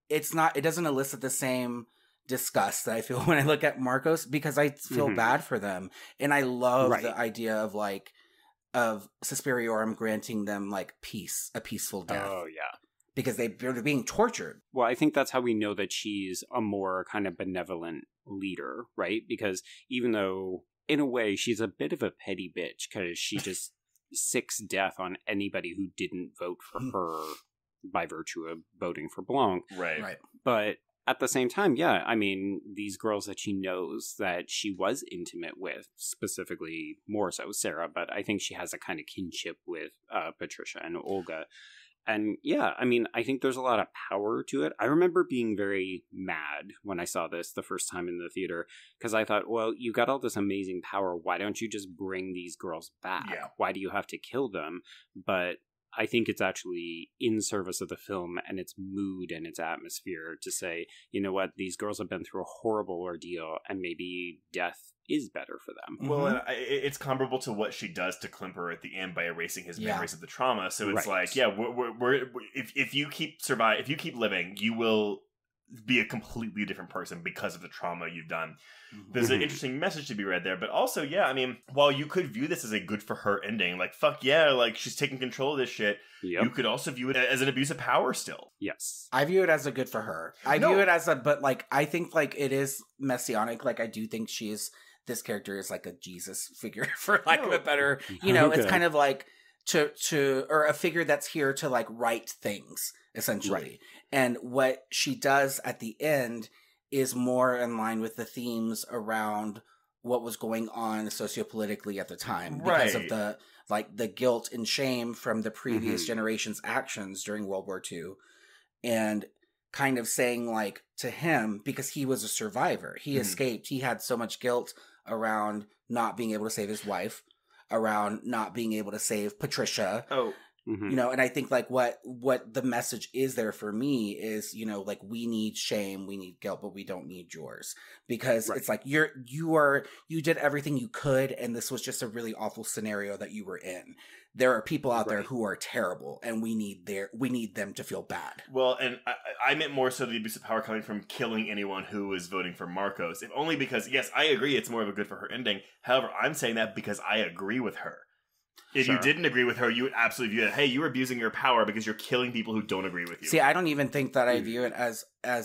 S6: it doesn't elicit the same disgust that I feel when I look at Marcos, because I feel bad for them. And I love the idea of, like, of Suspiriorum granting them like peace, a peaceful death.
S4: Oh, yeah.
S6: Because they're being tortured.
S4: Well, I think that's how we know that she's a more kind of benevolent leader, right? Because even though, in a way, she's a bit of a petty bitch because she just sicks death on anybody who didn't vote for her by virtue of voting for Blanc.
S5: Right.
S4: But at the same time, yeah, I mean, these girls that she knows that she was intimate with, specifically more so Sarah, but I think she has a kind of kinship with Patricia and Olga. And yeah, I mean, I think there's a lot of power to it. I remember being very mad when I saw this the first time in the theater because I thought, well, you got all this amazing power. Why don't you just bring these girls back?
S5: Yeah.
S4: Why do you have to kill them? But I think it's actually in service of the film and its mood and its atmosphere to say, you know what, these girls have been through a horrible ordeal and maybe death is better for them.
S5: Well, and it's comparable to what she does to Klimper at the end by erasing his memories of the trauma. So it's like, yeah, if you keep living, you will be a completely different person because of the trauma you've done. There's an interesting message to be read there, but also, yeah, I mean, while you could view this as a good for her ending, like, fuck yeah, like, she's taking control of this shit, you could also view it as an abuse of power still.
S4: Yes.
S6: I view it as a good for her. View it as but, like, I think, like, it is messianic. Like, I do think this character is, like, a Jesus figure, for lack of a better, it's kind of, like, or a figure that's here to, like, right things, essentially. Right. And what she does at the end is more in line with the themes around what was going on sociopolitically at the time because of the guilt and shame from the previous generation's actions during World War II, and kind of saying, like, to him, because he was a survivor, he escaped, he had so much guilt around not being able to save his wife, around not being able to save Patricia. And I think, like, what the message is there for me is, like, we need shame, we need guilt, but we don't need yours, because it's like you did everything you could, and this was just a really awful scenario that you were in. There are people out there who are terrible, and we need them to feel bad.
S5: Well, and I meant more so the abuse of power coming from killing anyone who was voting for Marcos, if only because, yes, I agree it's more of a good for her ending. However, I'm saying that because I agree with her. If you didn't agree with her, you would absolutely view it, hey, you're abusing your power because you're killing people who don't agree with you.
S6: See, I don't even think that I view it as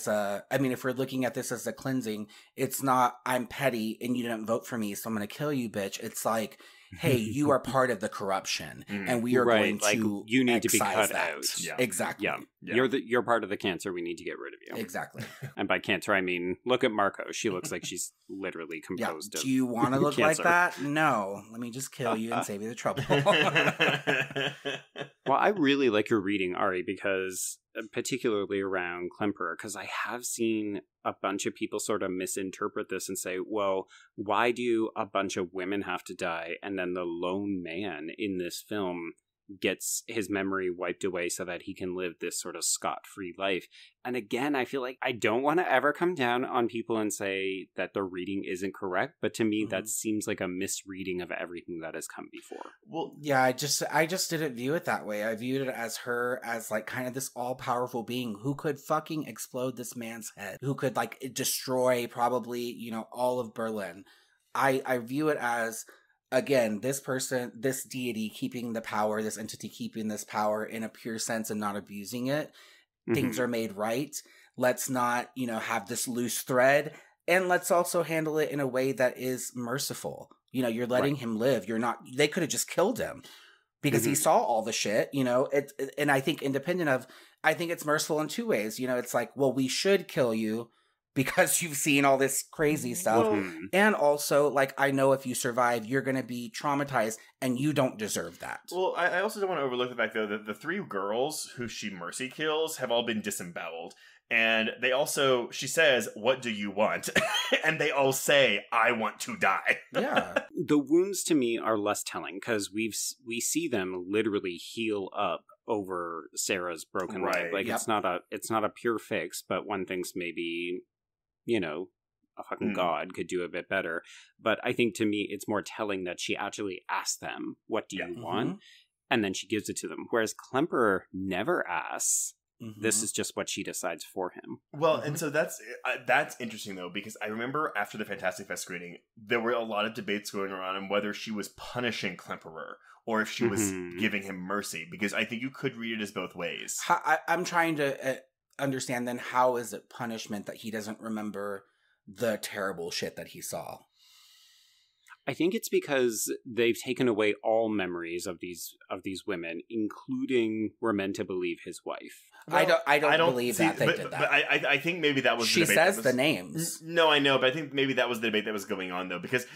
S6: I mean, if we're looking at this as a cleansing, it's not, I'm petty and you didn't vote for me, so I'm going to kill you, bitch. It's like, hey, you are part of the corruption, and we are going to
S4: you need to be cut
S6: that.
S4: out.
S6: Yeah. Exactly.
S4: Yeah. You're part of the cancer. We need to get rid of you.
S6: Exactly.
S4: And by cancer, I mean, look at Marco. She looks like she's literally composed of
S6: Do you want to look
S4: cancer.
S6: like that? No. Let me just kill you and save you the trouble.
S4: Well, I really like your reading, Ari, because particularly around Klimper, because I have seen a bunch of people sort of misinterpret this and say, well, why do a bunch of women have to die and then the lone man in this film gets his memory wiped away so that he can live this sort of scot-free life? And again, I feel like I don't want to ever come down on people and say that the reading isn't correct, but to me that seems like a misreading of everything that has come before.
S5: Well,
S6: yeah, I just didn't view it that way. I viewed it as her as, like, kind of this all-powerful being who could fucking explode this man's head, who could, like, destroy probably, all of Berlin. I view it as, again, this person, this deity keeping the power, this entity keeping this power in a pure sense and not abusing it. Things are made right. Let's not, have this loose thread. And let's also handle it in a way that is merciful. You're letting him live. They could have just killed him because he saw all the shit, and I think I think it's merciful in two ways. It's like, well, we should kill you because you've seen all this crazy stuff. And also, like, I know if you survive, you're going to be traumatized, and you don't deserve that.
S5: Well, I also don't want to overlook the fact, though, that the three girls who she mercy kills have all been disemboweled. And they also, she says, what do you want? And they all say, I want to die.
S6: Yeah.
S4: The wounds to me are less telling because we see them literally heal up over Sarah's broken leg. Like, it's not a pure fix, but one thinks maybe, a fucking god could do a bit better. But I think to me, it's more telling that she actually asked them, what do you want? And then she gives it to them. Whereas Klemperer never asks. This is just what she decides for him.
S5: Well, and so that's interesting, though, because I remember after the Fantastic Fest screening, there were a lot of debates going around on whether she was punishing Klemperer or if she was giving him mercy, because I think you could read it as both ways.
S6: I'm trying to understand then, how is it punishment that he doesn't remember the terrible shit that he saw?
S4: I think it's because they've taken away all memories of these women, including, we're meant to believe, his wife.
S6: Well, I don't believe that they did that.
S5: But I think maybe that was
S6: she
S5: the debate.
S6: Says the names.
S5: No, I know, but I think maybe that was the debate that was going on, though, because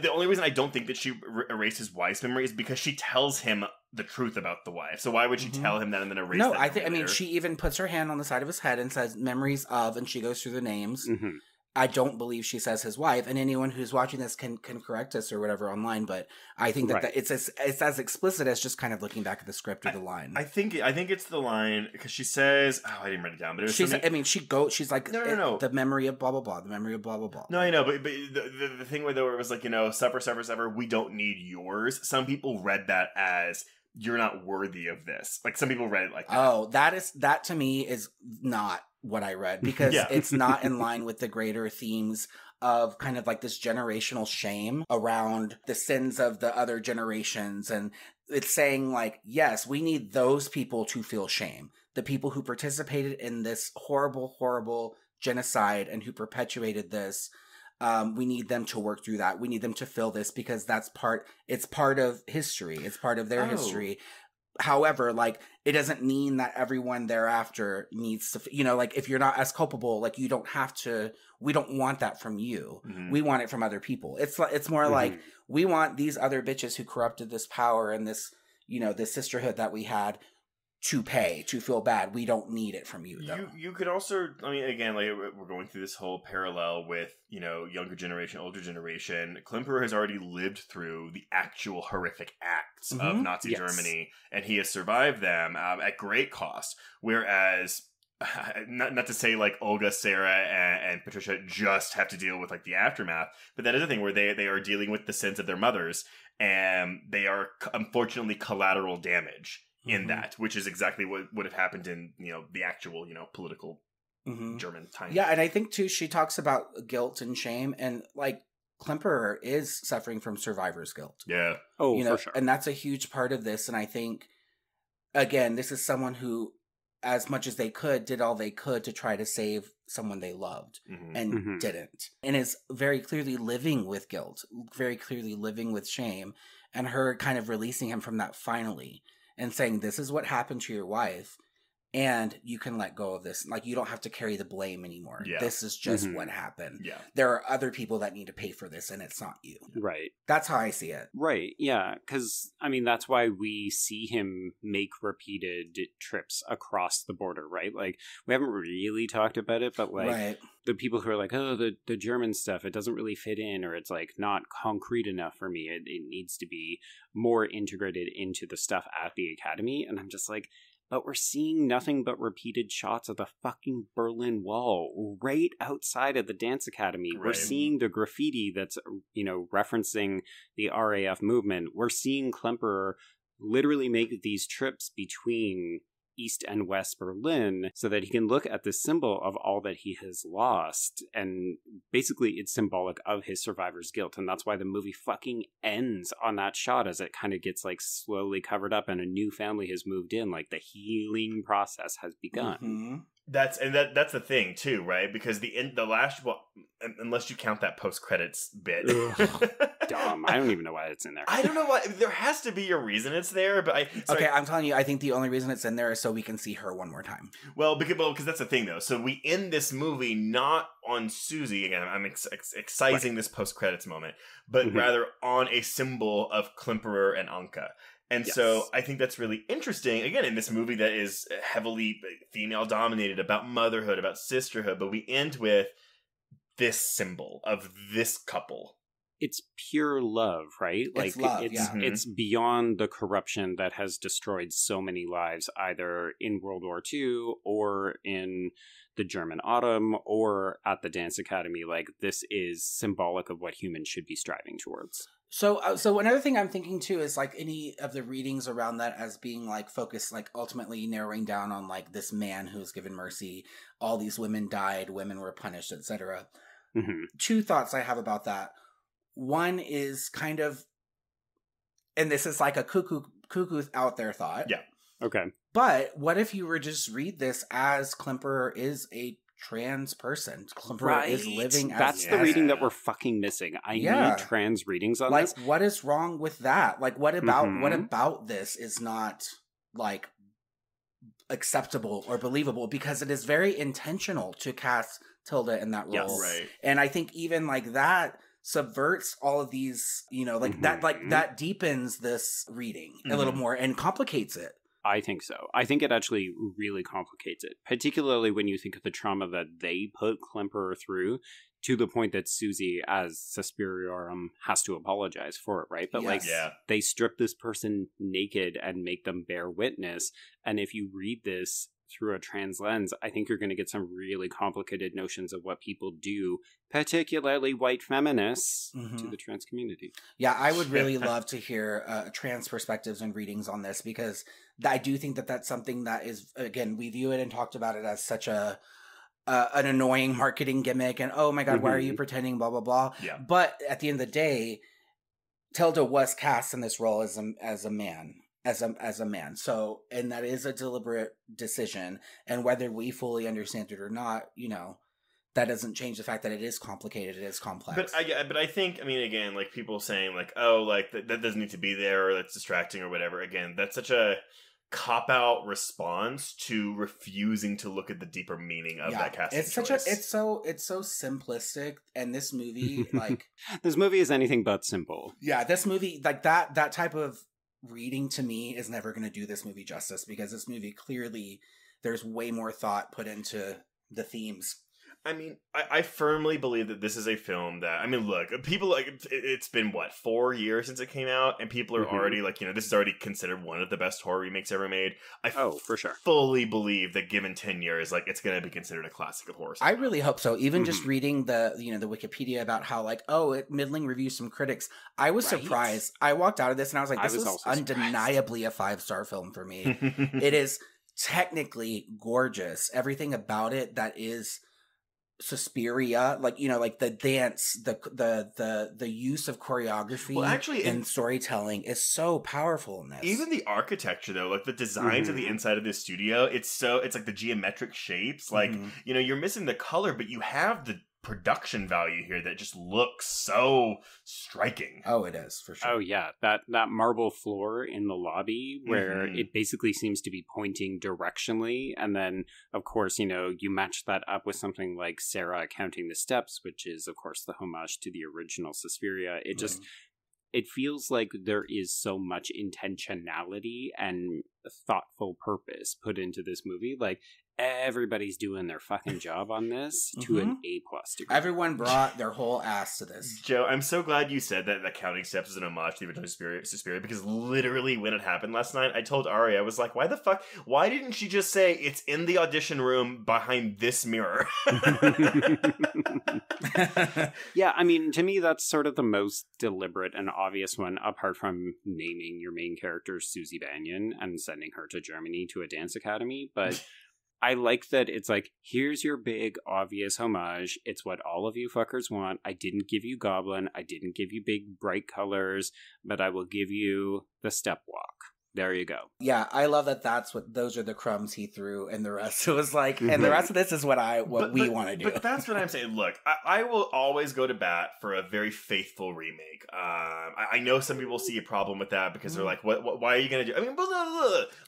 S5: the only reason I don't think that she erased his wife's memory is because she tells him the truth about the wife. So why would she tell him that and then erase that?
S6: No, I mean, she even puts her hand on the side of his head and says memories of, and she goes through the names.
S4: Mm-hmm.
S6: I don't believe she says his wife, and anyone who's watching this can correct us or whatever online, but I think that it's as explicit as just kind of looking back at the script or the line.
S5: I think it's the line, because she says, I didn't write it down, but it was she's
S6: like, no. The memory of blah, blah, blah, the memory of blah, blah, blah.
S5: No, I know, but the thing where it was like, suffer, we don't need yours. Some people read that as, you're not worthy of this. Like, some people read it like that.
S6: Oh, that to me is not what I read, because it's not in line with the greater themes of kind of like this generational shame around the sins of the other generations. And it's saying like, yes, we need those people to feel shame. The people who participated in this horrible, horrible genocide and who perpetuated this. We need them to work through that. We need them to feel this, because it's part of history. It's part of their history. However, like, it doesn't mean that everyone thereafter needs to, like, if you're not as culpable, like, you don't have to, we don't want that from you. Mm-hmm. We want it from other people. It's more like, we want these other bitches who corrupted this power and this, this sisterhood that we had to pay, to feel bad. We don't need it from you, though.
S5: You could also, I mean, again, like, we're going through this whole parallel with, younger generation, older generation. Klemperer has already lived through the actual horrific acts of Nazi Germany, and he has survived them at great cost. Whereas, not to say like Olga, Sarah, and Patricia just have to deal with like the aftermath, but that is a thing where they are dealing with the sins of their mothers, and they are unfortunately collateral damage in that, which is exactly what would have happened in, the actual, political German time.
S6: Yeah, and I think, too, she talks about guilt and shame, and, like, Klemperer is suffering from survivor's guilt.
S5: Yeah.
S4: Oh, for sure.
S6: And that's a huge part of this, and I think, again, this is someone who, as much as they could, did all they could to try to save someone they loved, and didn't. And is very clearly living with guilt, very clearly living with shame, and her kind of releasing him from that finally. And saying, this is what happened to your wife, and you can let go of this. Like, you don't have to carry the blame anymore. Yeah. This is just what happened. Yeah. There are other people that need to pay for this, and it's not you.
S4: Right.
S6: That's how I see it.
S4: Right, yeah. Because, I mean, that's why we see him make repeated trips across the border, right? Like, we haven't really talked about it, but, like, the people who are like, oh, the German stuff, it doesn't really fit in, or it's, like, not concrete enough for me. It needs to be more integrated into the stuff at the Academy. And I'm just like, but we're seeing nothing but repeated shots of the fucking Berlin Wall right outside of the Dance Academy. Right. We're seeing the graffiti that's, referencing the RAF movement. We're seeing Klemperer literally make these trips between East and West Berlin so that he can look at this symbol of all that he has lost, and basically it's symbolic of his survivor's guilt, and that's why the movie fucking ends on that shot as it kind of gets like slowly covered up and a new family has moved in, like the healing process has begun.
S5: That's the thing too, right? Because the last, well, unless you count that post credits bit,
S4: dumb. I don't even know why it's in there.
S5: I don't know why. There has to be a reason it's there, but
S6: okay, I'm telling you, I think the only reason it's in there is so we can see her one more time.
S5: Well, because that's the thing though. So we end this movie not on Susie again. I'm excising this post credits moment, but rather on a symbol of Klemperer and Anka. And so I think that's really interesting, again, in this movie that is heavily female-dominated, about motherhood, about sisterhood, but we end with this symbol of this couple.
S4: It's pure love, right?
S6: It's
S4: like
S6: love,
S4: it's beyond the corruption that has destroyed so many lives, either in World War II or in the German Autumn or at the Dance Academy. Like, this is symbolic of what humans should be striving towards.
S6: So another thing I'm thinking too is like any of the readings around that as being like focused, like ultimately narrowing down on like this man who's given mercy. All these women died, women were punished, etc.
S4: Mm-hmm.
S6: Two thoughts I have about that. One is kind of, and this is like a cuckoo out there thought.
S5: Yeah.
S4: Okay.
S6: But what if you were just read this as Klimper is a trans person? Klimper is living as...
S4: That's the reading that we're fucking missing. I need trans readings on
S6: like,
S4: this.
S6: What is wrong with that? Like, what about this is not, like, acceptable or believable? Because it is very intentional to cast Tilda in that role.
S5: Yes. Right.
S6: And I think even, like, that subverts all of these, you know, like, that deepens this reading a little more and complicates it.
S4: I think so. I think it actually really complicates it, particularly when you think of the trauma that they put Klimper through, to the point that Susie, as Suspiriorum, has to apologize for it, right? But they strip this person naked and make them bear witness. And if you read this through a trans lens, I think you're going to get some really complicated notions of what people do, particularly white feminists, to the trans community.
S6: Yeah, I would really love to hear trans perspectives and readings on this, because I do think that that's something that is, again, we view it and talked about it as such an annoying marketing gimmick, and oh my god, why are you pretending, blah blah blah.
S5: Yeah.
S6: But at the end of the day, Tilda was cast in this role as a man. As a man. So, and that is a deliberate decision. And whether we fully understand it or not, you know, that doesn't change the fact that it is complicated. It is complex.
S5: But I think, I mean, again, like people saying like, oh, like that doesn't need to be there, or that's distracting or whatever. Again, that's such a cop-out response to refusing to look at the deeper meaning of that casting choice.
S6: It's so simplistic, and this movie, like...
S4: This movie is anything but simple.
S6: Yeah, this movie, like that type of reading to me is never going to do this movie justice, because this movie clearly there's way more thought put into the themes.
S5: I mean, I firmly believe that this is a film that, I mean, look, people like, it's been, 4 years since it came out, and people are already like, you know, this is already considered one of the best horror remakes ever made.
S4: For sure.
S5: Fully believe that given 10 years, like, it's going to be considered a classic of horror cinema.
S6: I really hope so. Even just reading the Wikipedia about how, like, middling reviews from critics, I was surprised. I walked out of this and I was like, this is undeniably a 5-star film for me. It is technically gorgeous. Everything about it that is Suspiria, like, you know, like the dance, the use of choreography and storytelling is so powerful in this.
S5: Even the architecture, though, like the designs of the inside of this studio, it's like the geometric shapes, like, you know, you're missing the color, but you have the production value here that just looks so striking.
S6: Oh, it is, for sure.
S4: Oh, yeah. That marble floor in the lobby where it basically seems to be pointing directionally. And then, of course, you know, you match that up with something like Sarah counting the steps, which is, of course, the homage to the original Suspiria. It just... It feels like there is so much intentionality and thoughtful purpose put into this movie. Like, everybody's doing their fucking job on this to an A+ degree.
S6: Everyone brought their whole ass to this.
S5: Joe, I'm so glad you said that counting steps is an homage to the original Suspiria, because literally when it happened last night, I told Ari, I was like, why didn't she just say it's in the audition room behind this mirror?
S4: Yeah, I mean, to me, that's sort of the most deliberate and obvious one, apart from naming your main character Susie Banyan and sending her to Germany to a dance academy. But I like that it's like, here's your big, obvious homage. It's what all of you fuckers want. I didn't give you Goblin. I didn't give you big, bright colors, but I will give you the step walk. There you go.
S6: Yeah, I love that those are the crumbs he threw, and the rest was like, and the rest of this is what we want to do.
S5: But that's what I'm saying. Look, I will always go to bat for a very faithful remake. I know some people see a problem with that because they're like, what why are you going to do? I mean,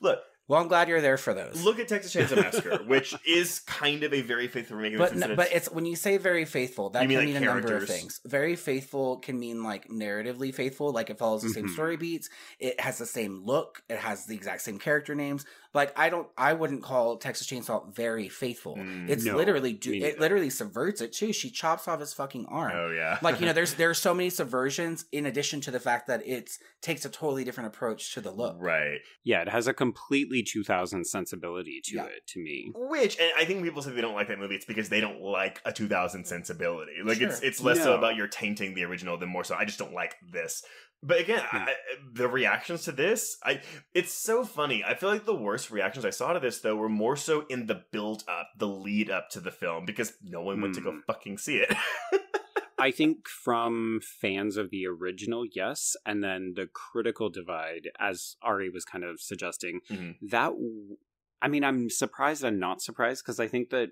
S5: look.
S6: Well, I'm glad you're there for those.
S5: Look at Texas Chainsaw Massacre, which is kind of a very faithful remake.
S6: But it's when you say very faithful, that can mean
S5: like
S6: a number of things. Very faithful can mean like narratively faithful, like it follows the same story beats, it has the same look, it has the exact same character names. Like, I wouldn't call Texas Chainsaw very faithful. It's
S4: No,
S6: literally,
S4: me
S6: it
S4: neither.
S6: literally subverts it too. She chops off his fucking arm.
S5: Oh, yeah.
S6: Like, you know, there are so many subversions in addition to the fact that it takes a totally different approach to the look.
S5: Right.
S4: Yeah, it has a completely 2000 sensibility to
S6: Yeah.
S4: it, to me.
S5: Which, and I think people say they don't like that movie, it's because they don't like a 2000 sensibility. Like,
S6: Sure.
S5: it's less so
S4: No.
S5: about you're tainting the original than more so, I just don't like this. But again, the reactions to this, it's so funny. I feel like the worst reactions I saw to this, though, were more so in the build-up, the lead-up to the film, because no one went to go fucking see it.
S4: I think from fans of the original, yes, and then the critical divide, as Ari was kind of suggesting, I'm surprised and not surprised, because I think that,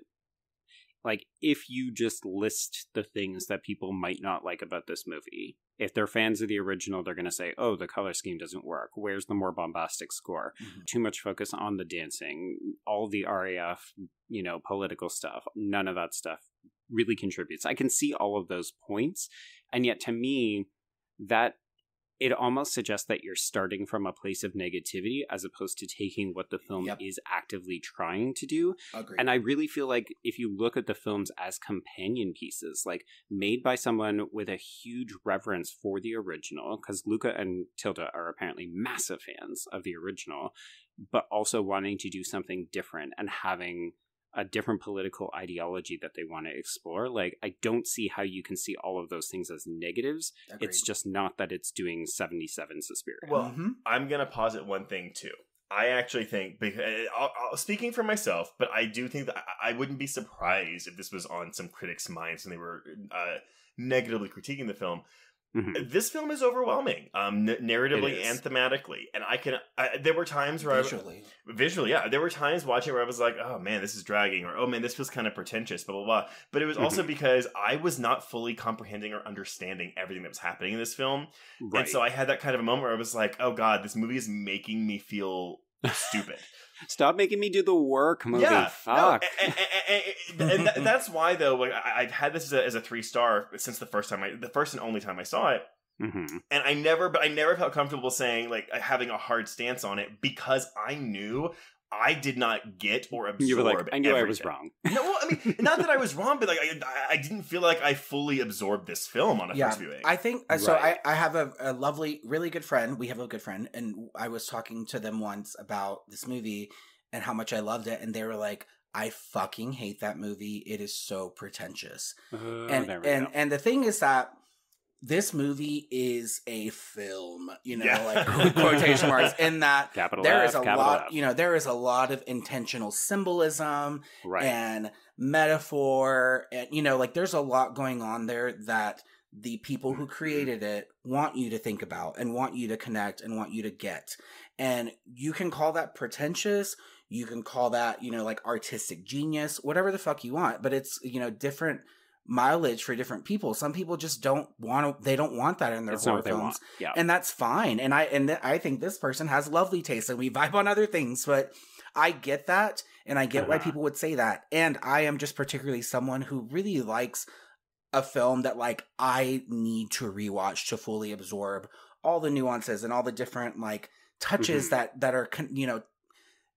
S4: like, if you just list the things that people might not like about this movie, if they're fans of the original, they're going to say, oh, the color scheme doesn't work. Where's the more bombastic score? Too much focus on the dancing, all the RAF, political stuff. None of that stuff really contributes. I can see all of those points. And yet to me, that it almost suggests that you're starting from a place of negativity as opposed to taking what the film is actively trying to do.
S6: Agreed.
S4: And I really feel like if you look at the films as companion pieces, like made by someone with a huge reverence for the original, because Luca and Tilda are apparently massive fans of the original, but also wanting to do something different and having a different political ideology that they want to explore. Like, I don't see how you can see all of those things as negatives.
S6: Agreed.
S4: It's just not that it's doing 77 Suspiria.
S5: Well, I'm going to posit one thing, too. I actually think, speaking for myself, but I do think that I wouldn't be surprised if this was on some critics' minds and they were negatively critiquing the film. This film is overwhelming, narratively and thematically, and there were times where visually, there were times watching where I was like, oh man, this is dragging, or oh man, this feels kind of pretentious, blah blah blah. But it was also because I was not fully comprehending or understanding everything that was happening in this film, and so I had that kind of a moment where I was like, oh god, this movie is making me feel stupid.
S4: Stop making me do the work, movie.
S5: Yeah,
S4: fuck.
S5: No, and that's why though. Like I've had this as a 3-star since the first and only time I saw it, and I never felt comfortable saying like having a hard stance on it because I knew I did not get or absorb.
S4: You were like, I knew
S5: everything.
S4: I was wrong.
S5: No, I mean, not that I was wrong, but like I didn't feel like I fully absorbed this film on a first viewing.
S6: I think so. I have a lovely, really good friend. We have a good friend, and I was talking to them once about this movie and how much I loved it, and they were like, "I fucking hate that movie. It is so pretentious." And the thing is that this movie is a film, like quotation marks, in that there is a lot, there is a lot of intentional symbolism and metaphor, and, like there's a lot going on there that the people who created it want you to think about and want you to connect and want you to get. And you can call that pretentious. You can call that, like artistic genius, whatever the fuck you want, but it's, different mileage for different people. Some people just don't want that in their horror films. Yeah. And that's fine. And I think this person has lovely taste and we vibe on other things, but I get that. And I get why people would say that. And I am just particularly someone who really likes a film that like I need to rewatch to fully absorb all the nuances and all the different like touches that are,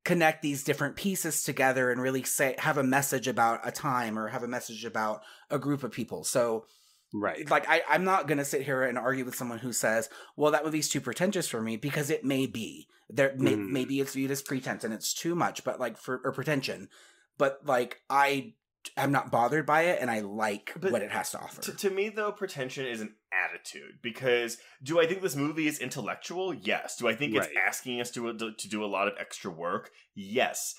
S6: connect these different pieces together and really have a message about a time or have a message about a group of people. So like I'm not going to sit here and argue with someone who says, well, that movie's too pretentious for me, because it may be. Maybe it's viewed as pretense and it's too much, but like or pretension. But like I'm not bothered by it, and I like what it has to offer.
S5: To me, though, pretension is an attitude, because do I think this movie is intellectual? Yes. Do I think it's asking us to do a lot of extra work? Yes.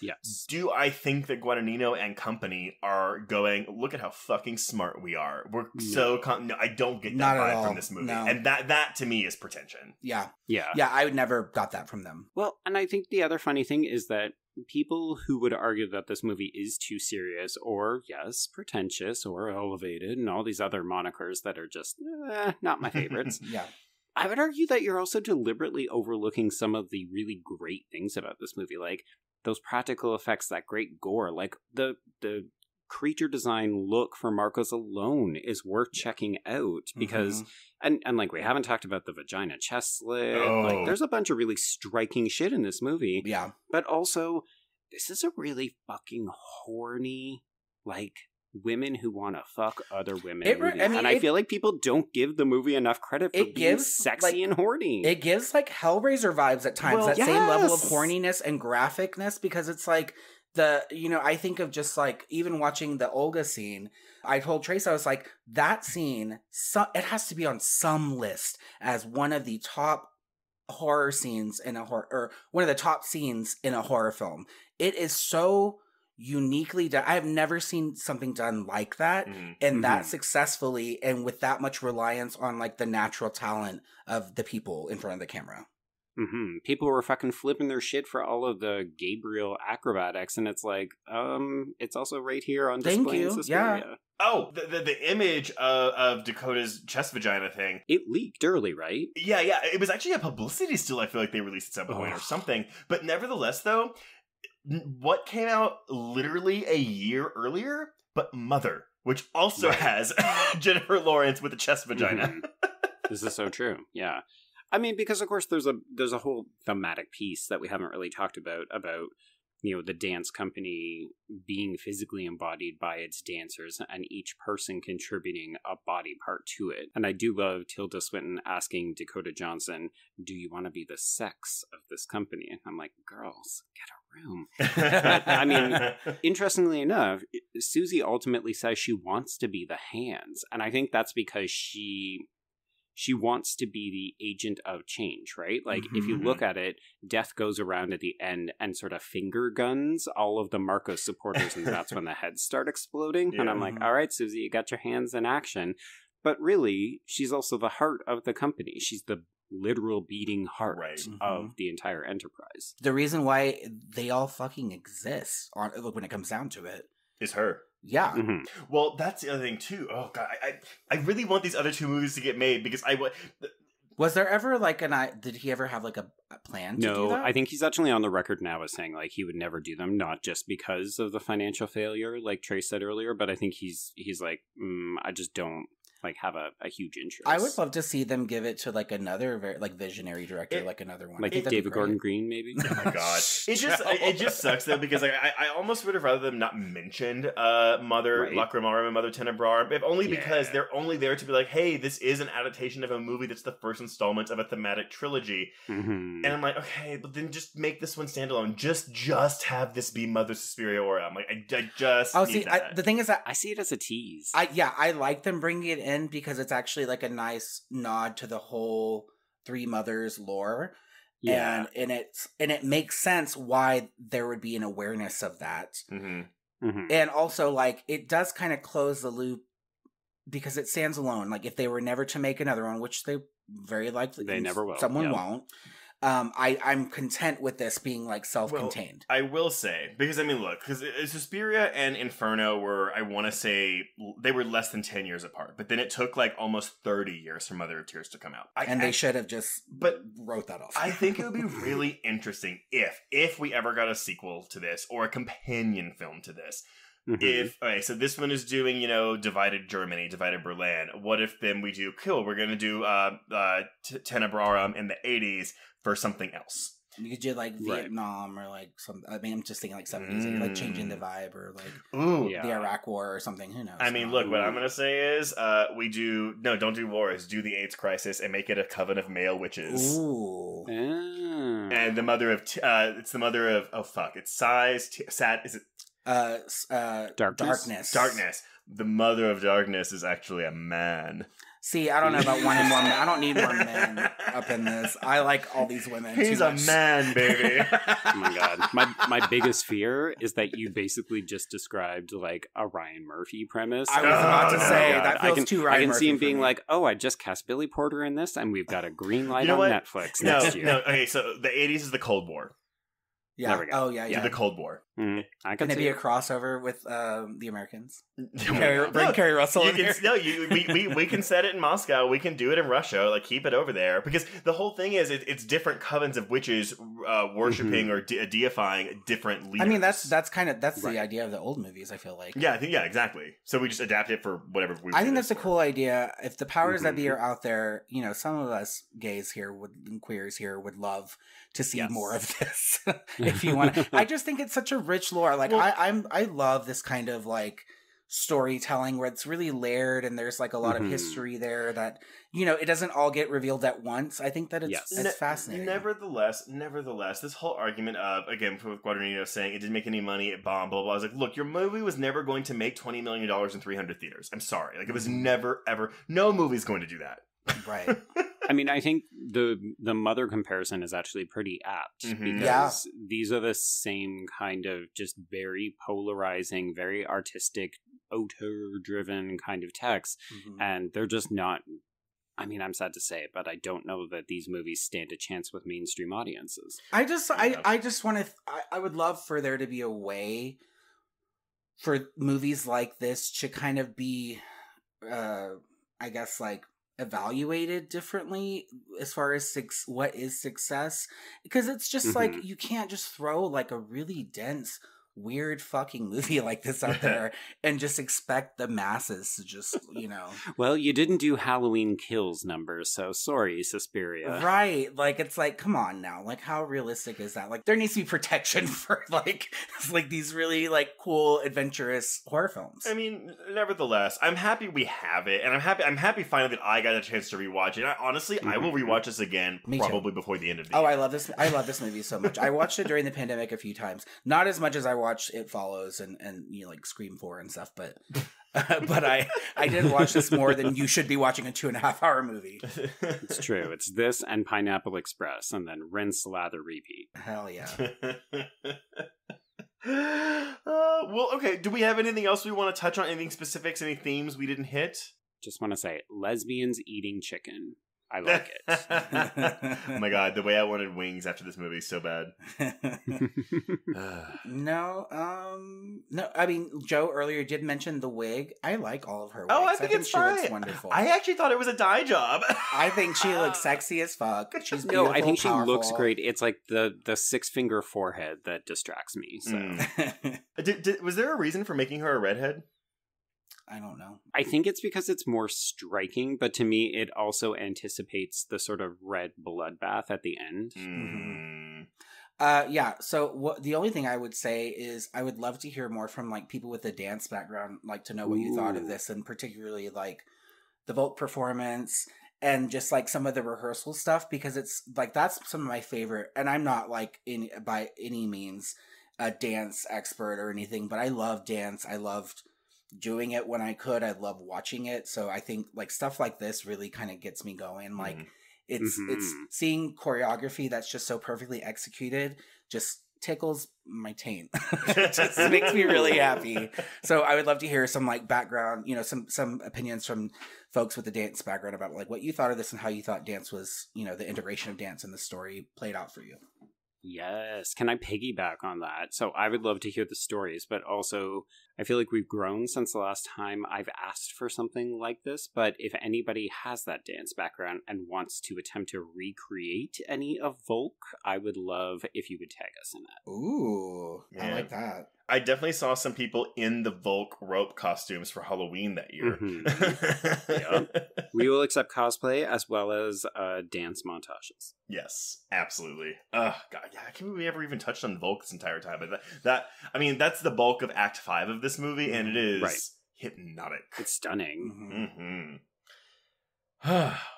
S5: Do I think that Guadagnino and company are going, look at how fucking smart we are? We're no, I don't get that vibe from this movie. No. And that to me is pretension.
S6: Yeah, I would never got that from them.
S4: Well, and I think the other funny thing is that people who would argue that this movie is too serious or, yes, pretentious or elevated and all these other monikers that are just not my favorites. I would argue that you're also deliberately overlooking some of the really great things about this movie, like those practical effects, that great gore, like the creature design look for Marcos alone is worth checking out because, and like we haven't talked about the vagina chest slit. Like, there's a bunch of really striking shit in this movie.
S6: Yeah.
S4: But also, this is a really fucking horny, like, women who want to fuck other women. I feel like people don't give the movie enough credit for being sexy and horny.
S6: It gives like Hellraiser vibes at times, same level of horniness and graphicness, because it's like I think of just like even watching the Olga scene. I told Trace, I was like, that scene, it has to be on some list as one of the top horror scenes in a horror, or one of the top scenes in a horror film. It is so uniquely done. I have never seen something done like that, and that successfully, and with that much reliance on like the natural talent of the people in front of the camera.
S4: People were fucking flipping their shit for all of the Gabriel acrobatics, and it's like, it's also right here on display in Suspiria.
S6: Yeah.
S5: Oh, the image of Dakota's chest vagina thing.
S4: It leaked early, right?
S5: Yeah. It was actually a publicity still, I feel like they released at some point or something. But nevertheless, though, what came out literally a year earlier, but Mother, which also has Jennifer Lawrence with a chest vagina.
S4: This is so true. Yeah. I mean, because of course there's a whole thematic piece that we haven't really talked about, the dance company being physically embodied by its dancers and each person contributing a body part to it. And I do love Tilda Swinton asking Dakota Johnson, do you want to be the sex of this company? And I'm like, girls, get a room. But, I mean, interestingly enough, Susie ultimately says she wants to be the hands. And I think that's because she wants to be the agent of change, right? Like, if you look at it, Death goes around at the end and sort of finger guns all of the Marcos supporters, and that's when the heads start exploding. Yeah. And I'm like, all right, Susie, you got your hands in action. But really, she's also the heart of the company. She's the literal beating heart of the entire enterprise.
S6: The reason why they all fucking exist, when it comes down to it,
S5: is her.
S6: Yeah.
S5: Well, that's the other thing too. Oh god, I really want these other two movies to get made because
S6: was there ever like did he ever have like a plan to do that?
S4: I think he's actually on the record now as saying like he would never do them, not just because of the financial failure, like Trace said earlier, but I think he's like, I just don't like have a huge interest.
S6: I would love to see them give it to like another very like visionary director, like another one,
S4: like David Gordon Green, maybe.
S5: Oh my god, it just sucks though because like I almost would have rather them not mentioned Mother Lacrimarum and Mother Tenebrarum, if only because they're only there to be like, hey, this is an adaptation of a movie that's the first installment of a thematic trilogy, and I'm like, okay, but then just make this one standalone. Just have this be Mother Suspiria Aura. I'm like, I just need that.
S6: The thing is that
S4: I see it as a tease.
S6: I like them bringing it in because it's actually like a nice nod to the whole Three Mothers lore. Yeah. And it makes sense why there would be an awareness of that. And also like it does kind of close the loop because it stands alone. Like if they were never to make another one, which they very likely
S4: they never will.
S6: Someone won't. I'm content with this being like self-contained.
S5: Well, I will say, because I mean, look, because Suspiria and Inferno were, I want to say, they were less than 10 years apart, but then it took like almost 30 years for Mother of Tears to come out.
S6: They should have just wrote that off.
S5: I think it would be really interesting if we ever got a sequel to this or a companion film to this. So this one is doing, divided Germany, divided Berlin. What if then we do, we're going to do Tenebrarum in the 80s for something else.
S6: You could do like Vietnam or like some, I mean, I'm just thinking like 70s, like changing the vibe or like the Iraq War or something. Who knows?
S5: I mean, look, what I'm going to say is don't do wars, do the AIDS crisis and make it a coven of male witches.
S6: Ooh.
S5: And the mother of, it's the mother of, it's size, sad, is it?
S6: Darkness.
S5: Darkness. The mother of darkness is actually a man.
S6: See, I don't know about wanting more men. I don't need more men up in this. I like all these women.
S5: He's a man, baby.
S4: Oh my god. My biggest fear is that you basically just described like a Ryan Murphy premise.
S6: I was about to say, that feels too Ryan Murphy.
S4: I can see him being like, I just cast Billy Porter in this and we've got a green light on Netflix next year.
S5: No, okay, so the 80s is the Cold War.
S6: Yeah.
S4: There we go.
S6: Oh, yeah.
S5: The Cold War.
S6: Can it be a crossover with the Americans? Bring Kerry Russell in here.
S5: No, we can set it in Moscow. We can do it in Russia. Like, keep it over there. Because the whole thing is, it's different covens of witches worshiping or deifying different leaders.
S6: I mean, that's the
S4: Right.
S6: idea of the old movies, I feel like.
S5: Yeah, I think, yeah, exactly. So we just adapt it for whatever we
S6: I think
S5: do
S6: that's
S5: this
S6: a
S5: for.
S6: cool idea. If the powers that be are out there, you know, some of us gays here and queers here would love to see
S4: Yes.
S6: more of this. If you want, I just think it's such a rich lore. Like
S5: Well-
S6: I love this kind of like storytelling where it's really layered and there's like a lot of history there that, you know, it doesn't all get revealed at once. I think that it's fascinating.
S5: Nevertheless, this whole argument of, again, with Guadagnino saying it didn't make any money, it bombed, blah, blah, blah. I was like, look, your movie was never going to make $20 million in 300 theaters. I'm sorry. Like, it was never, ever, no movie's going to do that.
S6: Right.
S4: I mean, I think the mother comparison is actually pretty apt
S5: Mhm.
S4: because these are the same kind of just very polarizing, very artistic, auteur-driven kind of texts, and they're just not. I mean, I'm sad to say it, but I don't know that these movies stand a chance with mainstream audiences.
S6: I just want to. I would love for there to be a way for movies like this to kind of be, I guess, like evaluated differently as far as what is success, because it's just like you can't just throw like a really dense, weird fucking movie like this out there and just expect the masses to just, you know.
S4: Well, you didn't do Halloween Kills numbers, so sorry, Suspiria.
S6: Right. Like, it's like, come on now. Like, how realistic is that? Like, there needs to be protection for, like these really, like, cool, adventurous horror films.
S5: I mean, nevertheless, I'm happy we have it, and I'm happy finally that I got a chance to rewatch it. Honestly, I will rewatch this again probably before the end of the year.
S6: I love this. I love this movie so much. I watched it during the pandemic a few times. Not as much as I watched It Follows and you know, like Scream 4 and stuff, but I did watch this more than you should be watching a 2.5 hour movie.
S4: It's true. It's this and Pineapple Express, and then rinse, lather, repeat.
S6: Hell yeah.
S5: Well, okay. Do we have anything else we want to touch on? Anything specifics? Any themes we didn't hit?
S4: Just want to say, lesbians eating chicken. I like it.
S5: Oh my god, the way I wanted wings after this movie is so bad.
S6: No. I mean, Joe earlier did mention the wig. I like all of her wigs.
S5: Oh, I think it's
S6: she
S5: fine.
S6: looks wonderful.
S5: I actually thought it was a dye job.
S6: I think she looks sexy as fuck. She's beautiful,
S4: No, I think she
S6: powerful.
S4: looks great. It's like the 6-finger forehead that distracts me. So
S5: Was there a reason for making her a redhead?
S6: I don't know.
S4: I think it's because it's more striking, but to me, it also anticipates the sort of red bloodbath at the end.
S6: Yeah. So the only thing I would say is I would love to hear more from like people with a dance background, like to know what you thought of this, and particularly like the Volk performance and just like some of the rehearsal stuff, because it's like that's some of my favorite. And I'm not like by any means a dance expert or anything, but I love dance. I loved doing it when I could. I love watching it. So I think like stuff like this really kind of gets me going. Like it's seeing choreography that's just so perfectly executed just tickles my taint. It just makes me really happy. So I would love to hear some like background, you know, some opinions from folks with the dance background about like what you thought of this and how you thought dance was, you know, the integration of dance in the story played out for you.
S4: Yes. Can I piggyback on that? So I would love to hear the stories, but also I feel like we've grown since the last time I've asked for something like this. But if anybody has that dance background and wants to attempt to recreate any of Volk, I would love if you would tag us in that.
S6: Ooh,
S5: Yeah.
S6: I like that.
S5: I definitely saw some people in the Volk rope costumes for Halloween that year.
S4: Yeah. We will accept cosplay as well as dance montages.
S5: Yes, absolutely. God, yeah, I can't believe we ever even touched on Volk this entire time. But I mean, that's the bulk of Act 5 of this movie, and it is hypnotic.
S4: It's stunning.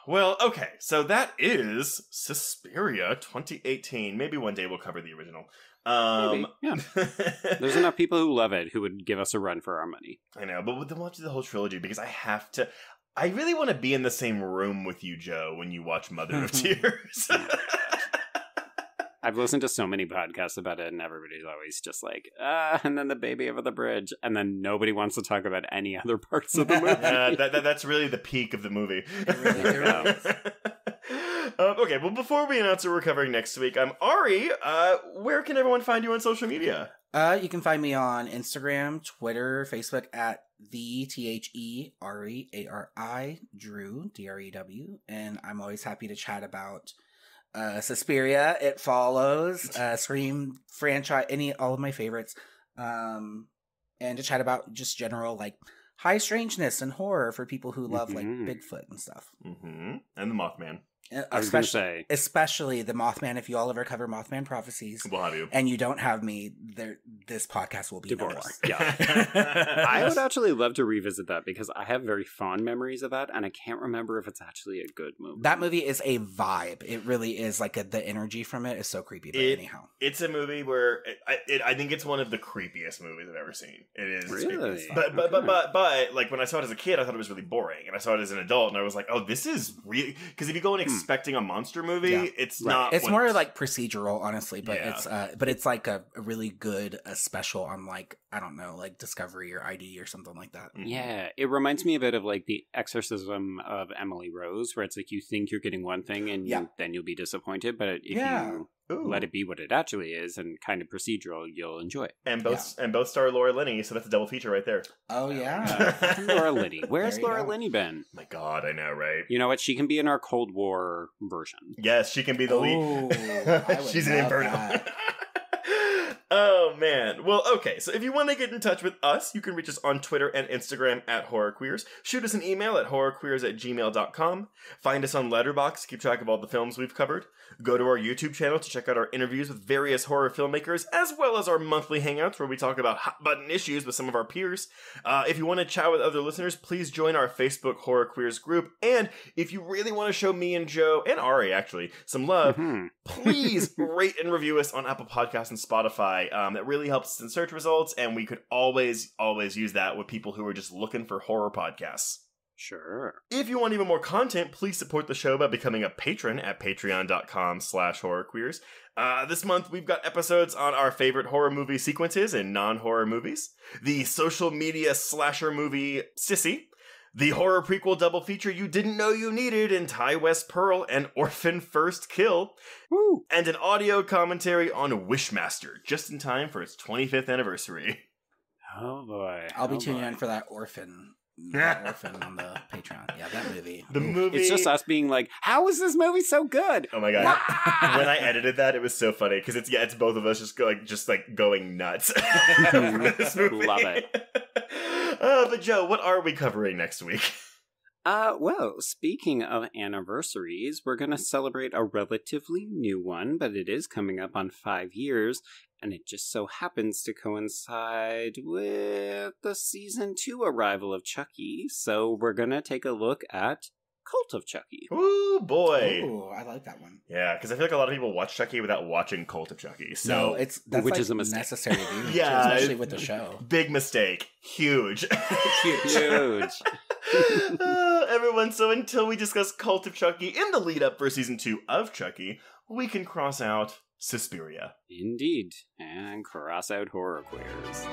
S5: Well, okay, so that is Suspiria 2018. Maybe one day we'll cover the original.
S4: Maybe, yeah. There's enough people who love it who would give us a run for our money.
S5: I know, but then we'll have to do the whole trilogy because I really want to be in the same room with you, Joe, when you watch Mother of Tears.
S4: I've listened to so many podcasts about it, and everybody's always just like, and then the baby over the bridge, and then nobody wants to talk about any other parts of the movie.
S5: That's really the peak of the movie.
S6: It really is.
S5: Okay, well, before we announce what we're covering next week, Ari, where can everyone find you on social media?
S6: You can find me on Instagram, Twitter, Facebook at Ari Drew, Drew, and I'm always happy to chat about Suspiria, It Follows, Scream franchise, all of my favorites. And to chat about just general, like, high strangeness and horror for people who love, like, Bigfoot and stuff.
S5: Mm-hmm. And the Mothman.
S4: I was going to say.
S6: Especially the Mothman. If you all ever cover Mothman Prophecies,
S5: we'll have you.
S6: And you don't have me, this podcast will be
S4: divorced.
S6: No more.
S4: Yeah. I would actually love to revisit that because I have very fond memories of that, and I can't remember if it's actually a good movie.
S6: That movie is a vibe. It really is. Like, the energy from it is so creepy. But anyhow.
S5: It's a movie where I think it's one of the creepiest movies I've ever seen. It is.
S4: Really?
S5: But like, when I saw it as a kid, I thought it was really boring. And I saw it as an adult, and I was like, oh, this is really... Because if you go in expecting a monster movie, it's not...
S6: It's more like procedural, honestly, but it's like a really good special on, like, I don't know, like Discovery or ID or something like that.
S4: Yeah, it reminds me a bit of like the exorcism of Emily Rose, where it's like you think you're getting one thing and then you'll be disappointed, but if you let it be what it actually is and kind of procedural, you'll enjoy it.
S5: And both star Laura Linney, so that's a double feature right there.
S6: Oh yeah.
S4: Laura Linney. Where's Laura Linney been?
S5: My God, I know, right?
S4: You know what? She can be in our Cold War version.
S5: Yes, she can be the lead. She's an Inferno. Oh, man. Well, okay, so if you want to get in touch with us, you can reach us on Twitter and Instagram at HorrorQueers. Shoot us an email at horrorqueers@gmail.com. Find us on Letterboxd to keep track of all the films we've covered. Go to our YouTube channel to check out our interviews with various horror filmmakers, as well as our monthly hangouts where we talk about hot-button issues with some of our peers. If you want to chat with other listeners, please join our Facebook Horror Queers group. And if you really want to show me and Joe, and Ari, actually, some love, please rate and review us on Apple Podcasts and Spotify. That really helps us in search results, and we could always use that with people who are just looking for horror podcasts.
S4: Sure.
S5: If you want even more content, please support the show by becoming a patron at patreon.com/horrorqueers. This month, we've got episodes on our favorite horror movie sequences and non-horror movies, the social media slasher movie Sissy, the horror prequel double feature you didn't know you needed in Ty West Pearl and Orphan First Kill, and an audio commentary on Wishmaster, just in time for its 25th anniversary.
S4: Oh boy.
S6: I'll be tuning in for that Orphan on the Patreon. Yeah, that movie.
S5: The movie.
S4: It's just us being like, how is this movie so good?
S5: Oh my God. When I edited that, it was so funny because it's both of us just going nuts. This movie.
S4: Love it.
S5: But Joe, what are we covering next week?
S4: Well, speaking of anniversaries, we're going to celebrate a relatively new one, but it is coming up on 5 years, and it just so happens to coincide with the season 2 arrival of Chucky, so we're going to take a look at Cult of Chucky.
S5: Ooh, boy.
S6: Ooh, I like that one.
S5: Yeah, because I feel like a lot of people watch Chucky without watching Cult of Chucky. So
S6: that's
S4: which is a mistake.
S6: Necessary viewing,
S5: yeah,
S6: especially with the show.
S5: Big mistake. Huge.
S4: Huge.
S5: Everyone, so until we discuss Cult of Chucky in the lead up for season 2 of Chucky, we can cross out Suspiria.
S4: Indeed. And cross out Horror Queers.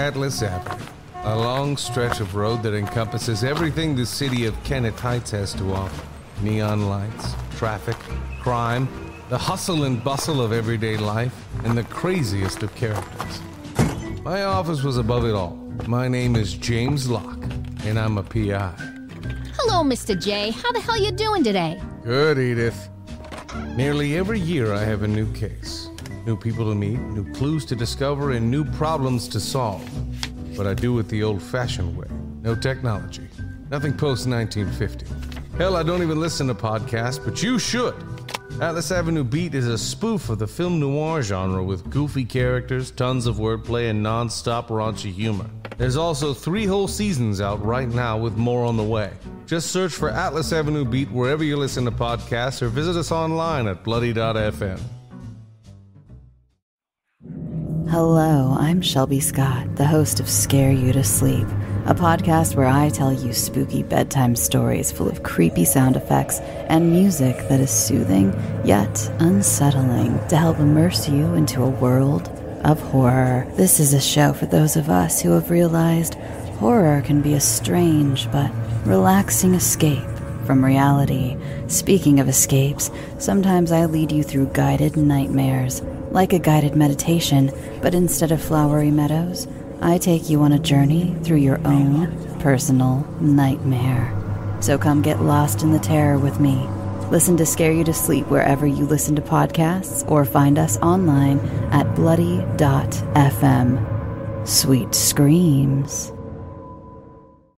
S7: Atlas Avenue, a long stretch of road that encompasses everything the city of Kennett Heights has to offer. Neon lights, traffic, crime, the hustle and bustle of everyday life, and the craziest of characters. My office was above it all. My name is James Locke, and I'm a PI.
S8: Hello, Mr. J. How the hell you doing today?
S7: Good, Edith. Nearly every year I have a new case. New people to meet, new clues to discover, and new problems to solve. But I do it the old-fashioned way. No technology. Nothing post-1950. Hell, I don't even listen to podcasts, but you should. Atlas Avenue Beat is a spoof of the film noir genre with goofy characters, tons of wordplay, and non-stop raunchy humor. There's also 3 whole seasons out right now with more on the way. Just search for Atlas Avenue Beat wherever you listen to podcasts or visit us online at bloody.fm.
S3: Hello, I'm Shelby Scott, the host of Scare You to Sleep, a podcast where I tell you spooky bedtime stories full of creepy sound effects and music that is soothing yet unsettling to help immerse you into a world of horror. This is a show for those of us who have realized horror can be a strange but relaxing escape from reality. Speaking of escapes, sometimes I lead you through guided nightmares, like a guided meditation, but instead of flowery meadows, I take you on a journey through your own personal nightmare. So come get lost in the terror with me. Listen to Scare You to Sleep wherever you listen to podcasts, or find us online at bloody.fm. Sweet screams.